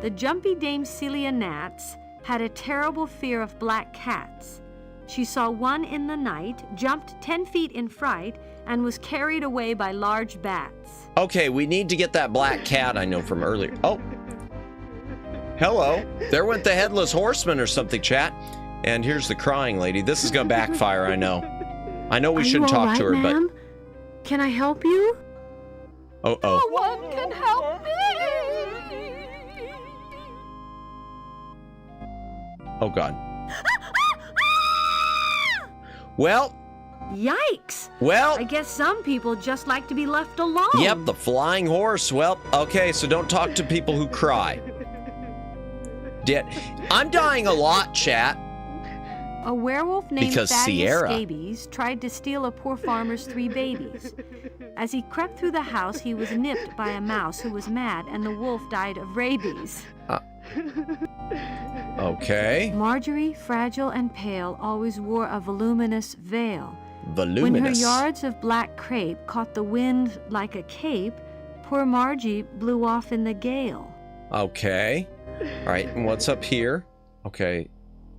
The jumpy Dame Celia Gnats had a terrible fear of black cats. She saw one in the night, jumped 10 feet in fright, and was carried away by large bats. Okay, we need to get that black cat I know from earlier. Oh. Hello. There went the headless horseman or something, chat. And here's the crying lady. This is going to backfire, I know. I know we shouldn't talk to her, but... Can I help you? Oh. No one can help me! Oh, God. Well. Yikes! Well. I guess some people just like to be left alone. Yep, the flying horse. Well, okay, so don't talk to people who cry. I'm dying a lot, chat. A werewolf named Because Thaddeus Sierra. Scabies tried to steal a poor farmer's 3 babies. As he crept through the house, he was nipped by a mouse who was mad, and the wolf died of rabies. Okay. Marjorie, fragile and pale, always wore a voluminous veil. Voluminous. When her yards of black crepe caught the wind like a cape, poor Margie blew off in the gale. Okay. All right, and what's up here? Okay.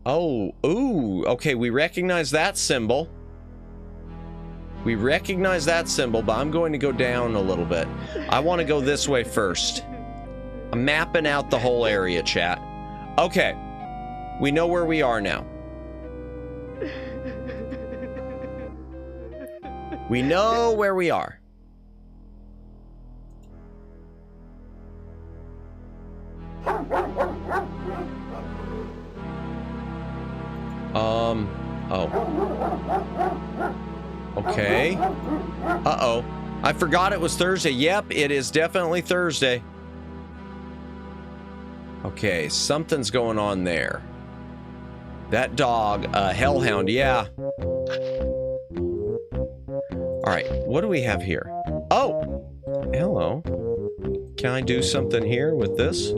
Oh, ooh. Okay, we recognize that symbol. We recognize that symbol, but I'm going to go down a little bit. I want to go this way first. I'm mapping out the whole area, chat. Okay. We know where we are now. We know where we are. Oh. Okay. Uh-oh. I forgot it was Thursday. Yep, it is definitely Thursday. Okay, something's going on there. That dog, hellhound, yeah. All right, what do we have here? Oh, hello. Can I do something here with this?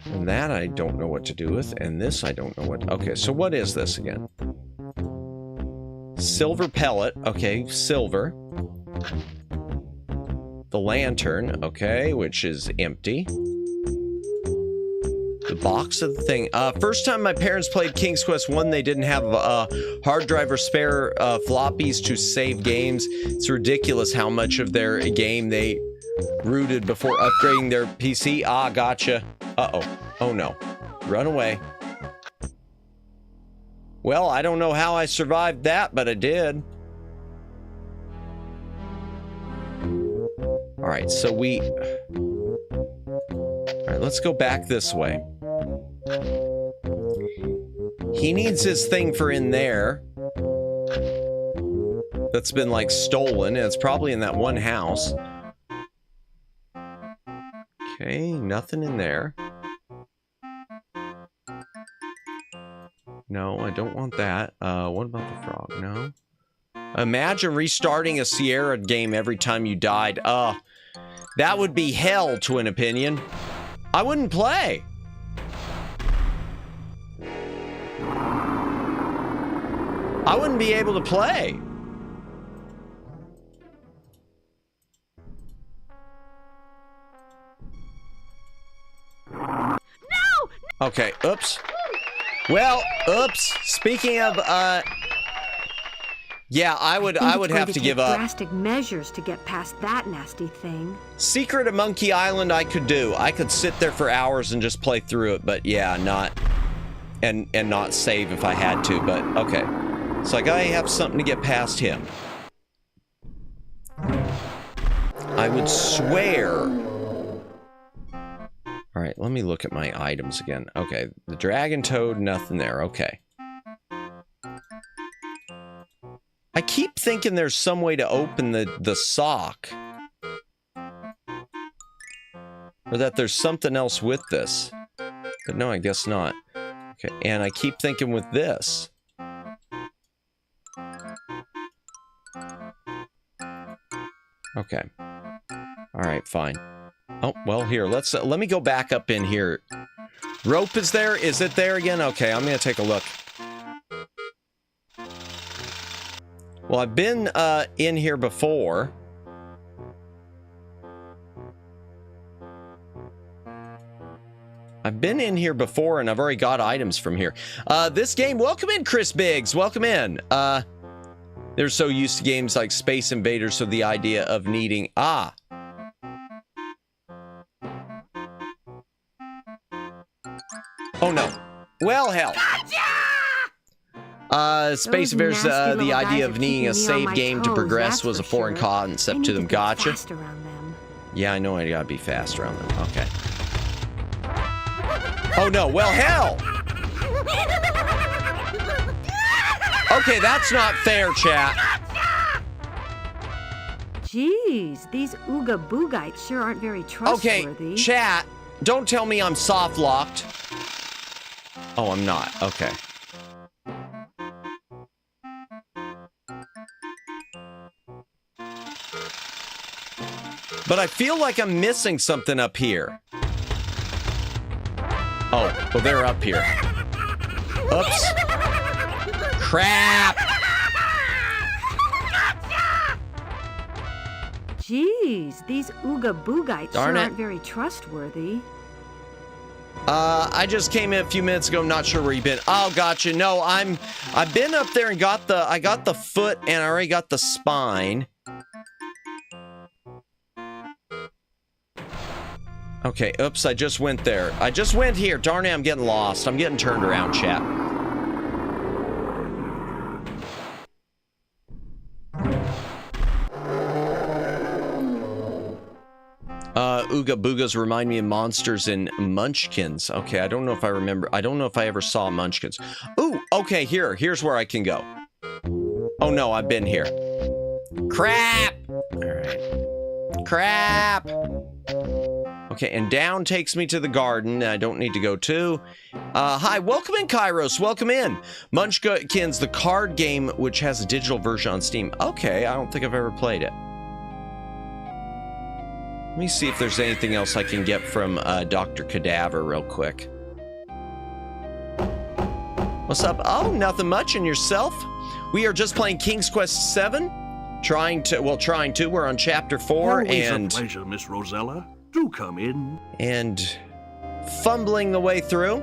And that I don't know what to do with, and this I don't know what... Okay, so what is this again? Silver pellet, okay, silver. The lantern, okay, which is empty. The box of the thing. First time my parents played King's Quest 1, they didn't have a hard drive or spare floppies to save games. It's ridiculous how much of their game they rooted before upgrading their PC. Ah, gotcha. Uh-oh. Oh, no. Run away. Well, I don't know how I survived that, but I did. All right, so we... All right, let's go back this way. He needs his thing for in there. That's been, like, stolen, and it's probably in that one house. Okay, nothing in there. No, I don't want that. What about the frog? No. Imagine restarting a Sierra game every time you died. That would be hell, to an opinion. I wouldn't play. I wouldn't be able to play. No! Okay, oops. Well, oops. Speaking of, yeah, I would have to give up. Drastic measures to get past that nasty thing. Secret of Monkey Island I could do. I could sit there for hours and just play through it, but yeah, not and not save if I had to, but okay. So I gotta have something to get past him. I would swear. All right, let me look at my items again. Okay, the dragon toad, nothing there. Okay. I keep thinking there's some way to open the sock. Or that there's something else with this. But no, I guess not. Okay, and I keep thinking with this. Okay. All right, fine. Oh, well, here, let me go back up in here. Rope is there? Is it there again? Okay, I'm gonna take a look. Well, I've been in here before. I've been in here before, and I've already got items from here. This game, welcome in, Chris Biggs. Welcome in. They're so used to games like Space Invaders, so the idea of needing... Ah. Oh, no. Well, hell. Space Invaders, the idea of needing a save game to progress was a foreign concept to them. Gotcha. Yeah, I know I gotta be fast around them. Okay. Oh, no. Well, hell. Okay, that's not fair, chat. Jeez, these Ooga Boogites sure aren't very trustworthy. Okay, chat, don't tell me I'm soft-locked. Oh, I'm not. Okay. But I feel like I'm missing something up here. Oh, well, they're up here. Oops. Crap! Jeez, these Ooga Boogites sure aren't very trustworthy. I just came in a few minutes ago. I'm not sure where you've been. Oh, gotcha. No, I've been up there and I got the foot and I already got the spine. Okay, oops, I just went there. I just went here. Darn it, I'm getting lost. I'm getting turned around, chat. Ooga Boogas remind me of monsters in Munchkins. Okay, I don't know if I remember. I don't know if I ever saw Munchkins. Ooh, okay, here's where I can go. Oh no, I've been here. Crap! Alright. Crap! Okay, and down takes me to the garden. I don't need to go to. Hi, welcome in, Kairos. Welcome in. Munchkins, the card game, which has a digital version on Steam. Okay, I don't think I've ever played it. Let me see if there's anything else I can get from Dr. Cadaver real quick. What's up? Oh, nothing much. And yourself? We are just playing King's Quest VII. Trying to. We're on chapter 4. Always a pleasure, Miss Rosella. Do come in. And fumbling the way through.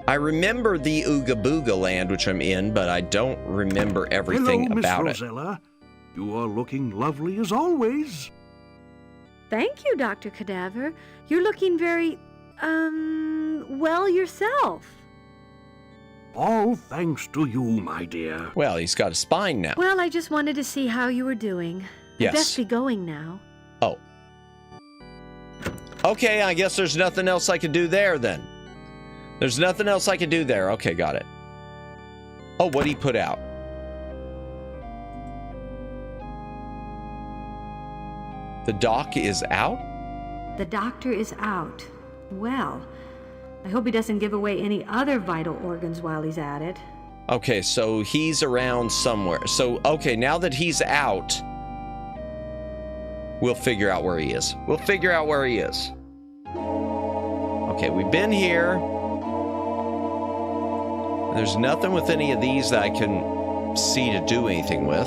I remember the Ooga Booga land, which I'm in, but I don't remember everything Hello, about Miss Rosella. You are looking lovely as always. Thank you, Dr. Cadaver. You're looking very, well yourself. All thanks to you, my dear. Well, he's got a spine now. Well, I just wanted to see how you were doing. Yes. I'd best be going now. Oh. Okay, I guess there's nothing else I could do there then. There's nothing else I could do there. Okay, got it. Oh, what'd he put out? The doc is out? The doctor is out. Well, I hope he doesn't give away any other vital organs while he's at it. Okay, so he's around somewhere. So, okay, now that he's out, we'll figure out where he is. We'll figure out where he is. Okay, we've been here. There's nothing with any of these that I can see to do anything with.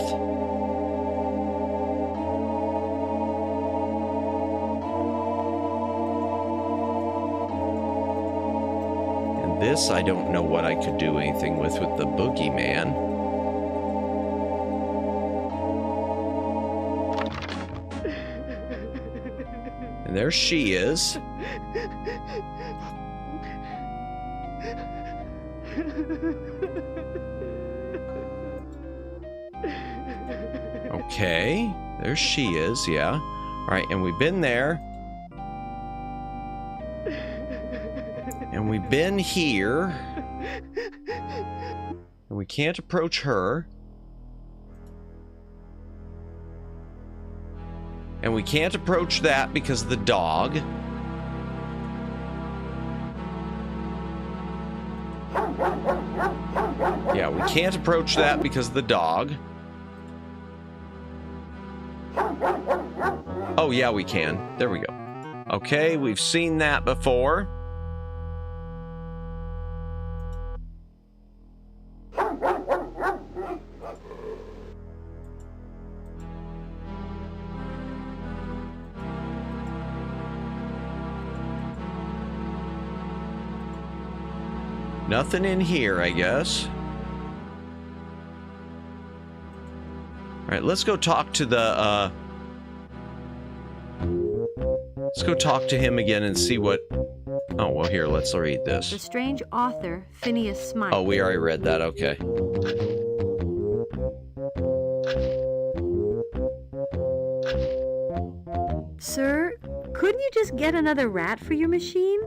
And this, I don't know what I could do anything with the boogeyman. And there she is. Okay, there she is, yeah. All right, and we've been there. And we've been here. And we can't approach her. And we can't approach that because of the dog. Yeah, we can't approach that because of the dog. Oh, yeah, we can. There we go. Okay, we've seen that before. Nothing in here, I guess. All right, let's go talk to the, let's go talk to him again and see what... Oh, well, here, let's read The this. strange author, Phineas Smythe. Oh, we already read that, okay. Sir, couldn't you just get another rat for your machine?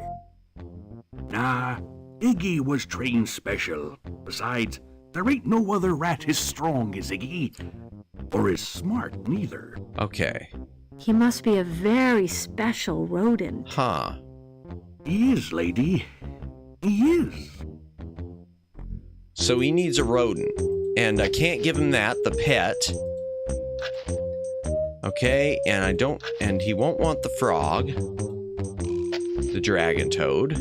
Nah, Iggy was trained special. Besides, there ain't no other rat as strong as Iggy. Or as smart, neither. Okay. He must be a very special rodent. Huh. He is, lady. He is. So he needs a rodent. And I can't give him that, the pet. Okay, and I don't... And he won't want the frog. The dragon toad.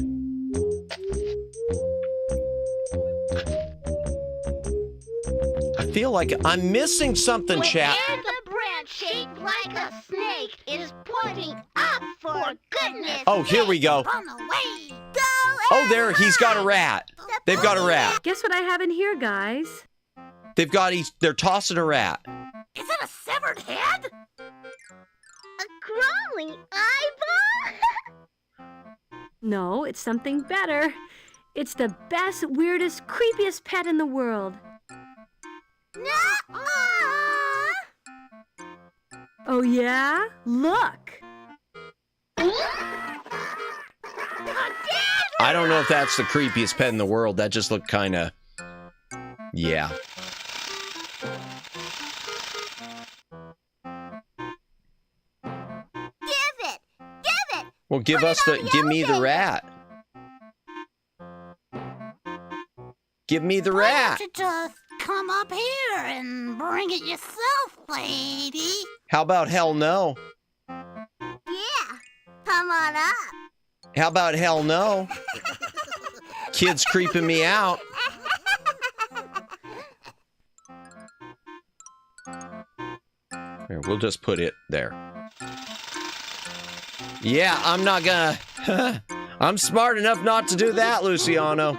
I feel like I'm missing something, chat. Where the branch shaped like a snake is pointing up, for goodness Oh, here we go. on the way. Go Oh, there, he's got a rat. They've got a rat. Guess what I have in here, guys? They've got, they're tossing a rat. Is it a severed head? A crawling eyeball? No, it's something better. It's the best, weirdest, creepiest pet in the world. Nuh-uh. Oh, yeah? Look! I don't know if that's the creepiest pet in the world. That just looked kind of... Yeah. Give it! Give it! Well, give Put us it the... on the Give me the elevator. rat. Give me the Why rat. don't you just come up here and bring it yourself, lady? How about hell no? Yeah, come on up. How about hell no? Kid's creeping me out. Here, we'll just put it there. Yeah, I'm not gonna... I'm smart enough not to do that, Luciano.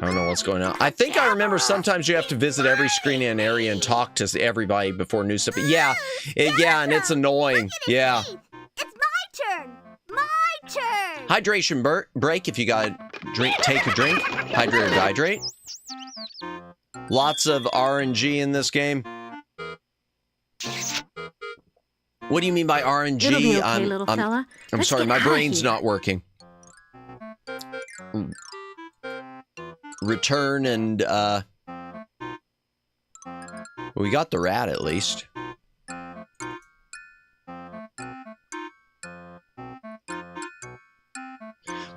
I don't know what's going on. I think I remember sometimes you have to visit every screen in an area and talk to everybody before new stuff. Yeah, yeah, and it's annoying. Yeah. It's my turn. My turn. Hydration break if you gotta drink, take a drink. Hydrate or dehydrate. Lots of RNG in this game. What do you mean by RNG? It'll be okay, little fella. I'm Let's sorry, get my out of brain's here. not working. Return and we got the rat at least.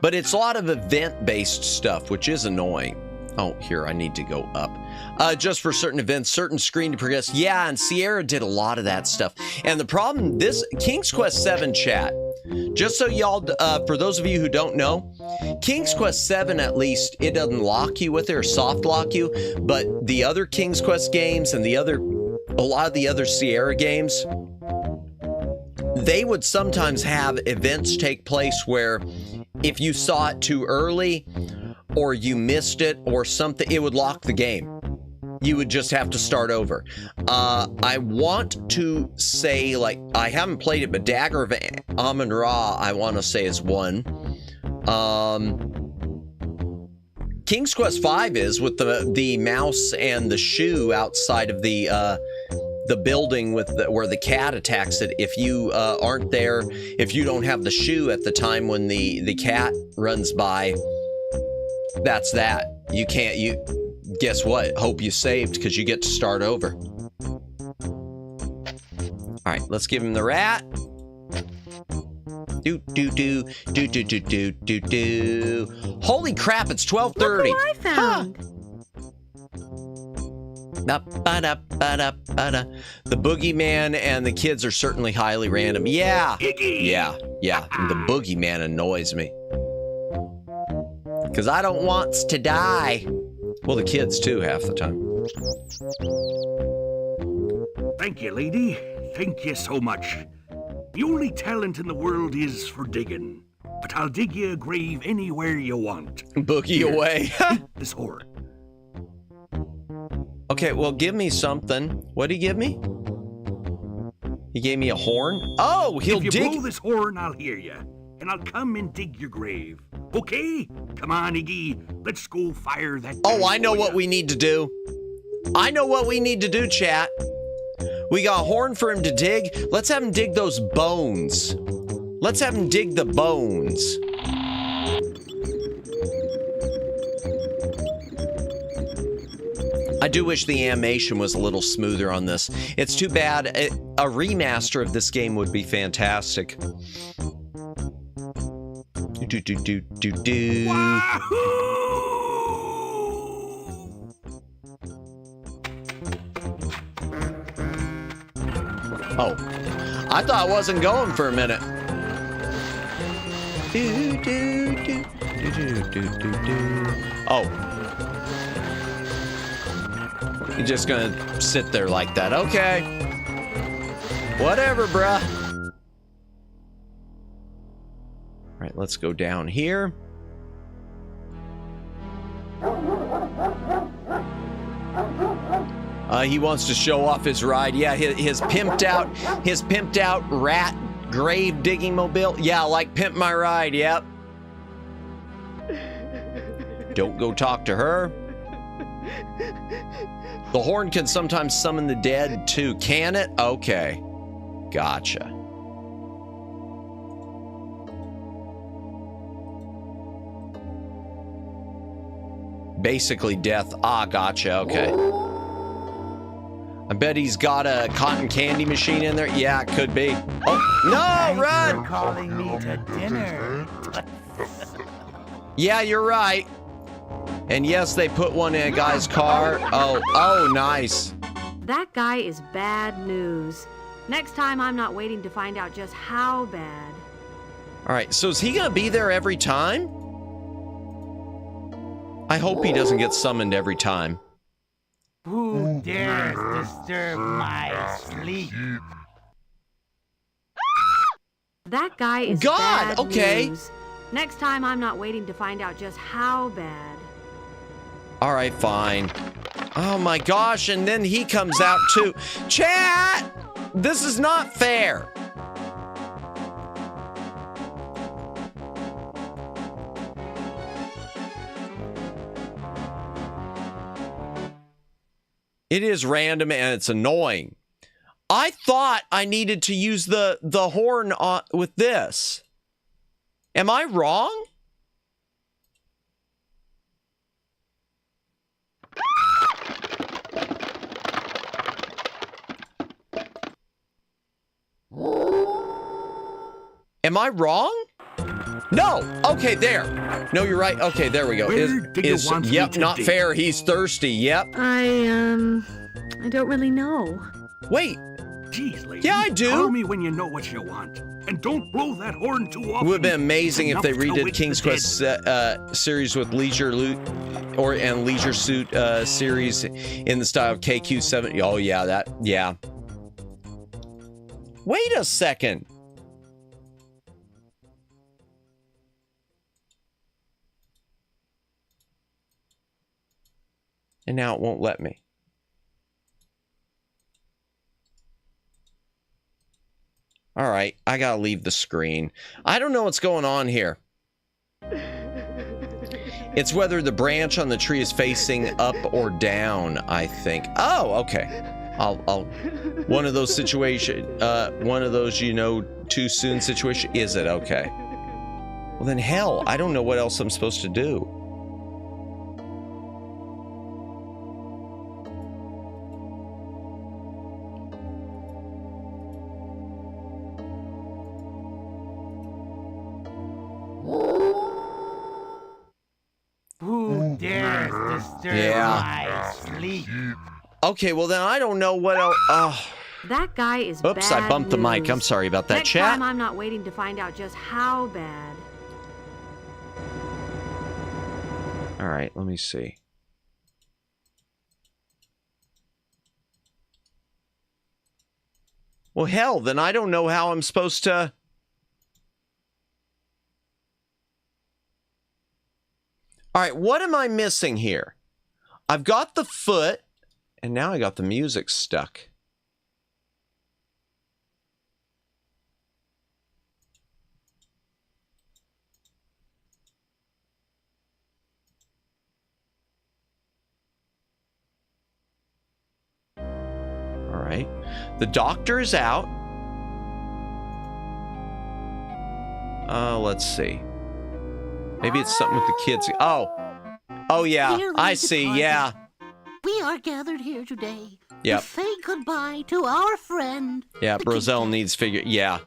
But it's a lot of event-based stuff, which is annoying. Oh, here, I need to go up. Just for certain events, certain screen to progress. Yeah, and Sierra did a lot of that stuff. And the problem, this King's Quest VII chat, just so y'all, for those of you who don't know, King's Quest VII, at least, it doesn't lock you with it or soft lock you, but the other King's Quest games and a lot of the other Sierra games, they would sometimes have events take place where if you saw it too early or you missed it or something, it would lock the game. You would just have to start over. I want to say, like, I haven't played it, but Dagger of Amun-Ra, I want to say is one. King's Quest V is with the mouse and the shoe outside of the building with where the cat attacks it. If you aren't there, if you don't have the shoe at the time when the cat runs by, that's that. You can't, guess what? Hope you saved because you get to start over. All right, let's give him the rat. Do do do do do do do do do. Holy crap! It's 12:30. Look who I found. The boogeyman and the kids are certainly highly random. Yeah, yeah, yeah. The boogeyman annoys me because I don't want to die. Well, the kids too, half the time. Thank you, lady. Thank you so much. The only talent in the world is for digging, but I'll dig you a grave anywhere you want. Boogie away. This horn. Okay, well, give me something. What did he give me? He gave me a horn? Oh, he'll dig. If you blow this horn, I'll hear you, and I'll come and dig your grave. Okay? Come on, Iggy. Let's go fire that. Oh, I know what we need to do. I know what we need to do, chat. We got a horn for him to dig. Let's have him dig those bones. Let's have him dig the bones. I do wish the animation was a little smoother on this. It's too bad. A remaster of this game would be fantastic. Do do do do do. Oh, I thought I wasn't going for a minute. Do do do do do do do do. Oh. You're just gonna sit there like that. Okay. Whatever, bruh. All right, let's go down here. He wants to show off his ride. Yeah, his pimped out rat grave digging mobile. Yeah, like Pimp My Ride. Yep. Don't go talk to her. The horn can sometimes summon the dead too. Can it? Okay. Gotcha. Basically death. Ah, gotcha. Okay. I bet he's got a cotton candy machine in there. Yeah, it could be. Oh, no, run! Calling me to dinner. Yeah, you're right. And yes, they put one in a guy's car. Oh, nice. That guy is bad news. Next time, I'm not waiting to find out just how bad. All right, so is he gonna be there every time? I hope he doesn't get summoned every time. Who dares disturb my sleep? That guy is God, bad okay. news. Next time, I'm not waiting to find out just how bad. All right, fine. Oh my gosh, and then he comes out too. Chat! This is not fair. It is random and it's annoying. I thought I needed to use the horn with this. Am I wrong? Am I wrong? No. Okay, there. No, you're right. Okay, there we go. Yep, not fair. He's thirsty. Yep. I don't really know. Wait. Jeez, lady. Yeah, I do. Call me when you know what you want. And don't blow that horn too often. It would have been amazing if they Enough to redid wake King's the Quest series with Leisure Suit series in the style of KQ7. Oh, yeah, yeah. Wait a second. And now it won't let me. All right, I gotta leave the screen. I don't know what's going on here. It's whether the branch on the tree is facing up or down, I think. Oh, okay. I'll one of those too soon situation. Is it? Okay. Well then hell, I don't know what else I'm supposed to do. Who dares disturb my sleep? Okay, well then I don't know what else. That guy is Oops, bad I bumped the mic. news. I'm sorry about that, Next chat. time, I'm not waiting to find out just how bad. All right, let me see. Well, hell, then I don't know how I'm supposed to... All right, what am I missing here? I've got the foot, and now I got the music stuck. All right, the doctor is out. Let's see. Maybe it's something with the kids. Oh yeah, I see, yeah. We are gathered here today Yep. to say goodbye to our friend. Yeah, the Brozell kitten. needs figure. Yeah.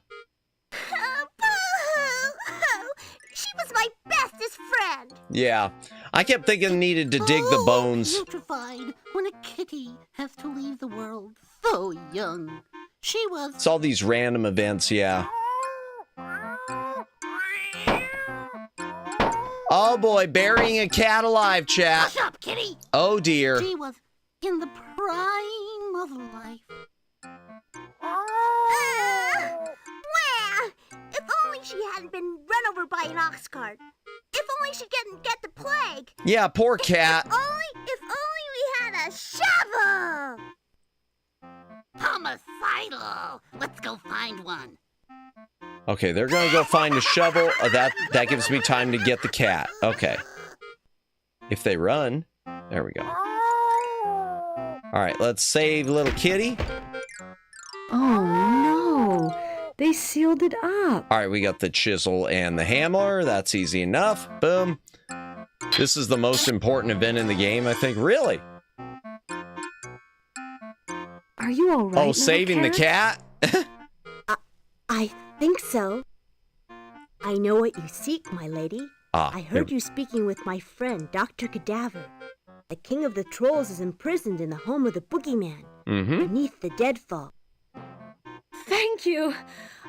She was my bestest friend. Yeah. I kept thinking I needed to dig the bones. Putrefied when a kitty has to leave the world so young. She was. It's all these random events, yeah. Oh boy, burying a cat alive, chat. Hush up, kitty. Oh dear. She was in the prime of life. Well, if only she hadn't been run over by an ox cart. If only she didn't get the plague. Yeah, poor cat. If only we had a shovel. Homicidal. Let's go find one. Okay, they're gonna go find a shovel. That gives me time to get the cat. Okay. If they run, there we go. All right, let's save little kitty. Oh no, they sealed it up. All right, we got the chisel and the hammer. That's easy enough. Boom. This is the most important event in the game, I think. Really? Are you all right? Oh, saving the cat? I think so. I know what you seek, my lady. I heard you speaking with my friend, Dr. Cadaver. The king of the trolls is imprisoned in the home of the boogeyman, beneath the deadfall. Thank you.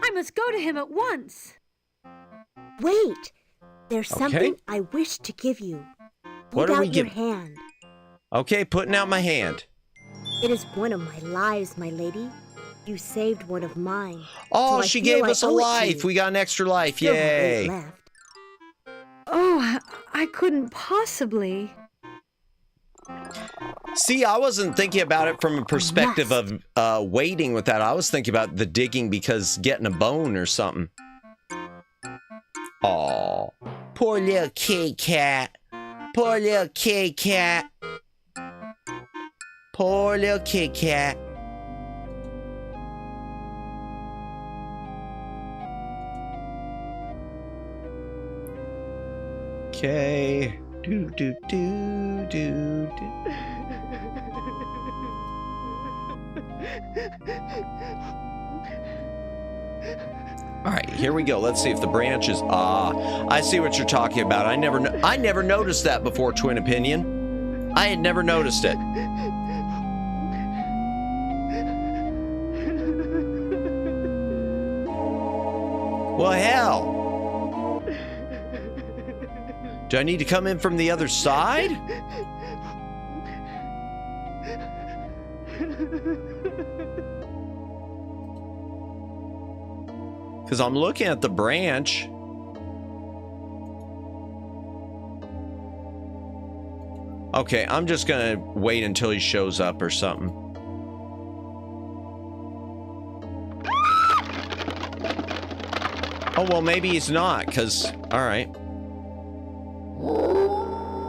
I must go to him at once. Wait, there's something I wish to give you. What Hold are we out your giving? hand. Okay, putting out my hand. It is one of my lives, my lady. You saved one of mine. Oh, so she feel gave I us a owe it to life. you. We got an extra life. Still have eight Yay. left. Oh, I couldn't possibly. See, I wasn't thinking about it from a perspective of waiting with that. I was thinking about the digging because getting a bone or something. Aw, poor little kitty cat. Poor little kitty cat. Poor little kitty cat. Okay. Do do do do do. All right, here we go. Let's see if the branch is. I see what you're talking about. I never noticed that before. Twin opinion. I had never noticed it. Well, hell. Do I need to come in from the other side? Because I'm looking at the branch. Okay, I'm just gonna wait until he shows up or something. Oh, well, maybe he's not, because, all right.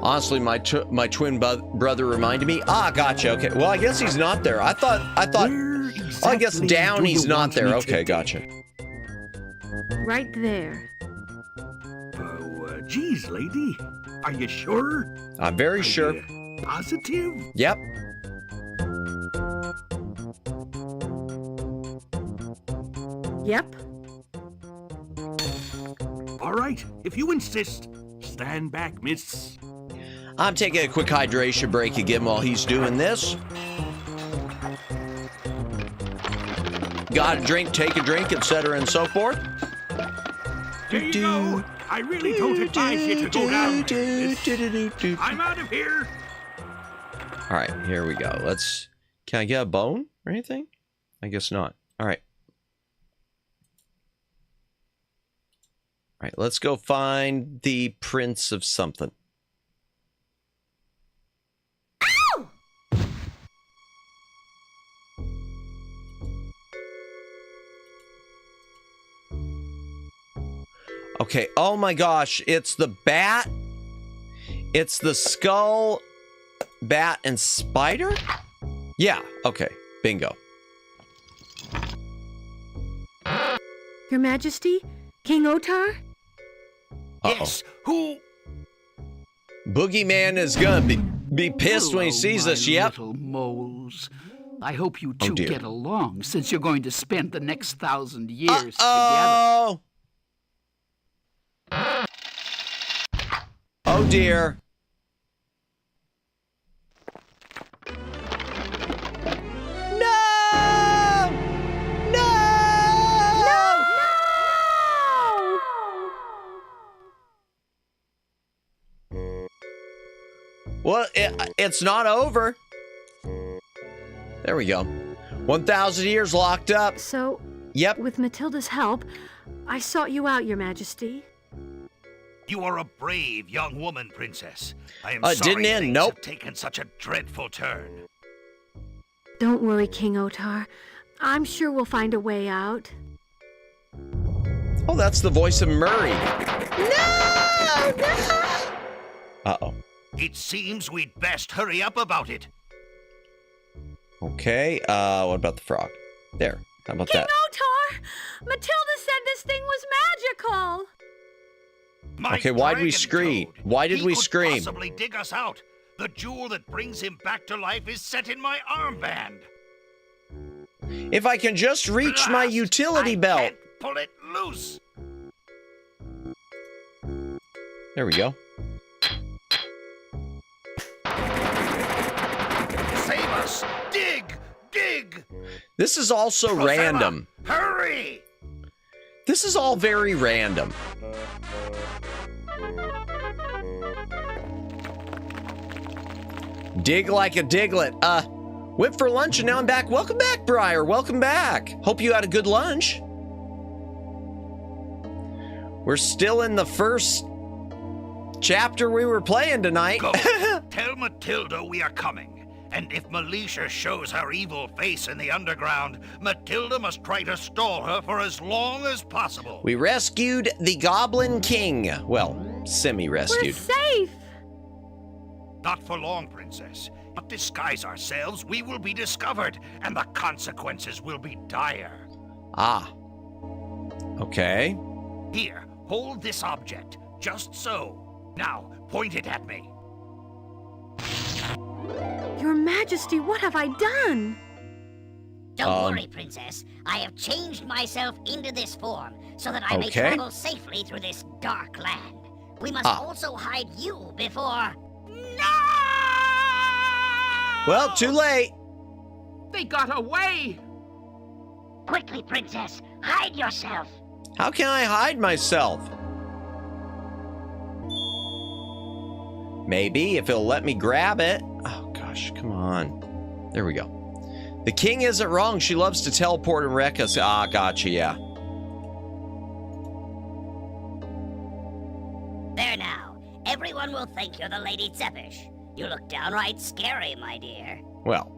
Honestly, my twin brother reminded me. Gotcha. Okay. Well, I guess he's not there. I thought. Where exactly Oh, I guess down do he's you not want there. me Okay, to gotcha. Right there. Oh, geez, lady. Are you sure? I'm very Are sure. you positive? Yep. Yep. All right, if you insist. Stand back, miss. I'm taking a quick hydration break again while he's doing this. Got a drink, take a drink, etc. and so forth. There you go. I really don't advise you to go down there, miss. I'm out of here. All right, here we go. Can I get a bone or anything? I guess not. All right. All right, let's go find the prince of something. Ow! Okay, oh my gosh, it's the bat. It's the skull, bat, and spider? Yeah, okay, bingo. Your Majesty? King Otar? Yes, who? Boogeyman is gonna be pissed when he sees us. Yep. Little moles. I hope you two dear. get along, since you're going to spend the next 1,000 years together. Oh. Oh dear. No! No! Well, it's not over. There we go. 1,000 years locked up. So, Yep. with Matilda's help, I sought you out, Your Majesty. You are a brave young woman, Princess. I am It sorry didn't end. things Nope. have taken such a dreadful turn. Don't worry, King Otar. I'm sure we'll find a way out. Oh, that's the voice of Murray. No! Uh-oh. It seems we'd best hurry up about it. Okay, what about the frog? There, how about King that? Otar! Matilda said this thing was magical! My Okay, why'd we dragon scream? toad. Why did He we could scream? possibly dig us out. The jewel that brings him back to life is set in my armband. If I can just reach my Blast! utility I belt. can't pull it loose. There we go. Save us! Dig! Dig! This is also Rosanna, random. Hurry! This is all very random. Dig like a diglet. Went for lunch and now I'm back. Welcome back, Briar. Welcome back. Hope you had a good lunch. We're still in the first chapter we were playing tonight. Go. Tell Matilda we are coming. And if Melisha shows her evil face in the underground, Matilda must try to stall her for as long as possible. We rescued the Goblin King. Well, semi-rescued. We're safe. Not for long, Princess. But disguise ourselves, we will be discovered, and the consequences will be dire. Ah. Okay. Here, hold this object, just so. Now, point it at me. Your Majesty, what have I done? Don't worry, Princess. I have changed myself into this form so that I may travel safely through this dark land. We must also hide you before... No! Well, too late. They got away! Quickly, Princess, hide yourself. How can I hide myself? Maybe, if it'll let me grab it. Oh, gosh, come on. There we go. The king isn't wrong. She loves to teleport and wreck us. Ah, gotcha, yeah. There now. Everyone will think you're the Lady Tzepish. You look downright scary, my dear. Well,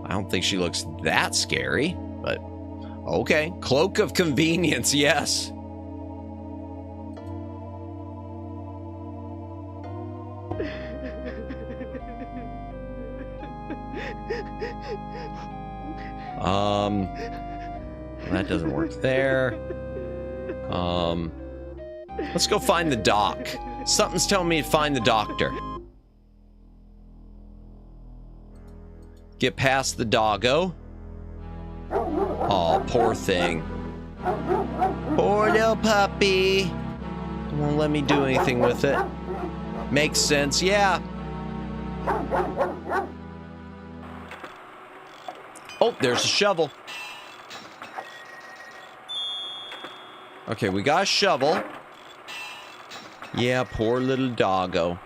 I don't think she looks that scary, but okay. Cloak of convenience, yes. That doesn't work there. Let's go find the doc. Something's telling me to find the doctor. Get past the doggo. Oh, poor thing. Poor little puppy. Won't let me do anything with it. Makes sense, yeah. Oh, there's a shovel. Okay, we got a shovel. Yeah, poor little doggo.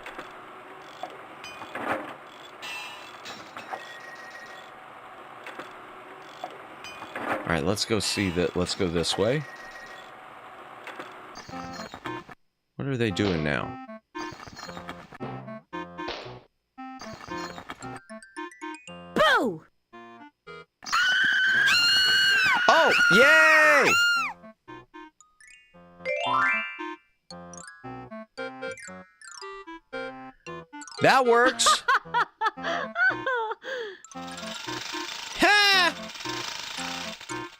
All right, let's go see that. Let's go this way. What are they doing now? Boo! Oh, yay! That works. Ha!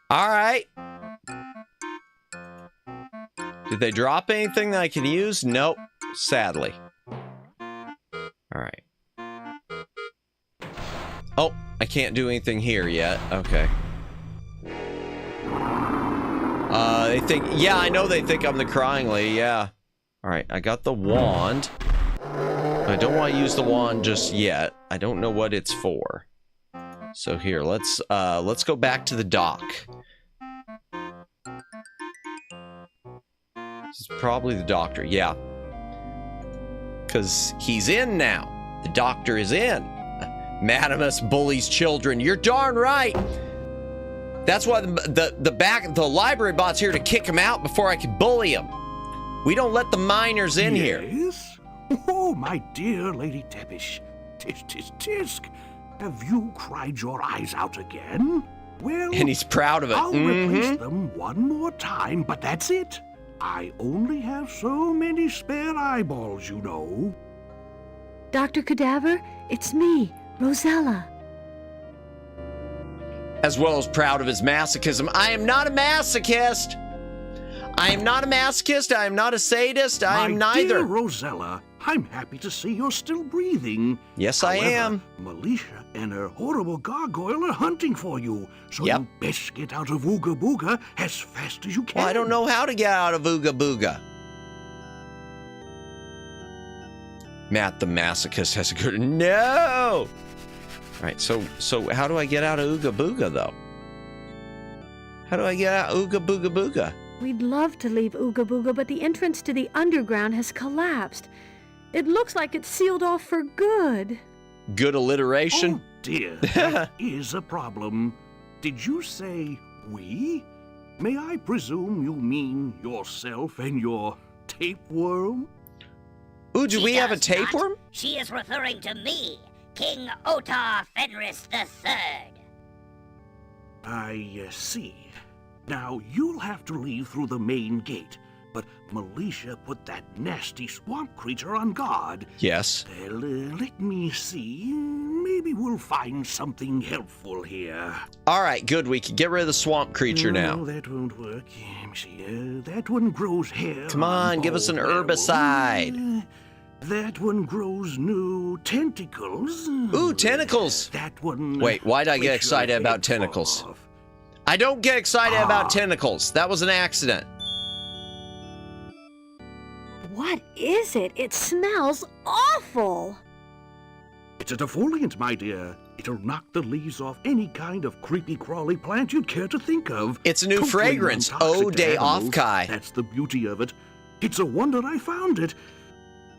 All right. Did they drop anything that I can use? Nope, sadly. All right. Oh, I can't do anything here yet. Okay. They think, yeah, I know they think I'm the crying lady, yeah. All right, I got the wand. I don't want to use the wand just yet. I don't know what it's for. So here, let's go back to the dock. This is probably the doctor, yeah. Because he's in now. The doctor is in. Madamus bullies children. You're darn right. That's why the library bot's here to kick him out before I can bully him. We don't let the minors in here. Yes? Oh, my dear Lady Tzepish. Tisk. Have you cried your eyes out again? Well, and he's proud of it. I'll replace them one more time, but that's it. I only have so many spare eyeballs, you know. Dr. Cadaver, it's me, Rosella. As well as proud of his masochism. I am not a masochist. I am not a masochist. I am not a sadist. I am neither. My dear Rosella, I'm happy to see you're still breathing. Yes, However, I am. Melisha and her horrible gargoyle are hunting for you, so you best get out of Ooga Booga as fast as you can. Well, I don't know how to get out of Ooga Booga. Matt the masochist has a good... No! All right, so how do I get out of Ooga Booga, though? How do I get out of Ooga Booga Booga? We'd love to leave Ooga Booga, but the entrance to the underground has collapsed. It looks like it's sealed off for good. Good alliteration. Oh, dear, that is a problem. Did you say we? May I presume you mean yourself and your tapeworm? Ooh, do we have a tapeworm? She is referring to me, King Otar Fenris III. I see. Now, you'll have to leave through the main gate, but Militia put that nasty swamp creature on guard. Yes. Well, let me see. Maybe we'll find something helpful here. All right, good. We can get rid of the swamp creature now. No, that won't work. Let me see. That one grows hair. Come on, give us an herbicide. That one grows new tentacles. Ooh, tentacles. That one... Wait, why did I get excited about tentacles? I don't get excited about tentacles. That was an accident. What is it? It smells awful. It's a defoliant, my dear. It'll knock the leaves off any kind of creepy crawly plant you'd care to think of. It's a new Totally fragrance. non-toxic Oh, to day animals. off, Kai. That's the beauty of it. It's a wonder I found it.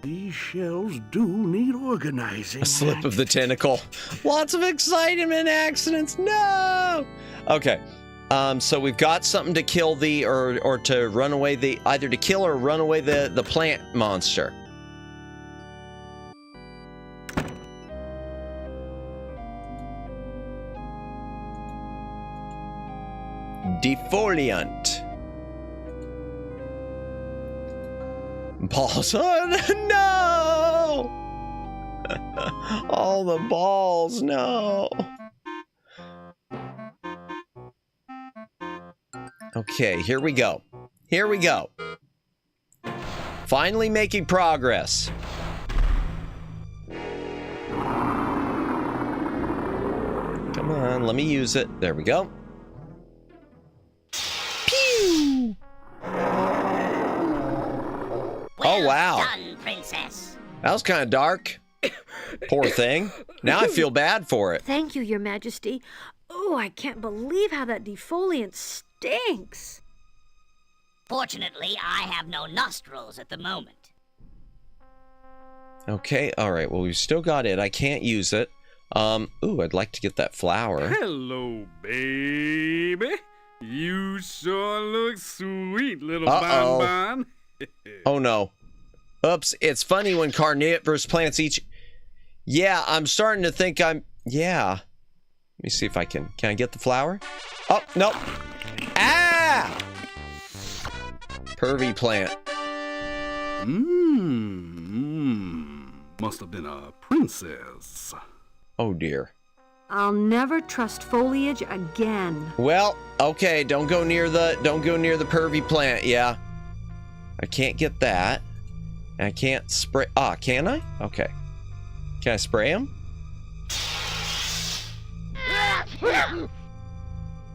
These shells do need organizing. A slip of the tentacle. Lots of excitement accidents. No. Okay. So we've got something to kill the or to run away the either to kill or run away the plant monster. Defoliant. Balls. Oh, no! All the balls, no. Okay, here we go. Here we go. Finally making progress. Come on, let me use it. There we go. Pew! Well oh, wow. done, Princess. That was kind of dark. Poor thing. Now I feel bad for it. Thank you, Your Majesty. Oh, I can't believe how that defoliant stinks. Fortunately, I have no nostrils at the moment. Okay, all right. Well, we've still got it. I can't use it. Ooh, I'd like to get that flower. Hello, baby. You sure look sweet, little bonbon. Oh, no. Oops, it's funny when carnivorous plants each... Yeah, I'm starting to think I'm... Yeah. Let me see if I can... Can I get the flower? Oh, no. Ah! Pervy plant. Must have been a princess. Oh, dear. I'll never trust foliage again. Well, okay, don't go near the pervy plant, yeah. I can't get that. I can't spray... Ah, can I? Okay. Can I spray him?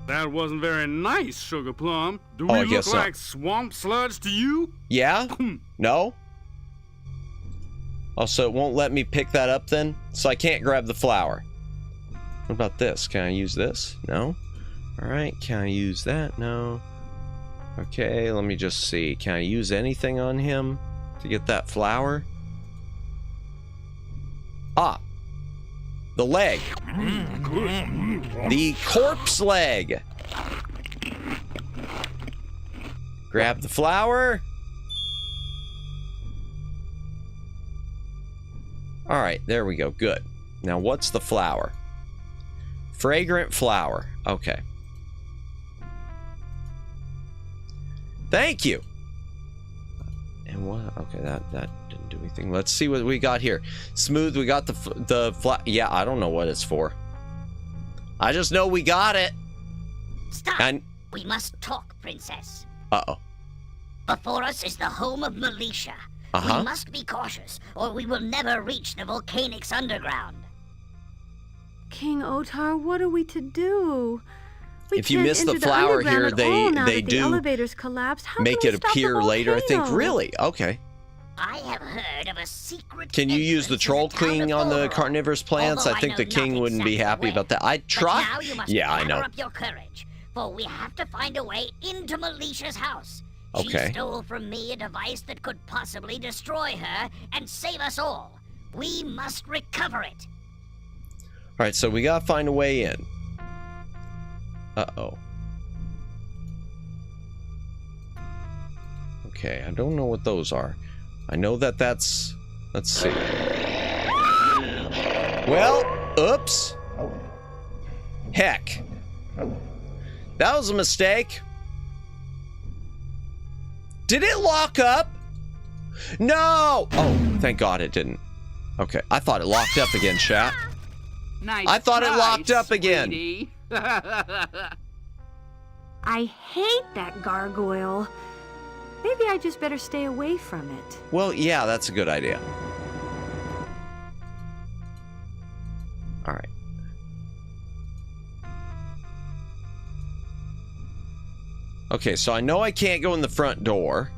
That wasn't very nice, Sugar Plum. Do I we guess look like swamp sludge to you? Yeah? No? Oh, so it won't let me pick that up then? So I can't grab the flower. What about this? Can I use this? No? Alright, can I use that? No. Okay, let me just see. Can I use anything on him to get that flower? Ah! The leg. The corpse leg. Grab the flower. Alright, there we go. Good. Now, what's the flower? Fragrant flower. Okay. Thank you. And what? Okay, that didn't do anything. Let's see what we got here. Smooth. We got the yeah, I don't know what it's for. I just know we got it. Stop. And we must talk, Princess. uh-oh. Before us is the home of Militia. Uh-huh. We must be cautious, or we will never reach the volcanics underground. King Otar, what are we to do? We If you can't miss the enter flower underground here, at all now they that do the elevators collapsed. How make can it we stop the appear later. I think. volcano? Really? Okay. I have heard of a secret. Can you use the troll queen on the carnivorous plants? I think the king wouldn't be happy about that. I'd try. But now you must yeah, I know. gather up your courage, for we have to find a way into Militia's house. Okay. She stole from me a device that could possibly destroy her and save us all. We must recover it. Alright, so we gotta find a way in. Uh-oh. Okay, I don't know what those are. I know that that's... Let's see. Well, oops. Heck. That was a mistake. Did it lock up? No! Oh, thank God it didn't. Okay, I thought it locked up again, chat. Nice I thought try, it locked up again. sweetie. I hate that gargoyle. Maybe I just better stay away from it. Well, yeah, that's a good idea. All right. Okay, so I know I can't go in the front door.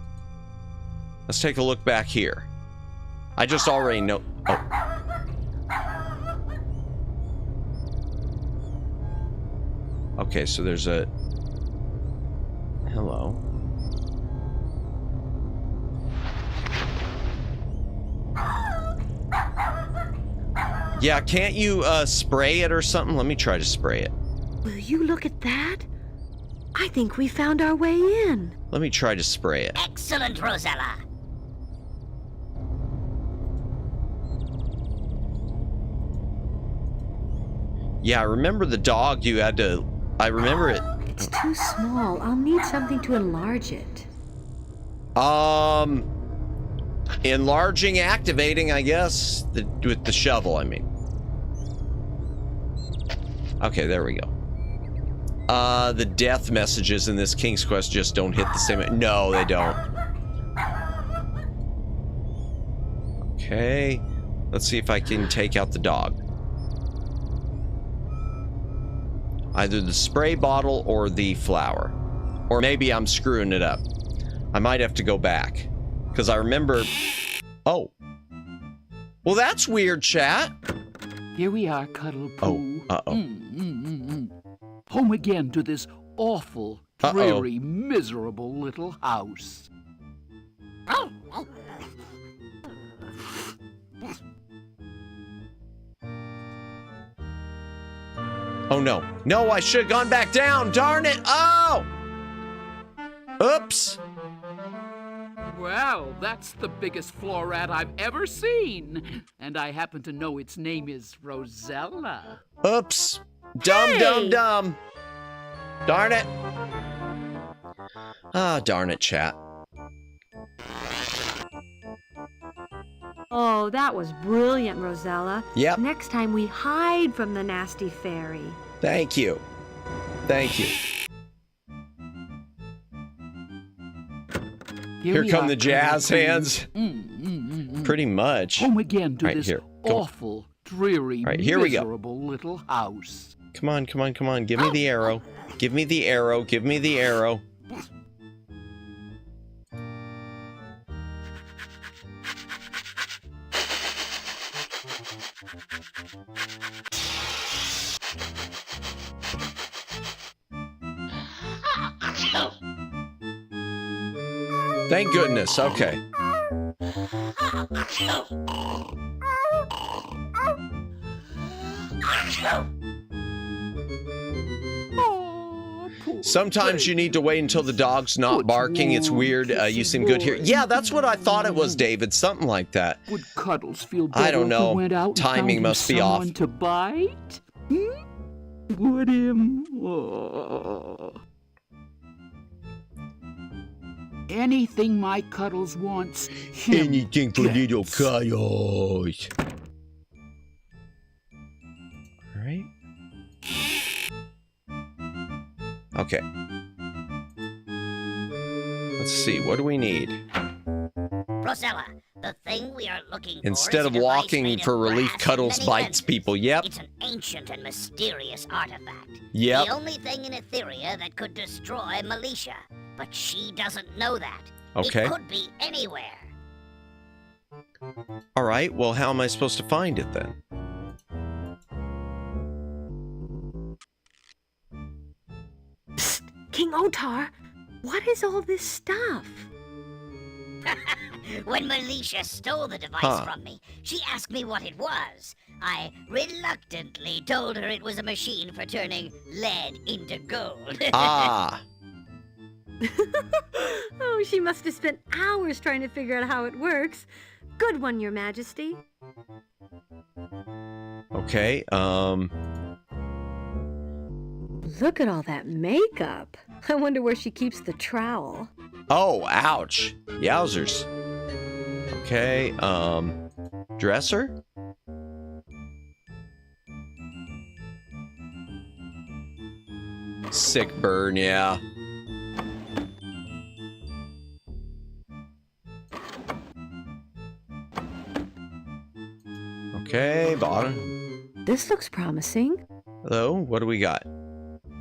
Let's take a look back here. I just already know... Oh. Okay, so there's a... Hello. Yeah, can't you spray it or something? Let me try to spray it. Will you look at that? I think we found our way in. Let me try to spray it. Excellent, Rosella. Yeah, I remember the dog you had to... I remember it. It's too small. I'll need something to enlarge it. Enlarging, activating, I guess. With the shovel, I mean. Okay, there we go. The death messages in this King's Quest just don't hit the same... No, they don't. Okay. Let's see if I can take out the dog. Either the spray bottle or the flower. Or maybe I'm screwing it up. I might have to go back. Because I remember... Oh. Well, that's weird, chat. Here we are, Cuddle Poo. Oh, uh-oh. Home again to this awful, dreary, miserable little house. Oh, no. No, I should have gone back down. Darn it. Oh! Oops. Well, that's the biggest floor rat I've ever seen. And I happen to know its name is Rosella. Oops. Dumb. Darn it. Ah, darn it, chat. Oh, that was brilliant, Rosella. Yep. Next time we hide from the nasty fairy. Thank you. Thank you. Here come the jazz hands. Pretty much. Home again to this here. awful, dreary, here we go. miserable little house. Come on. Give me the arrow. Give me the arrow. Thank goodness. Okay. Sometimes you need to wait until the dog's not barking. It's weird. You seem good here. Yeah, that's what I thought it was, David. Something like that. Would Cuddles feel better I don't know. if he went out and Timing found must be someone off. to bite? Would him? Oh. Anything my Cuddles wants, him Anything for gets. little Cuddles. All right. Okay. Let's see. What do we need? Rosella, the thing we are looking for Instead is of a device walking made for of relief, brass Cuddles and many bites lenses. people. Yep. It's an ancient and mysterious artifact. Yep. The only thing in Etheria that could destroy Militia. But she doesn't know that. Okay. It could be anywhere. All right. Well, how am I supposed to find it then? Psst, King Otar, what is all this stuff? When Militia stole the device from me, she asked me what it was. I reluctantly told her it was a machine for turning lead into gold. Ah. Oh, she must have spent hours trying to figure out how it works. Good one, Your Majesty. Okay, Look at all that makeup. I wonder where she keeps the trowel. Oh, ouch. Yowzers. Okay, dresser? Sick burn, yeah. Okay, bottom. This looks promising. Hello, what do we got?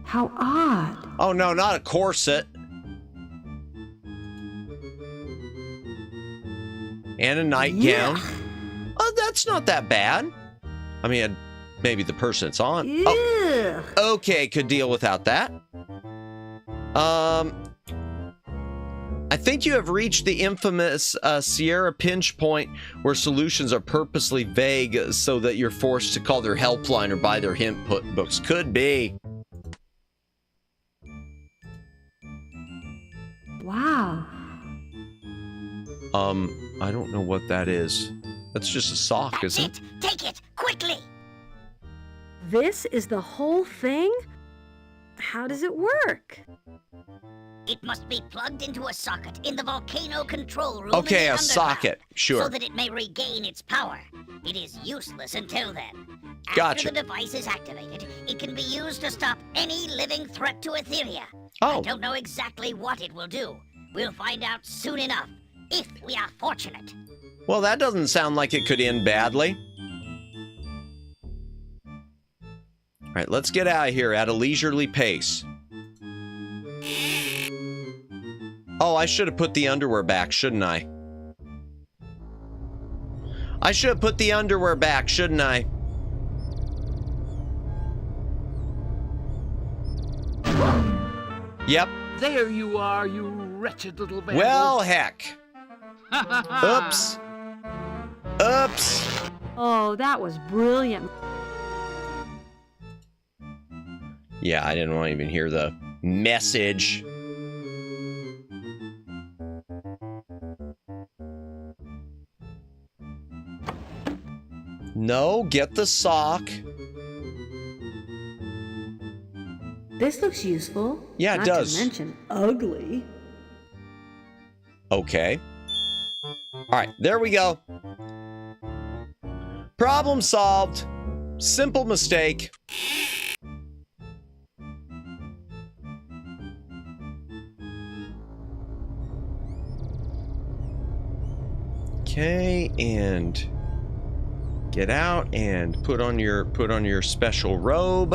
How odd. Oh no, not a corset. And a nightgown. Oh, that's not that bad. I mean, maybe the person it's on. Oh, okay, could deal without that. I think you have reached the infamous Sierra pinch point where solutions are purposely vague so that you're forced to call their helpline or buy their hint books. Could be. Wow. I don't know what that is. That's just a sock, isn't it? Take it, quickly! This is the whole thing? How does it work? It must be plugged into a socket in the volcano control room. Okay, a socket, sure. So that it may regain its power. It is useless until then. Gotcha. After the device is activated, it can be used to stop any living threat to Etheria. Oh. I don't know exactly what it will do. We'll find out soon enough, if we are fortunate. Well, that doesn't sound like it could end badly. All right, let's get out of here at a leisurely pace. Oh, I should have put the underwear back, shouldn't I? I should have put the underwear back, shouldn't I? Yep. There you are, you wretched little vandal. Well, heck. Oops. Oops. Oh, that was brilliant. Yeah, I didn't want to even hear the message. No, get the sock. This looks useful. Yeah, it does. Not to mention ugly. Okay. All right, there we go. Problem solved. Simple mistake. Okay, and get out and put on your special robe.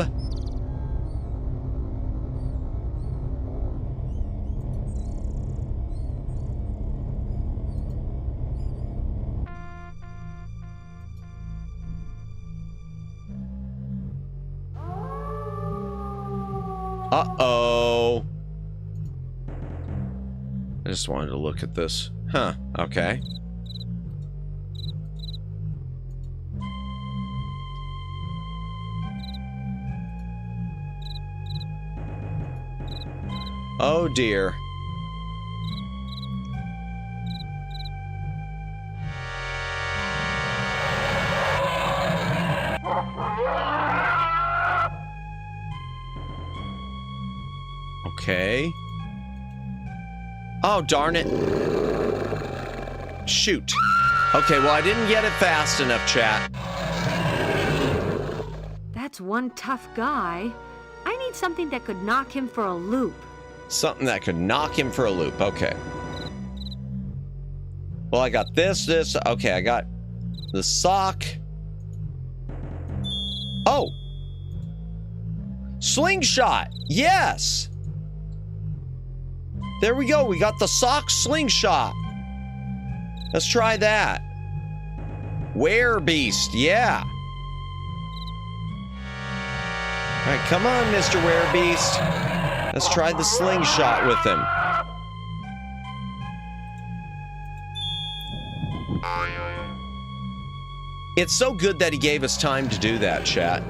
Uh-oh. I just wanted to look at this. Huh, okay. Oh dear. Okay. Oh, darn it. Shoot. Okay, well, I didn't get it fast enough, chat. That's one tough guy. I need something that could knock him for a loop. Something that could knock him for a loop. Okay. Well, I got this. Okay, I got the sock. Oh. Slingshot. Yes. There we go. We got the sock slingshot. Let's try that. Werebeast. Yeah. All right, come on, Mr. Werebeast. Let's try the slingshot with him. It's so good that he gave us time to do that, chat.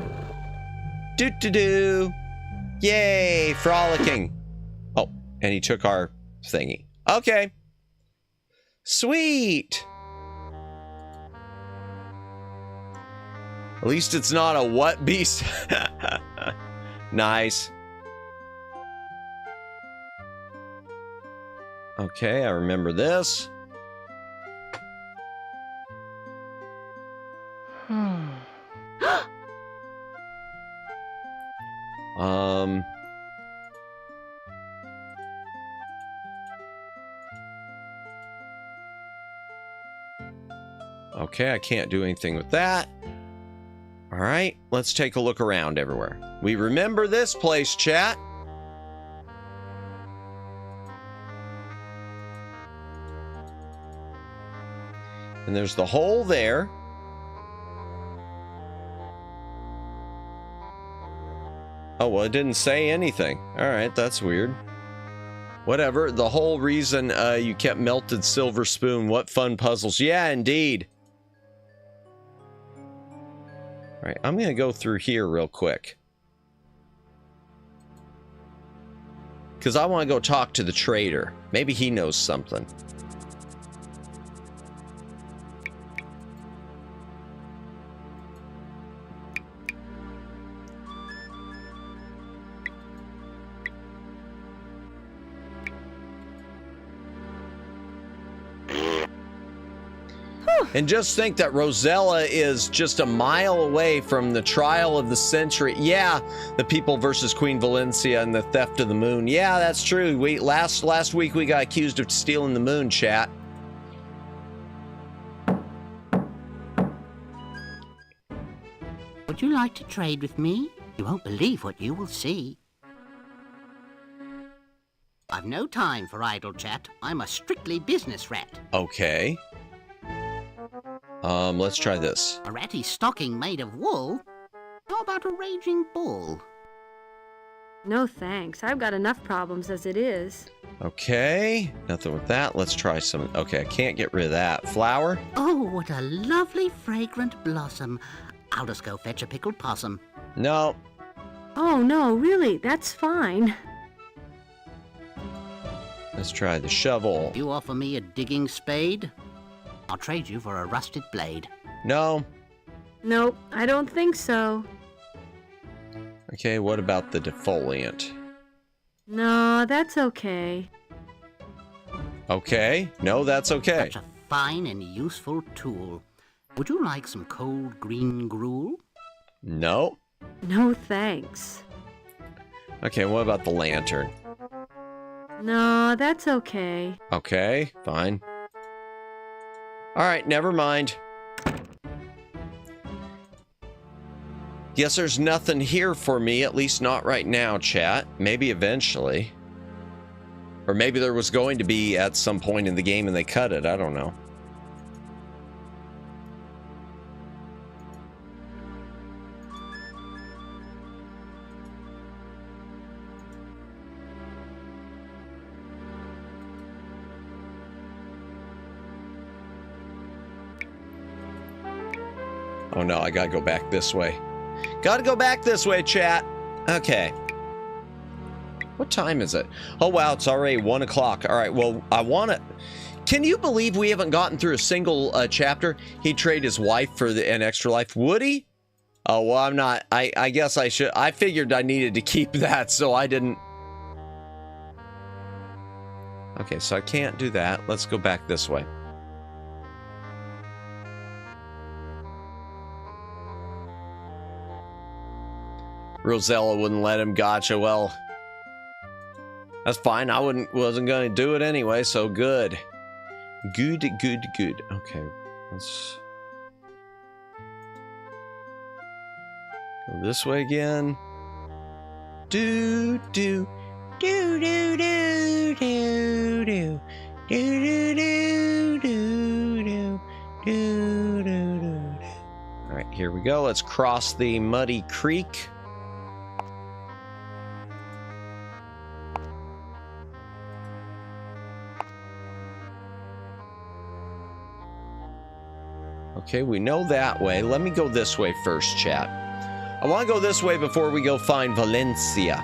Do-do-do. Yay, frolicking. Oh, and he took our thingy. Okay. Sweet. At least it's not a what beast. Nice. Okay, I remember this. Okay, I can't do anything with that. All right, let's take a look around everywhere. We remember this place, chat. And there's the hole there. Oh, well, it didn't say anything. All right, that's weird. Whatever, the whole reason you kept melted silver spoon. What fun puzzles. Yeah, indeed. All right, I'm going to go through here real quick. Because I want to go talk to the trader. Maybe he knows something. And just think that Rosella is just a mile away from the trial of the century. Yeah, the people versus Queen Valencia and the theft of the moon. Yeah, that's true. Last week we got accused of stealing the moon, chat. Would you like to trade with me? You won't believe what you will see. I've no time for idle chat. I'm a strictly business rat. Okay. Let's try this. A ratty stocking made of wool? How about a raging bull? No thanks. I've got enough problems as it is. Okay, nothing with that. Let's try some. Okay, I can't get rid of that. Flower? Oh, what a lovely fragrant blossom. I'll just go fetch a pickled possum. No. Oh, no, really, that's fine. Let's try the shovel. You offer me a digging spade? I'll trade you for a rusted blade. No. Nope, I don't think so. Okay, what about the defoliant? No, that's okay. Okay, no, that's okay. Such a fine and useful tool. Would you like some cold green gruel? No. No, thanks. Okay, what about the lantern? No, that's okay. Okay, fine. All right, never mind. Guess there's nothing here for me, at least not right now, chat. Maybe eventually. Or maybe there was going to be at some point in the game and they cut it. I don't know. Oh no, I gotta go back this way. Gotta go back this way, chat. Okay. What time is it? Oh wow, it's already 1 o'clock. All right, well, I wanna... Can you believe we haven't gotten through a single chapter? He'd trade his wife for an extra life. Would he? Oh, well, I'm not... I guess I should... I figured I needed to keep that, so I didn't... Okay, so I can't do that. Let's go back this way. Rosella wouldn't let him. Gotcha. Well, that's fine. I wasn't going to do it anyway, so good. Good. Okay, let's go this way again. Do. All right, here we go. Let's cross the muddy creek. Okay, we know that way. Let me go this way first, chat. I want to go this way before we go find Valencia.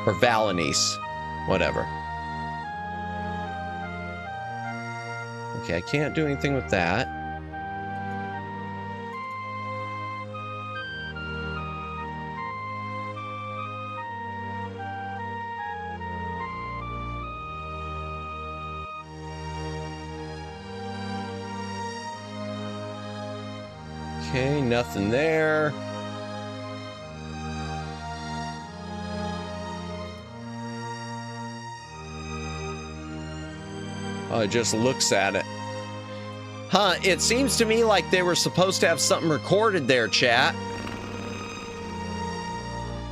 Or Valenice. Whatever. Okay, I can't do anything with that. Okay, nothing there. Oh, it just looks at it. Huh, it seems to me like they were supposed to have something recorded there, chat.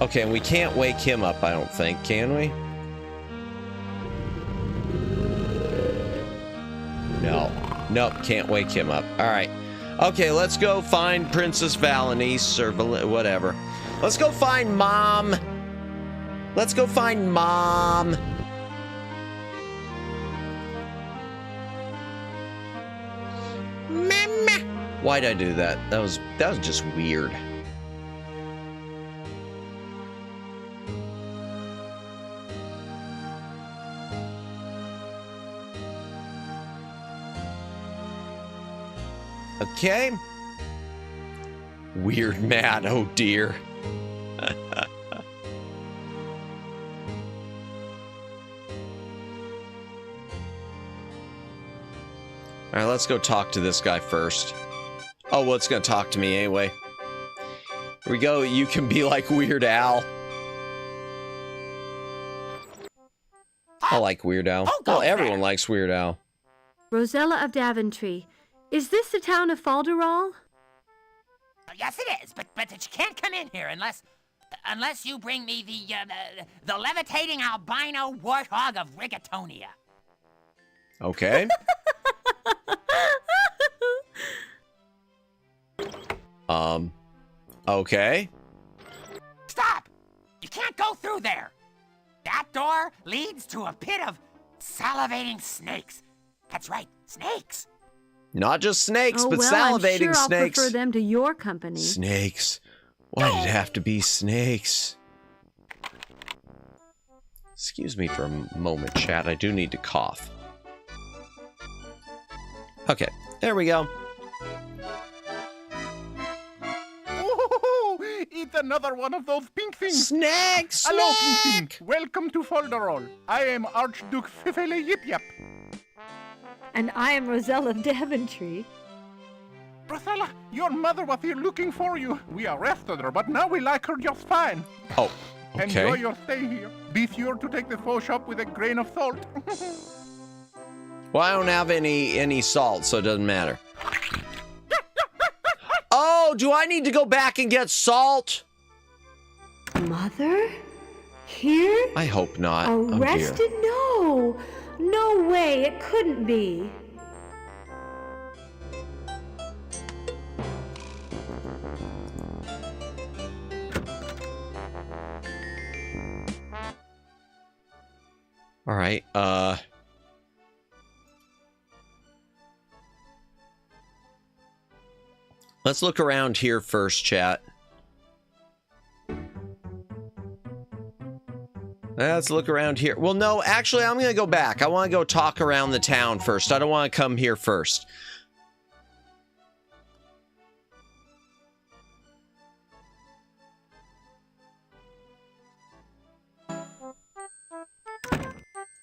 Okay, and we can't wake him up, I don't think, can we? No. Nope, can't wake him up. All right. Okay, let's go find Princess Valenice or whatever. Let's go find Mom. Let's go find Mom. Mama. Why'd I do that? That was just weird. Okay. Weird mad, oh dear. Alright, let's go talk to this guy first. Oh, well, it's gonna talk to me anyway. Here we go, you can be like Weird Al. I like Weird Al. Well, everyone likes Weird Al. Rosella of Daventry. Is this the town of Falderall? Yes, it is, but you can't come in here unless you bring me the levitating albino warthog of Rigatonia. Okay. Okay. Stop! You can't go through there. That door leads to a pit of salivating snakes. That's right, snakes. Not just snakes, but well, salivating I'm sure snakes. I'll prefer them to your company. Snakes. Why did it have to be snakes? Excuse me for a moment, chat. I do need to cough. Okay, there we go. Oh, it's another one of those pink things. Snakes! Hello, pink thing. Welcome to Falderall. I am Archduke Fifele Yip Yap. And I am Rosella of Daventry. Rosella, your mother was here looking for you. We arrested her, but now we like her just fine. Oh, okay. Enjoy your stay here. Be sure to take the faux shop with a grain of salt. Well, I don't have any salt, so it doesn't matter. Oh, do I need to go back and get salt? Mother? Here? I hope not. Arrested? No. No way, it couldn't be. All right, let's look around here first, chat. Let's look around here. Well, no, actually, I'm going to go back. I want to go talk around the town first. I don't want to come here first.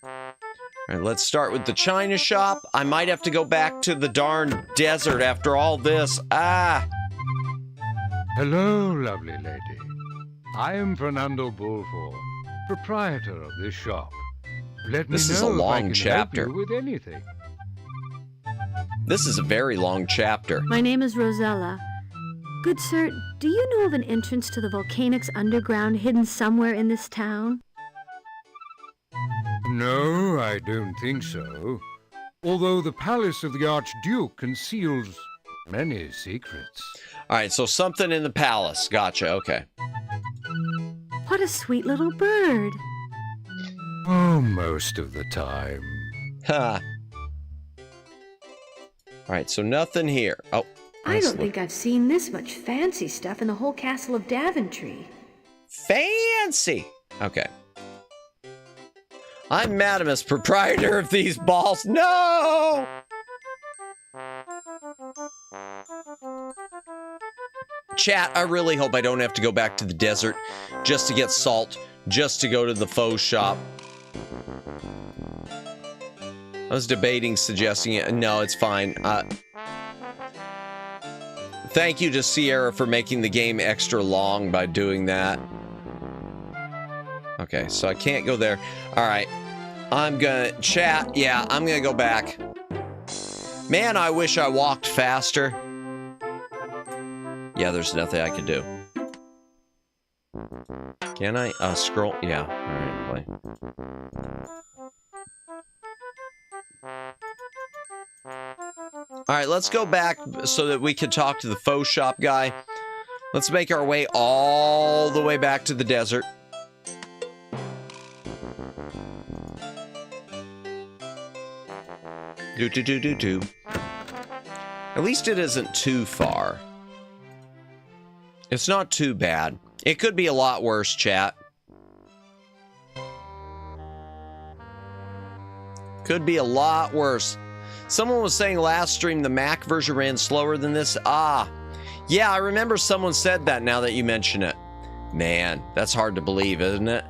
All right, let's start with the China shop. I might have to go back to the darn desert after all this. Ah! Hello, lovely lady. I am Fernando Bulfor, proprietor of this shop. Let me know This is a if I long can chapter. help you with anything. This is a very long chapter. My name is Rosella. Good sir, do you know of an entrance to the Volcanics underground hidden somewhere in this town? No, I don't think so. Although the palace of the Archduke conceals many secrets. All right, so something in the palace. Gotcha, okay. What a sweet little bird. Oh, most of the time. Ha. Alright, so nothing here. Oh. I don't think I've seen this much fancy stuff in the whole castle of Daventry. Fancy! Okay. I'm Madamus, proprietor of these balls. No! Chat, I really hope I don't have to go back to the desert just to get salt, just to go to the faux shop. I was debating suggesting it. No, it's fine. Thank you to Sierra for making the game extra long by doing that. Okay, so I can't go there. All right. I'm gonna chat. Yeah, I'm gonna go back. Man, I wish I walked faster. Yeah, there's nothing I can do. Can I scroll? Yeah. All right, play. All right, let's go back so that we can talk to the faux shop guy. Let's make our way all the way back to the desert. Do. At least it isn't too far. It's not too bad. It could be a lot worse, chat. Could be a lot worse. Someone was saying last stream the Mac version ran slower than this. Ah, yeah, I remember someone said that now that you mention it. Man, that's hard to believe, isn't it?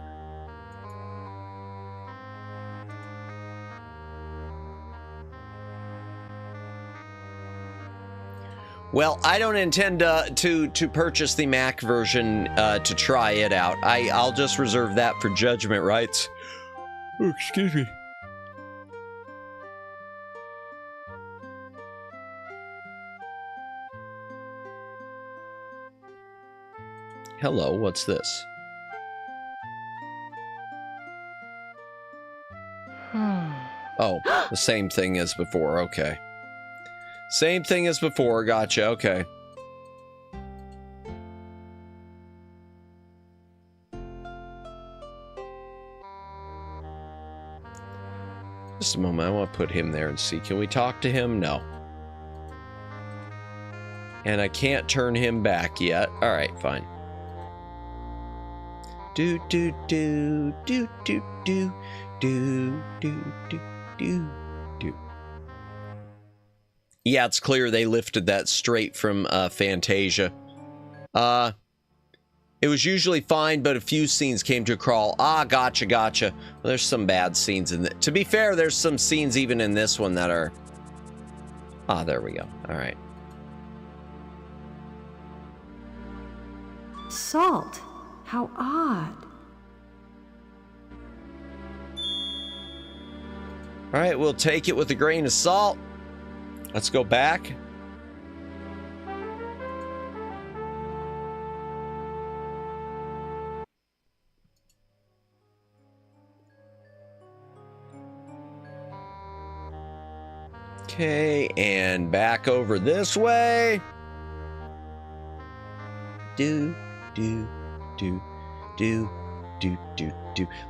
Well, I don't intend to purchase the Mac version to try it out. I'll just reserve that for judgment rights. Oh, excuse me. Hello, what's this? Oh, the same thing as before, okay. Same thing as before, gotcha, okay. Just a moment, I want to put him there and see. Can we talk to him? No. And I can't turn him back yet. Alright, fine. Do. Yeah, it's clear they lifted that straight from Fantasia. It was usually fine, but a few scenes came to a crawl. Ah, gotcha. Well, there's some bad scenes in it. To be fair, there's some scenes even in this one that are... Ah, there we go. All right. Salt. How odd. All right, we'll take it with a grain of salt. Let's go back. Okay, and back over this way. Do.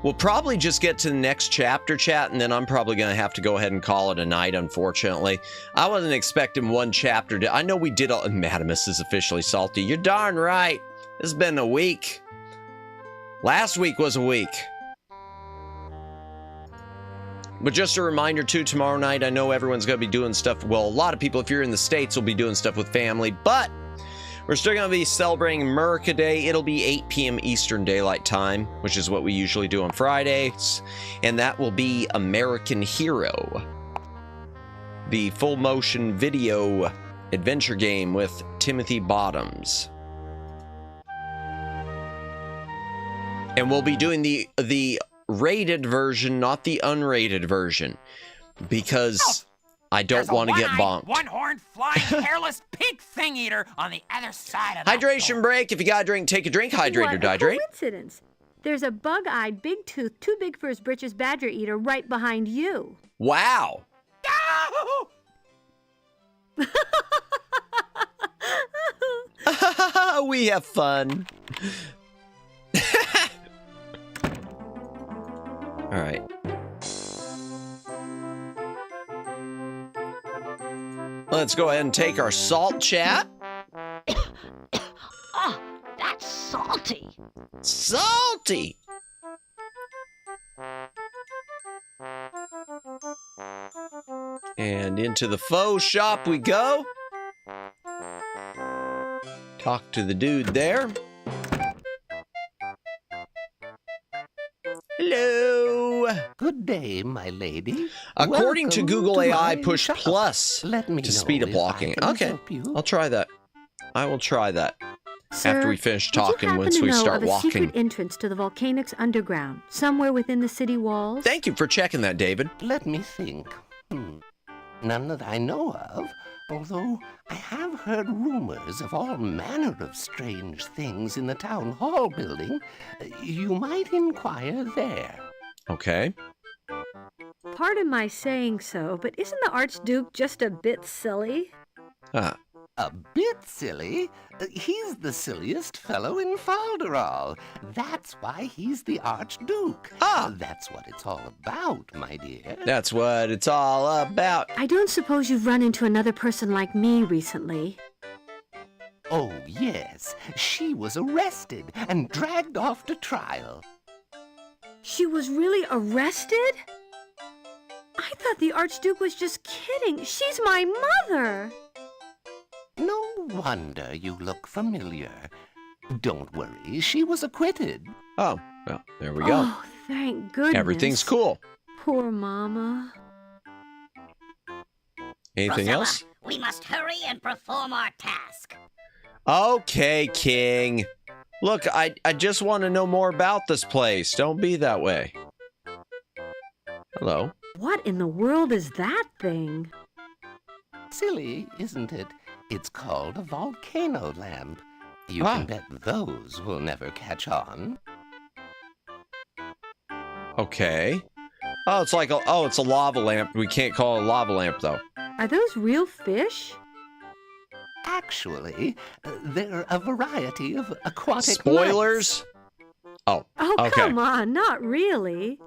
We'll probably just get to the next chapter, chat, and then I'm probably going to have to go ahead and call it a night, unfortunately. I wasn't expecting one chapter to... I know we did all... Madamus is officially salty. You're darn right. It's been a week. Last week was a week. But just a reminder, too, tomorrow night, I know everyone's going to be doing stuff... Well, a lot of people, if you're in the States, will be doing stuff with family, but... We're still going to be celebrating America Day. It'll be 8 p.m. Eastern Daylight Time, which is what we usually do on Fridays. And that will be American Hero, the full motion video adventure game with Timothy Bottoms. And we'll be doing the rated version, not the unrated version, because... I don't want to get bonked. One-horned, flying, hairless pink thing eater on the other side of the hydration break. If you got a drink, take a drink. Hydrate or dehydrate. Coincidence. There's a bug-eyed, big-toothed, too big for his britches badger eater right behind you. Wow. No! We have fun. All right. let's go ahead and take our salt chat. Oh, that's salty. Salty! And into the faux shop we go. Talk to the dude there. Hello. Good day, my lady. According to Google AI, push shop. plus Let me to know speed up if I walking. can Okay, help you. I'll try that. I will try that. Sir, after we finish would you talking, happen once to we know start of a walking. secret entrance to the volcanics underground, somewhere within the city walls? Thank you for checking that, David. Let me think. None that I know of, although I have heard rumors of all manner of strange things in the town hall building. You might inquire there. Okay. Pardon my saying so, but isn't the Archduke just a bit silly? A bit silly? He's the silliest fellow in Falderal. That's why he's the Archduke. That's what it's all about, my dear. That's what it's all about. I don't suppose you've run into another person like me recently. Oh, yes. She was arrested and dragged off to trial. She was really arrested? I thought the Archduke was just kidding. She's my mother. No wonder you look familiar. Don't worry, she was acquitted. Oh, well, there we go. Oh, thank goodness. Everything's cool. Poor Mama. Anything Rosella, else? We must hurry and perform our task. Okay, King. Look, I just want to know more about this place. Don't be that way. Hello. What in the world is that thing? Silly, isn't it? It's called a volcano lamp. You can bet those will never catch on. Okay. Oh, it's like it's a lava lamp. We can't call it a lava lamp though. Are those real fish? Actually, they're a variety of aquatic Spoilers? Oh, Oh, okay. come on, not really.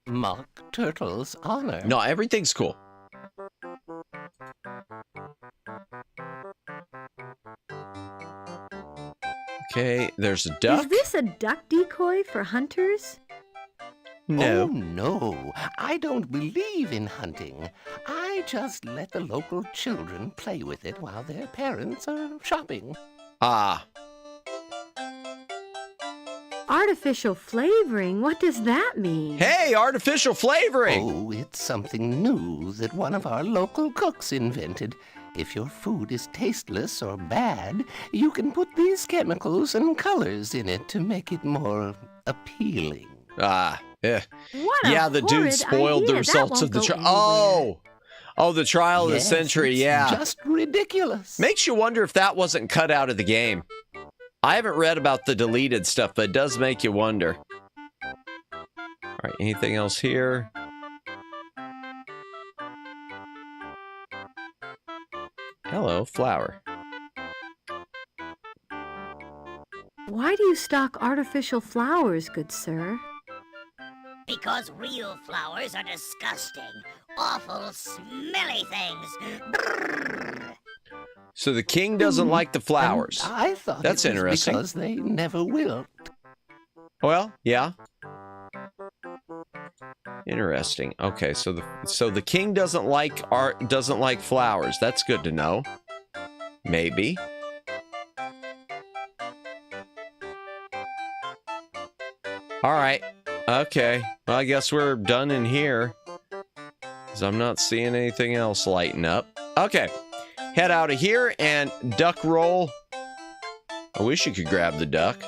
Mock turtle's honor. No, everything's cool. Okay, there's a duck. Is this a duck decoy for hunters? No. Oh, no. I don't believe in hunting. I just let the local children play with it while their parents are shopping. Ah. Artificial flavoring? What does that mean? Hey, artificial flavoring! Oh, it's something new that one of our local cooks invented. If your food is tasteless or bad, you can put these chemicals and colors in it to make it more appealing. Ah, yeah. What a Yeah, the dude horrid spoiled the idea. results That of the won't go trial. Oh, the trial of the Yes, century, it's yeah. just ridiculous. Makes you wonder if that wasn't cut out of the game. I haven't read about the deleted stuff, but it does make you wonder. All right, anything else here? Hello, flower. Why do you stock artificial flowers, good sir? Because real flowers are disgusting, awful, smelly things. Brrr. So the king doesn't like the flowers. And I thought That's it was interesting. because they never wilt. Well, yeah. Interesting. Okay, so the king doesn't like flowers. That's good to know. Maybe. All right. Okay. Well, I guess we're done in here. 'Cause I'm not seeing anything else lighting up. Okay. Head out of here and duck roll. I wish you could grab the duck.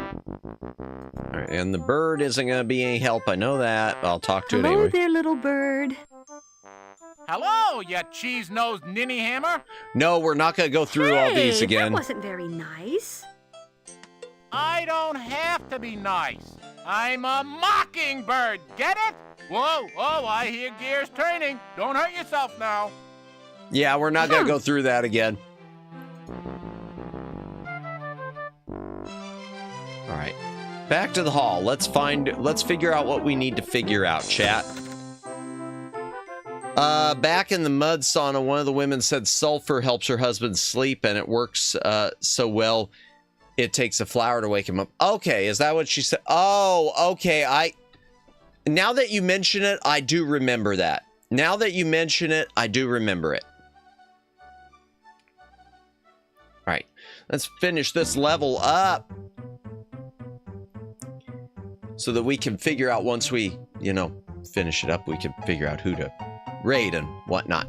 All right, and the bird isn't going to be any help. I know that. I'll talk to it Hello anyway. there, little bird. Hello, you cheese-nosed ninny hammer. No, we're not going to go through all these Hey, again. that wasn't very nice. I don't have to be nice. I'm a mockingbird, get it? Whoa, oh, I hear gears turning. Don't hurt yourself now. Yeah, we're not going to go through that again. Back to the hall. Let's figure out what we need to figure out, chat. Back in the mud sauna, one of the women said sulfur helps her husband sleep, and it works so well, it takes a flower to wake him up. Okay, is that what she said? Oh, okay. Now that you mention it, I do remember that. Now that you mention it, I do remember it. All right, let's finish this level up so that we can figure out, once we, you know, finish it up, we can figure out who to raid and whatnot.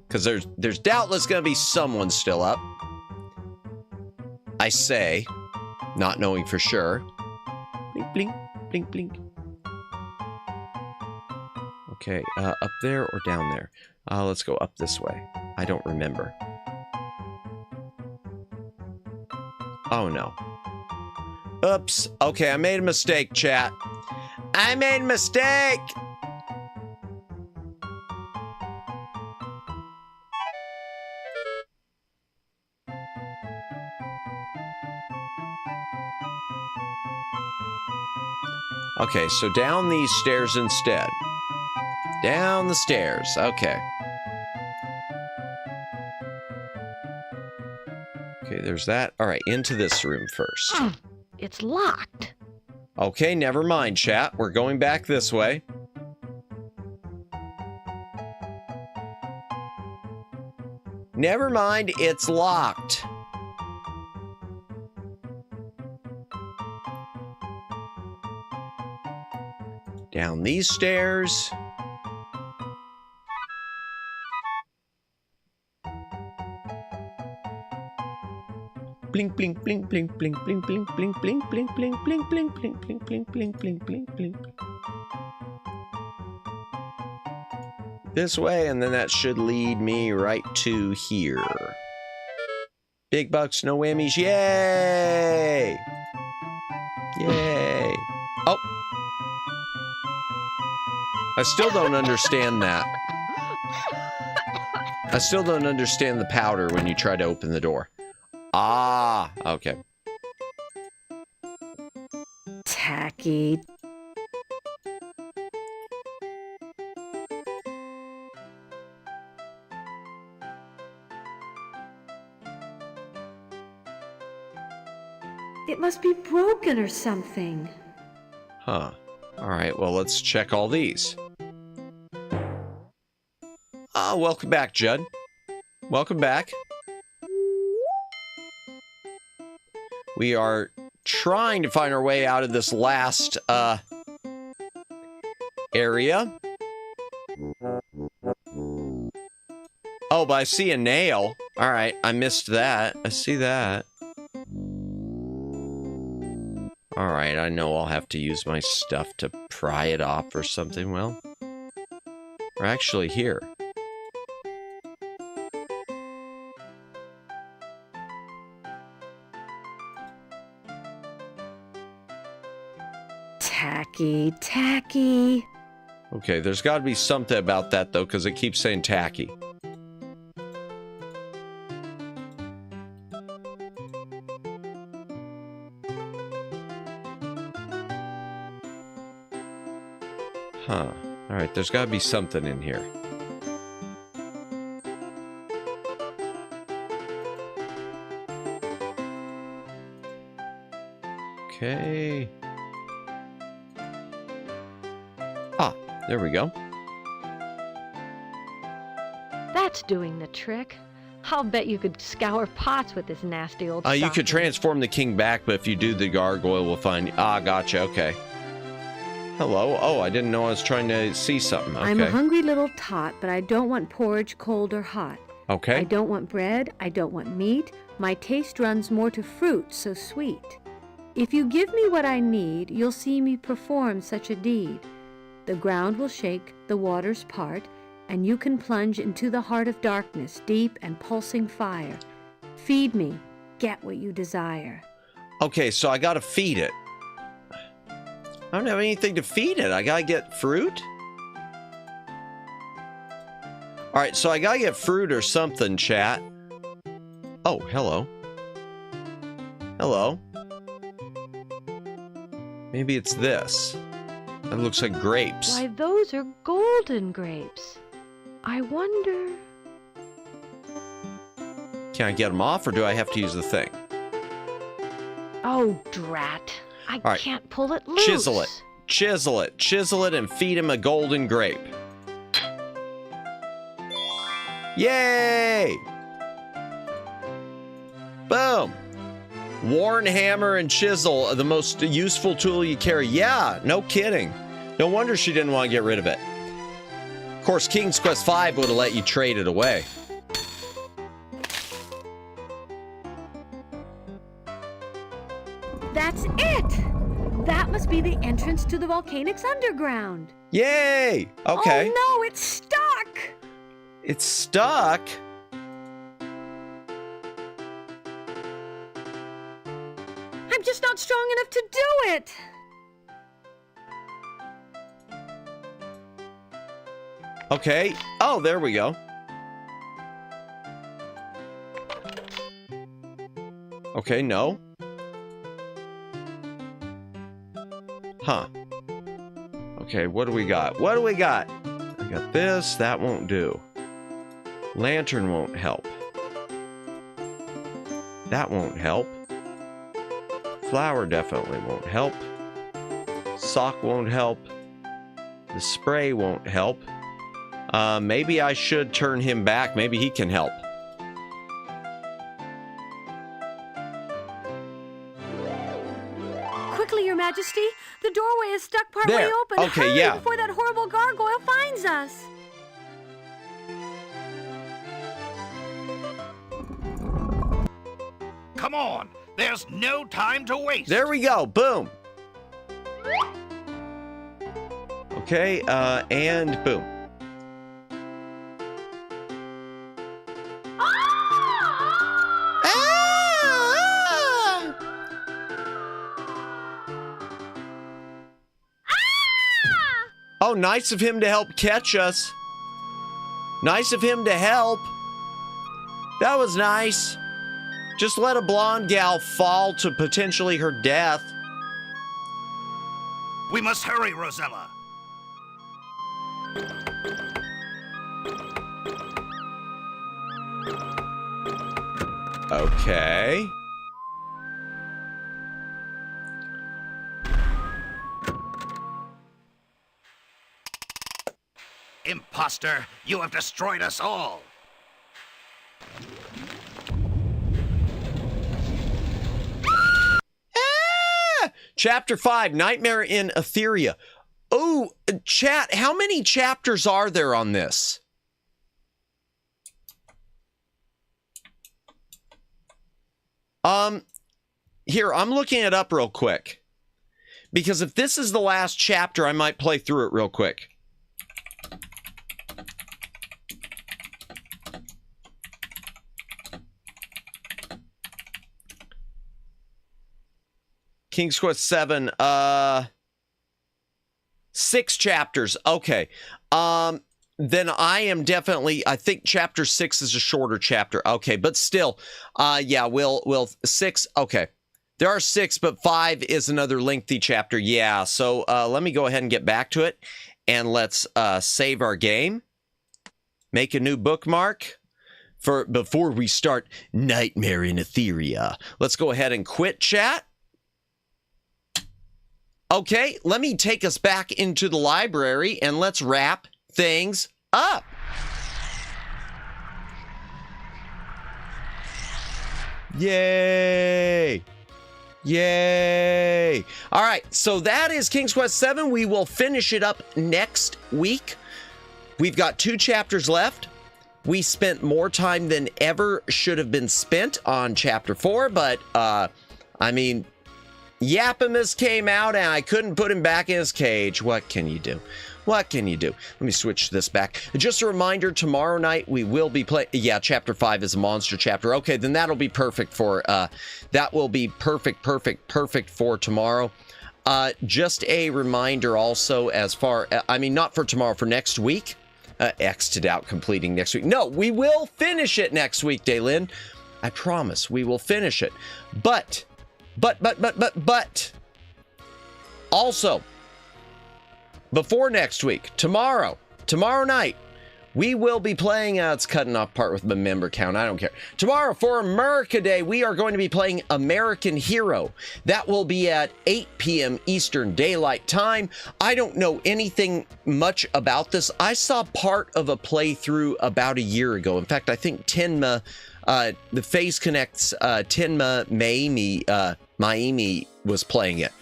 Because there's doubtless going to be someone still up. I say, not knowing for sure. Blink, blink, blink, blink. Okay, up there or down there? Let's go up this way. I don't remember. Oh, no. Oops. Okay, I made a mistake, chat. I made a mistake! Okay, so down these stairs instead. Down the stairs. Okay. Okay, there's that. All right, into this room first. It's locked. Okay, never mind, chat. We're going back this way. Never mind, it's locked. Down these stairs. Blink, blink, blink, blink, blink, blink, blink, blink, blink, blink, blink, blink, blink, blink, blink, blink, blink, blink, blink, blink. This way, and then that should lead me right to here. Big bucks, no whammies, yay! Yay! Oh! I still don't understand that. I still don't understand the powder when you try to open the door. Ah, okay. Tacky. It must be broken or something. Huh. All right, well, let's check all these. Ah, welcome back, Judd. Welcome back. We are trying to find our way out of this last area. Oh, but I see a nail. All right, I missed that. I see that. All right, I know I'll have to use my stuff to pry it off or something. Well, we're actually here. Tacky, tacky. Okay, there's got to be something about that, though, because it keeps saying tacky. Huh. All right, there's got to be something in here. Okay. Ah, there we go. That's doing the trick. I'll bet you could scour pots with this nasty old You stocking. could transform the king back, but if you do, the gargoyle will find... Ah, gotcha, okay. Hello. Oh, I didn't know I was trying to see something. Okay. I'm a hungry little tot, but I don't want porridge cold or hot. Okay. I don't want bread. I don't want meat. My taste runs more to fruit, so sweet. If you give me what I need, you'll see me perform such a deed. The ground will shake, the waters part, and you can plunge into the heart of darkness, deep and pulsing fire. Feed me. Get what you desire. Okay, so I gotta feed it. I don't have anything to feed it. I gotta get fruit? Alright, so I gotta get fruit or something, chat. Oh, hello. Hello. Maybe it's this. That looks like grapes. Why, those are golden grapes. I wonder... Can I get them off, or do I have to use the thing? Oh, drat. I right. can't pull it loose. Chisel it. Chisel it. Chisel it and feed him a golden grape. Yay! Boom! Worn hammer and chisel, the most useful tool you carry. Yeah, no kidding. No wonder she didn't want to get rid of it. Of course, King's Quest V would have let you trade it away. That's it! That must be the entrance to the Volcanics Underground. Yay! Okay. Oh no, it's stuck! It's stuck? I'm just not strong enough to do it! Okay. Oh, there we go. Okay, no. Huh. Okay, what do we got? What do we got? I got this. That won't do. Lantern won't help. That won't help. Flower definitely won't help. Sock won't help. The spray won't help. Maybe I should turn him back. Maybe he can help. Quickly, Your Majesty. The doorway is stuck partway There. open. Okay, Hurry yeah. before that horrible gargoyle finds us. Come on! There's no time to waste! There we go. Boom. Okay, and boom. Oh, nice of him to help catch us. Nice of him to help. That was nice. Just let a blonde gal fall to potentially her death. We must hurry, Rosella. Okay. Imposter, you have destroyed us all. Chapter 5, Nightmare in Etheria. Oh, chat, how many chapters are there on this? Here, I'm looking it up real quick. Because if this is the last chapter, I might play through it real quick. King's Quest 7, 6 chapters. Okay. Then I am definitely, I think chapter 6 is a shorter chapter. Okay, but still, yeah, we'll 6, okay. There are 6, but 5 is another lengthy chapter. Yeah, so let me go ahead and get back to it. And let's save our game. Make a new bookmark before we start Nightmare in Etheria. Let's go ahead and quit chat. Okay, let me take us back into the library and let's wrap things up. Yay! Yay! All right, so that is King's Quest 7. We will finish it up next week. We've got 2 chapters left. We spent more time than ever should have been spent on chapter 4, but I mean, Yapimus came out and I couldn't put him back in his cage. What can you do? What can you do? Let me switch this back. Just a reminder, tomorrow night we will be playing. Yeah, chapter 5 is a monster chapter. Okay, then that'll be perfect for, that will be perfect for tomorrow. Just a reminder also as far, I mean, not for tomorrow, for next week. X'd out completing next week. No, we will finish it next week, Daylin. I promise we will finish it. But, Also, before next week, tomorrow night, we will be playing, it's cutting off part with the member count, I don't care. Tomorrow for America Day, we are going to be playing American Hero. That will be at 8 p.m. Eastern Daylight Time. I don't know anything much about this. I saw part of a playthrough about a year ago. In fact, I think Tenma, the Phase Connect's Tenma Maimi was playing it.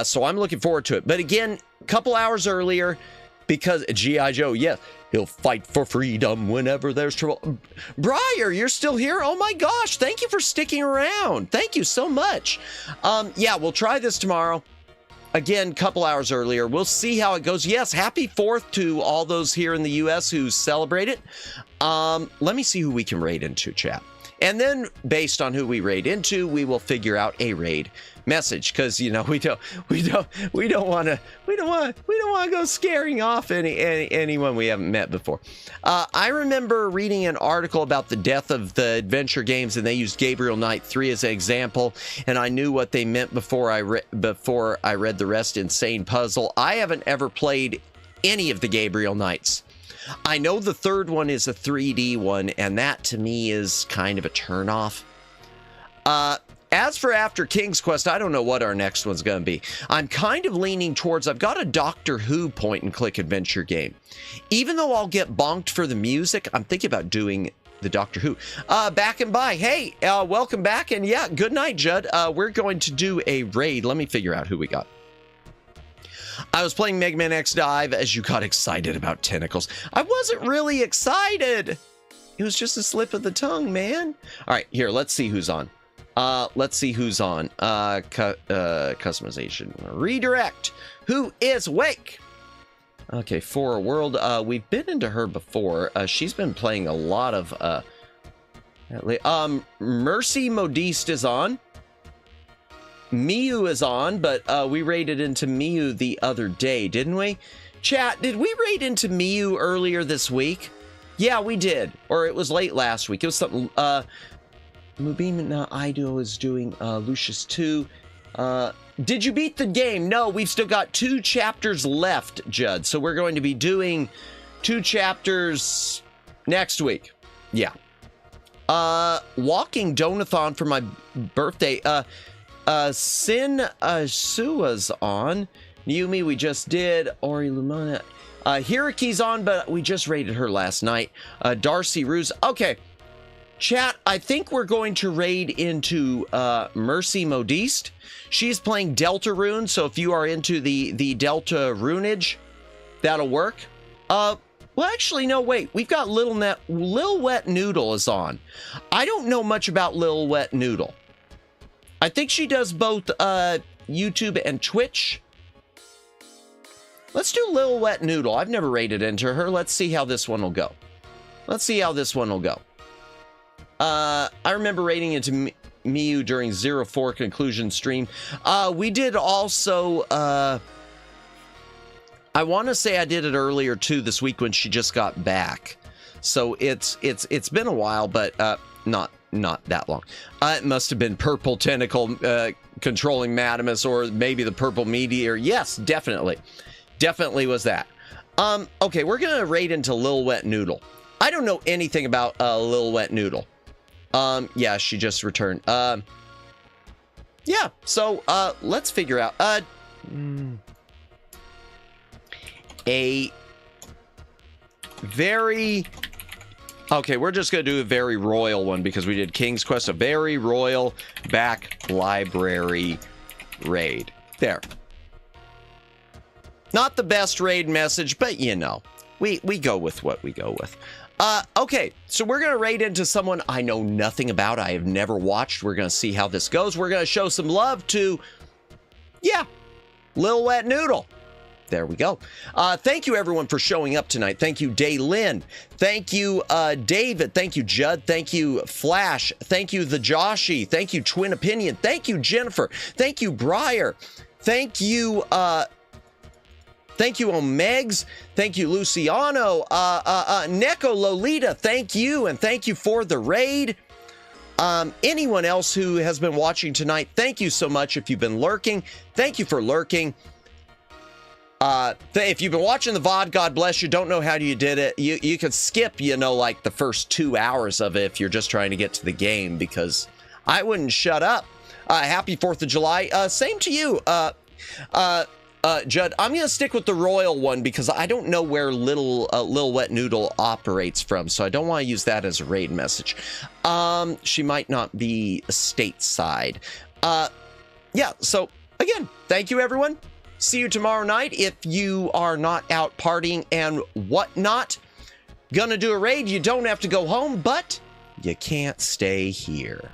So I'm looking forward to it. But again, a couple hours earlier, because G.I. Joe, yes, he'll fight for freedom whenever there's trouble. Briar, you're still here? Oh my gosh, thank you for sticking around. Thank you so much. Yeah, we'll try this tomorrow. Again, a couple hours earlier. We'll see how it goes. Yes, happy 4th to all those here in the U.S. who celebrate it. Let me see who we can raid into, chat. And then, based on who we raid into, we will figure out a raid message, because you know we don't want to go scaring off anyone we haven't met before. I remember reading an article about the death of the adventure games, and they used Gabriel Knight 3 as an example, and I knew what they meant before I read the rest. Insane Puzzle. I haven't ever played any of the Gabriel Knights. I know the third one is a 3D one, and that to me is kind of a turnoff. As for after King's Quest, I don't know what our next one's going to be. I'm kind of leaning towards, I've got a Doctor Who point-and-click adventure game. Even though I'll get bonked for the music, I'm thinking about doing the Doctor Who. Back and by. Hey, welcome back, and yeah, good night, Judd. We're going to do a raid. Let me figure out who we got. I was playing Mega Man X Dive as you got excited about tentacles. I wasn't really excited. It was just a slip of the tongue, man. All right, here, let's see who's on. Customization. Redirect. Who is awake? Okay, For a World. We've been into her before. She's been playing a lot of... Mercy Modiste is on. Miyu is on, but we raided into Miyu the other day, didn't we? Chat, did we raid into Miyu earlier this week? Yeah, we did. Or it was late last week. It was something... Mubin Idol is doing Lucius 2. Did you beat the game? No, we've still got 2 chapters left, Judd. So we're going to be doing 2 chapters next week. Yeah. Walking Donathon for my birthday. Sin Sua's on. Yumi, we just did. Ori Lumana. Hiraki's on, but we just raided her last night. Darcy Ruse. Okay. Chat, I think we're going to raid into Mercy Modiste. She's playing Delta Rune, so if you are into the Delta Runage, that'll work. Well, actually, no, wait. We've got Lil Wet Noodle is on. I don't know much about Lil Wet Noodle. I think she does both YouTube and Twitch. Let's do Lil Wet Noodle. I've never raided into her. Let's see how this one will go. I remember raiding into Miyu during 04 conclusion stream. We did also, I want to say I did it earlier too this week when she just got back. So it's been a while, but not that long. It must have been Purple Tentacle controlling Madamus, or maybe the Purple Meteor. Yes, definitely was that. Okay, we're gonna raid into Lil Wet Noodle. I don't know anything about Lil Wet Noodle. Yeah, she just returned. Yeah, so let's figure out a very... Okay, we're just going to do a very royal one because we did King's Quest, a very royal back library raid. There. Not the best raid message, but you know, we go with what we go with. Okay, so we're going to raid into someone I know nothing about. I have never watched. We're going to see how this goes. We're going to show some love to, yeah, Lil Wet Noodle. There we go. Thank you, everyone, for showing up tonight. Thank you, Daylin. Thank you, David. Thank you, Judd. Thank you, Flash. Thank you, The Joshi. Thank you, Twin Opinion. Thank you, Jennifer. Thank you, Briar. Thank you, Omegs. Thank you, Luciano. Neko Lolita, thank you, and thank you for the raid. Anyone else who has been watching tonight, thank you so much. If you've been lurking, thank you for lurking. If you've been watching the VOD, God bless you. Don't know how you did it. You could skip, like the first 2 hours of it if you're just trying to get to the game, because I wouldn't shut up. Happy 4th of July. Same to you, Judd. I'm going to stick with the royal one because I don't know where Lil Wet Noodle operates from, so I don't want to use that as a raid message. She might not be stateside. Yeah, so again, thank you, everyone. See you tomorrow night. If you are not out partying and whatnot, gonna do a raid. You don't have to go home, but you can't stay here.